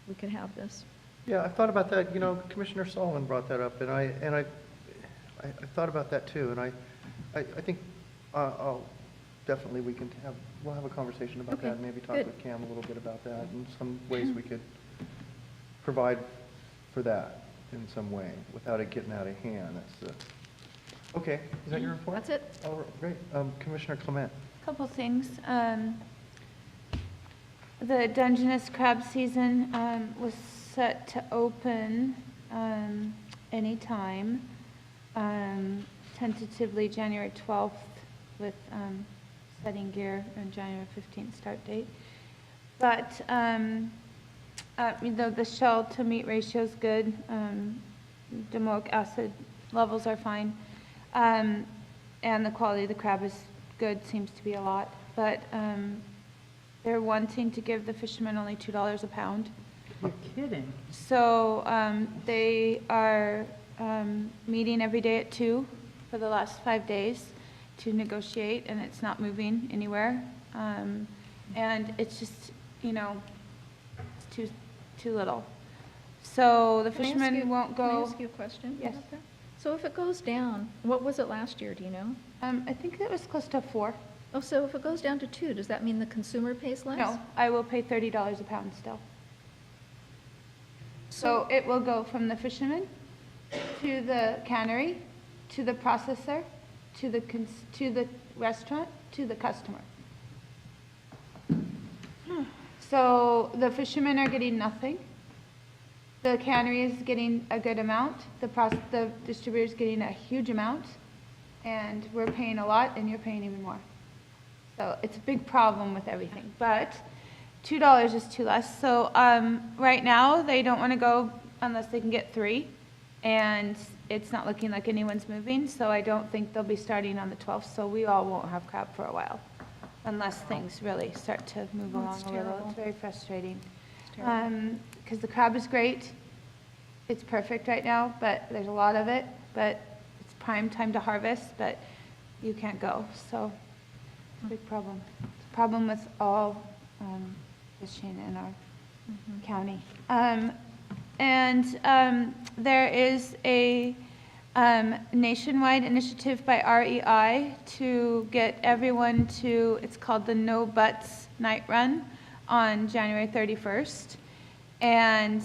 A: we could have this.
F: Yeah, I've thought about that. Commissioner Sullivan brought that up, and I thought about that too. And I think definitely we'll have a conversation about that, and maybe talk with Cam a little bit about that and some ways we could provide for that in some way without it getting out of hand. Okay, is that your report?
A: That's it.
F: Oh, great. Commissioner Clement.
I: Couple things. The Dungeness crab season was set to open anytime, tentatively January 12th with setting gear and January 15th start date. But the shell to meat ratio is good. Domoic acid levels are fine. And the quality of the crab is good, seems to be a lot. But they're wanting to give the fishermen only $2 a pound.
H: You're kidding.
I: So they are meeting every day at 2 for the last 5 days to negotiate, and it's not moving anywhere. And it's just, it's too little. So the fishermen won't go.
A: Can I ask you a question?
I: Yes.
A: about that? So if it goes down, what was it last year, do you know?
I: I think it was close to 4.
A: Oh, so if it goes down to 2, does that mean the consumer pays less?
I: No, I will pay $30 a pound still. So it will go from the fisherman to the cannery, to the processor, to the restaurant, to the customer. So the fishermen are getting nothing. The cannery is getting a good amount. The distributor is getting a huge amount. And we're paying a lot, and you're paying even more. So it's a big problem with everything. But $2 is too less. So right now, they don't want to go unless they can get 3. And it's not looking like anyone's moving. So I don't think they'll be starting on the 12th. So we all won't have crab for a while, unless things really start to move along a little. It's very frustrating. Because the crab is great. It's perfect right now, but there's a lot of it. But it's prime time to harvest, but you can't go. So it's a big problem. It's a problem with all fishing in our county. There is a nationwide initiative by REI to get everyone to, it's called the No Butts Night Run on January 31st. And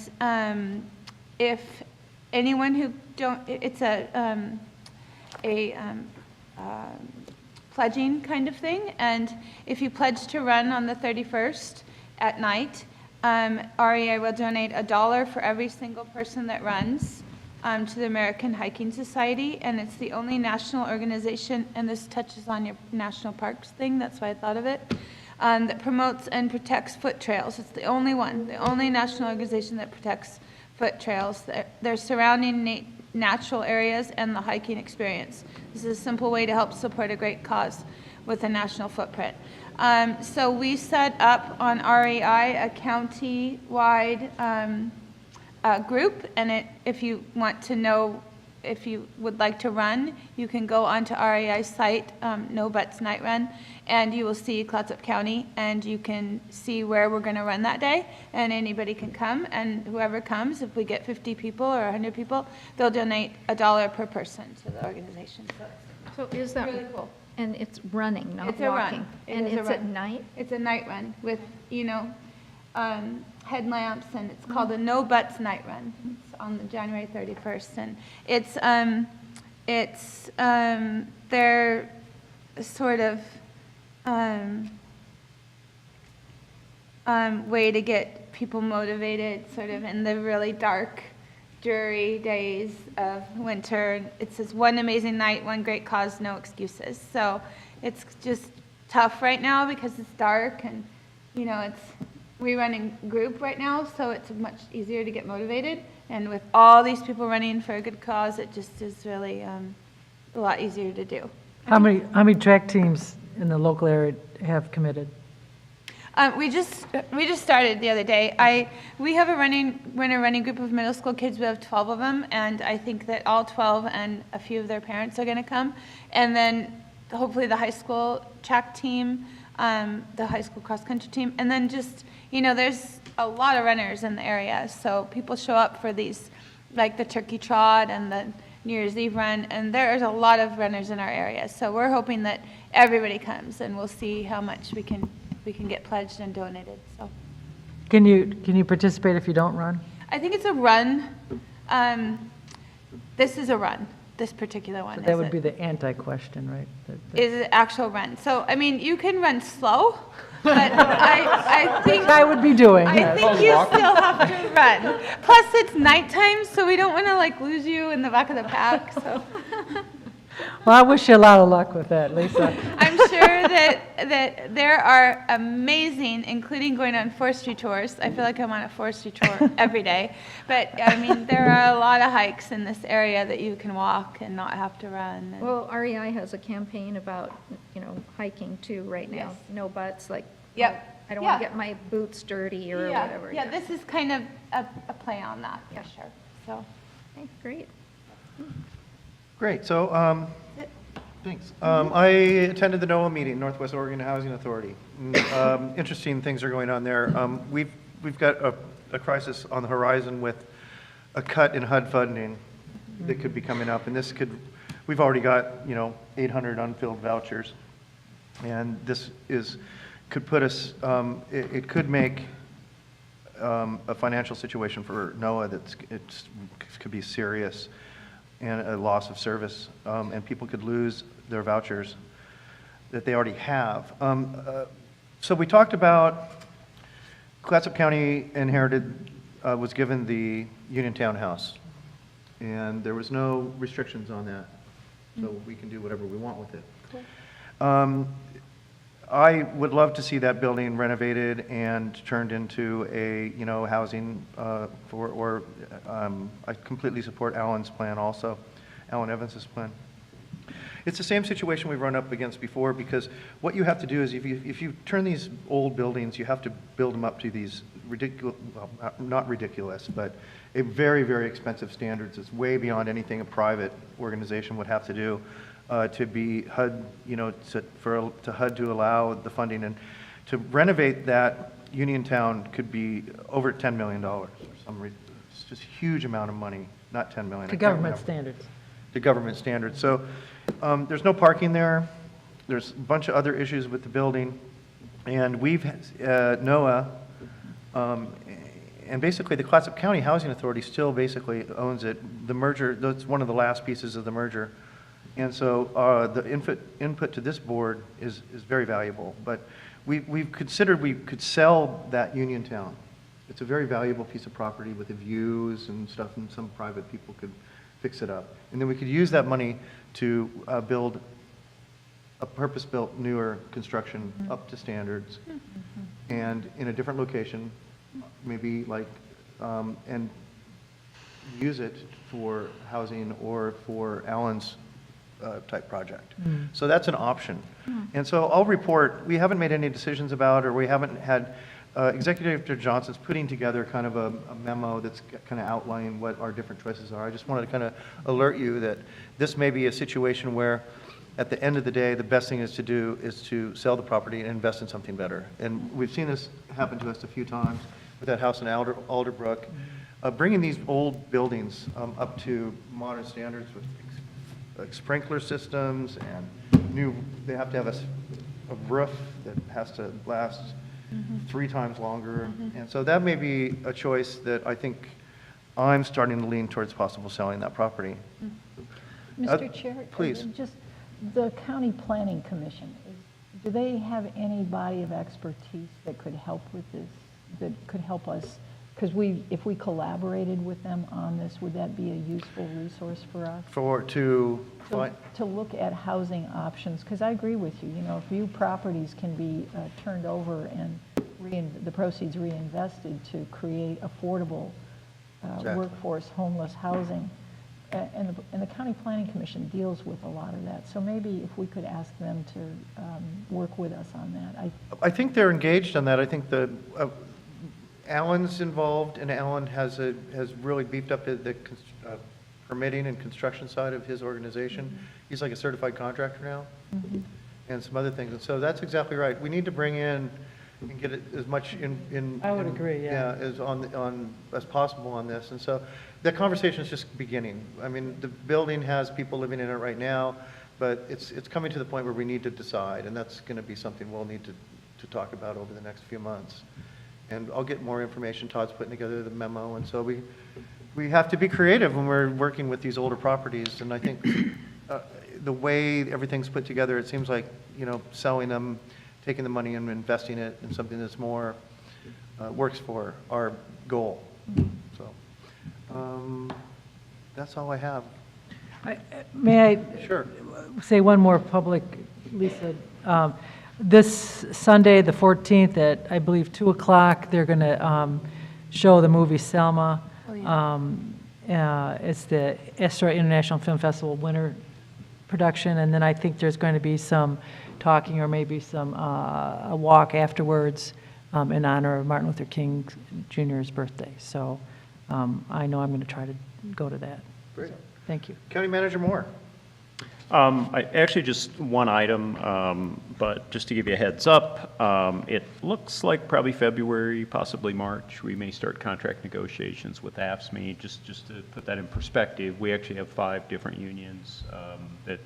I: if anyone who it's a pledging kind of thing. And if you pledge to run on the 31st at night, REI will donate $1 for every single person that runs to the American Hiking Society. And it's the only national organization, and this touches on your national parks thing, that's why I thought of it, that promotes and protects foot trails. It's the only one, the only national organization that protects foot trails. They're surrounding natural areas and the hiking experience. This is a simple way to help support a great cause with a national footprint. So we set up on REI a county-wide group, and if you want to know if you would like to run, you can go onto REI's site, No Butts Night Run, and you will see Clatsop County, and you can see where we're going to run that day, and anybody can come, and whoever comes, if we get 50 people or 100 people, they'll donate $1 per person to the organization.
A: So is that
I: really cool?
A: And it's running, not
I: It's
A: walking?
I: a run.
A: And
I: is a
A: it's at
I: run.
A: night?
I: It's a night run with, headlamps, and it's called a No Butts Night Run. It's on the January 31st, and it's their sort of way to get people motivated, sort of in the really dark dreary days of winter. It says one amazing night, one great cause, no excuses. So it's just tough right now because it's dark and, you know, we run in group right now, so it's much easier to get motivated. And with all these people running for a good cause, it just is really a lot easier to do.
R: How many track teams in the local area have committed?
I: We just started the other day. We have a running group of middle school kids. We have 12 of them, and I think that all 12 and a few of their parents are going to come. And then hopefully the high school track team, the high school cross country team, and then just, you know, there's a lot of runners in the area, so people show up for these, like the Turkey Trot and the New Year's Eve run, and there's a lot of runners in our area. So we're hoping that everybody comes, and we'll see how much we can get pledged and donated. So
R: Can you participate if you don't run?
I: I think it's a run. This is a run. This particular one.
R: That would be the anti-question, right?
I: Is an actual run. So I mean, you can run slow, but I think
R: I would be doing.
I: I think you still have to run. Plus, it's nighttime, so we don't want to like lose you in the back of the pack. So.
R: Well, I wish you a lot of luck with that, Lisa.
I: I'm sure that there are amazing, including going on forestry tours. I feel like I'm on a forestry tour every day. But, I mean, there are a lot of hikes in this area that you can walk and not have to run.
A: Well, REI has a campaign about, you know, hiking too right now.
I: Yes.
A: No butts, like,
I: Yep.
A: I don't want to get my boots dirty or whatever.
I: Yeah, this is kind of a play on that, for sure. So,
A: Okay, great.
F: Great, so, thanks. I attended the NOAA meeting, Northwest Oregon Housing Authority. Interesting things are going on there. We've got a crisis on the horizon with a cut in HUD funding that could be coming up, and we've already got, 800 unfilled vouchers, and this could put us, it could make a financial situation for NOAA could be serious, and a loss of service, and people could lose their vouchers that they already have. So we talked about Clatsop County was given the Uniontown House, and there was no restrictions on that, so we can do whatever we want with it.
I: cool.
F: I would love to see that building renovated and turned into a, housing I completely support Alan's plan also, Alan Evans's plan. It's the same situation we've run up against before, because what you have to do is if you turn these old buildings, you have to build them up to these ridiculous, well, not ridiculous, but a very, very expensive standards. It's way beyond anything a private organization would have to do. To be HUD, to HUD to allow the funding, and to renovate that Uniontown could be over $10 million or it's just a huge amount of money, not 10 million.
R: To government standards.
F: To government standards. So there's no parking there. There's a bunch of other issues with the building, and NOAA, and basically the Clatsop County Housing Authority still basically owns it. The merger, that's one of the last pieces of the merger. And so the input to this board is very valuable. But we've considered we could sell that Uniontown. It's a very valuable piece of property with the views and stuff, and some private people could fix it up. And then we could use that money to build a purpose-built, newer construction up to standards, and in a different location, maybe like, and use it for housing or for Alan's type project. So that's an option. And so I'll report, we haven't made any decisions about, or we haven't had, Executive Director Johnson's putting together kind of a memo that's kind of outlining what our different choices are. I just wanted to kind of alert you that this may be a situation where at the end of the day, the best thing is to do is to sell the property and invest in something better. And we've seen this happen to us a few times with that house in Alderbrook. Bringing these old buildings up to modern standards with sprinkler systems and they have to have a roof that has to last 3 times longer. And so that may be a choice that I think I'm starting to lean towards possible selling that property.
H: Mr. Chair?
F: Please.
H: Just the County Planning Commission, do they have any body of expertise that could help with this, that could help us Because if we collaborated with them on this, would that be a useful resource for us? To look at housing options, because I agree with you, if new properties can be turned over and the proceeds reinvested to create affordable workforce, homeless housing, and the County Planning Commission deals with a lot of that. So maybe if we could ask them to work with us on that.
F: I think they're engaged on that. I think Alan's involved, and Alan has really beefed up the permitting and construction side of his organization.
H: Mm-hmm.
F: He's like a certified contractor now, and some other things. And so that's exactly right. We need to bring in and get it as much in.
R: I would agree, yeah.
F: As possible on this. And so the conversation is just beginning. I mean, the building has people living in it right now, but it's coming to the point where we need to decide, and that's going to be something we'll need to talk about over the next few months. And I'll get more information. Todd's putting together the memo, and so we have to be creative when we're working with these older properties. And I think the way everything's put together, it seems like, selling them, taking the money and investing it in something that's more works for our goal. So that's all I have.
R: May I
F: Sure.
R: say one more public, Lisa? This Sunday, the 14th, at, I believe, 2 o'clock, they're going to show the movie Selma. It's the Astoria International Film Festival winter production, and then I think there's going to be some talking or maybe some a walk afterwards in honor of Martin Luther King Jr.'s birthday. So I know I'm going to try to go to that.
F: Great.
R: So, thank you.
F: County Manager Moore.
B: Actually, just one item, but just to give you a heads up, it looks like probably February, possibly March, we may start contract negotiations with AFSCME. Just to put that in perspective, we actually have 5 different unions that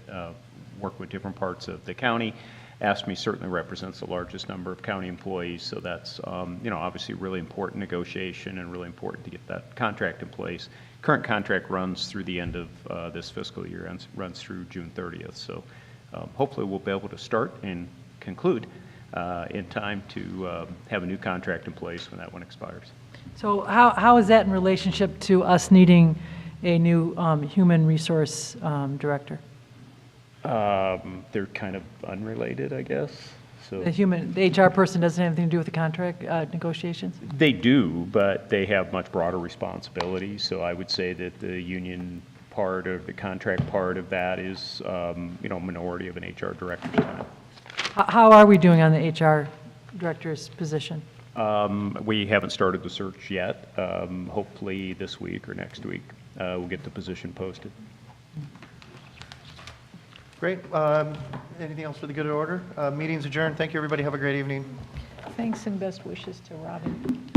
B: work with different parts of the county. AFSCME certainly represents the largest number of county employees, so that's obviously a really important negotiation and really important to get that contract in place. Current contract runs through the end of this fiscal year and runs through June 30th. So hopefully we'll be able to start and conclude in time to have a new contract in place when that one expires.
R: So how is that in relationship to us needing a new human resource director?
B: They're kind of unrelated, I guess. So
R: The HR person doesn't have anything to do with the contract negotiations?
B: They do, but they have much broader responsibilities. So I would say that the union part of the contract part of that is, minority of an HR director's time.
R: How are we doing on the HR director's position?
B: We haven't started the search yet. Hopefully this week or next week, we'll get the position posted.
F: Great. Anything else for the good of order? Meeting's adjourned. Thank you, everybody. Have a great evening.
H: Thanks and best wishes to Robin.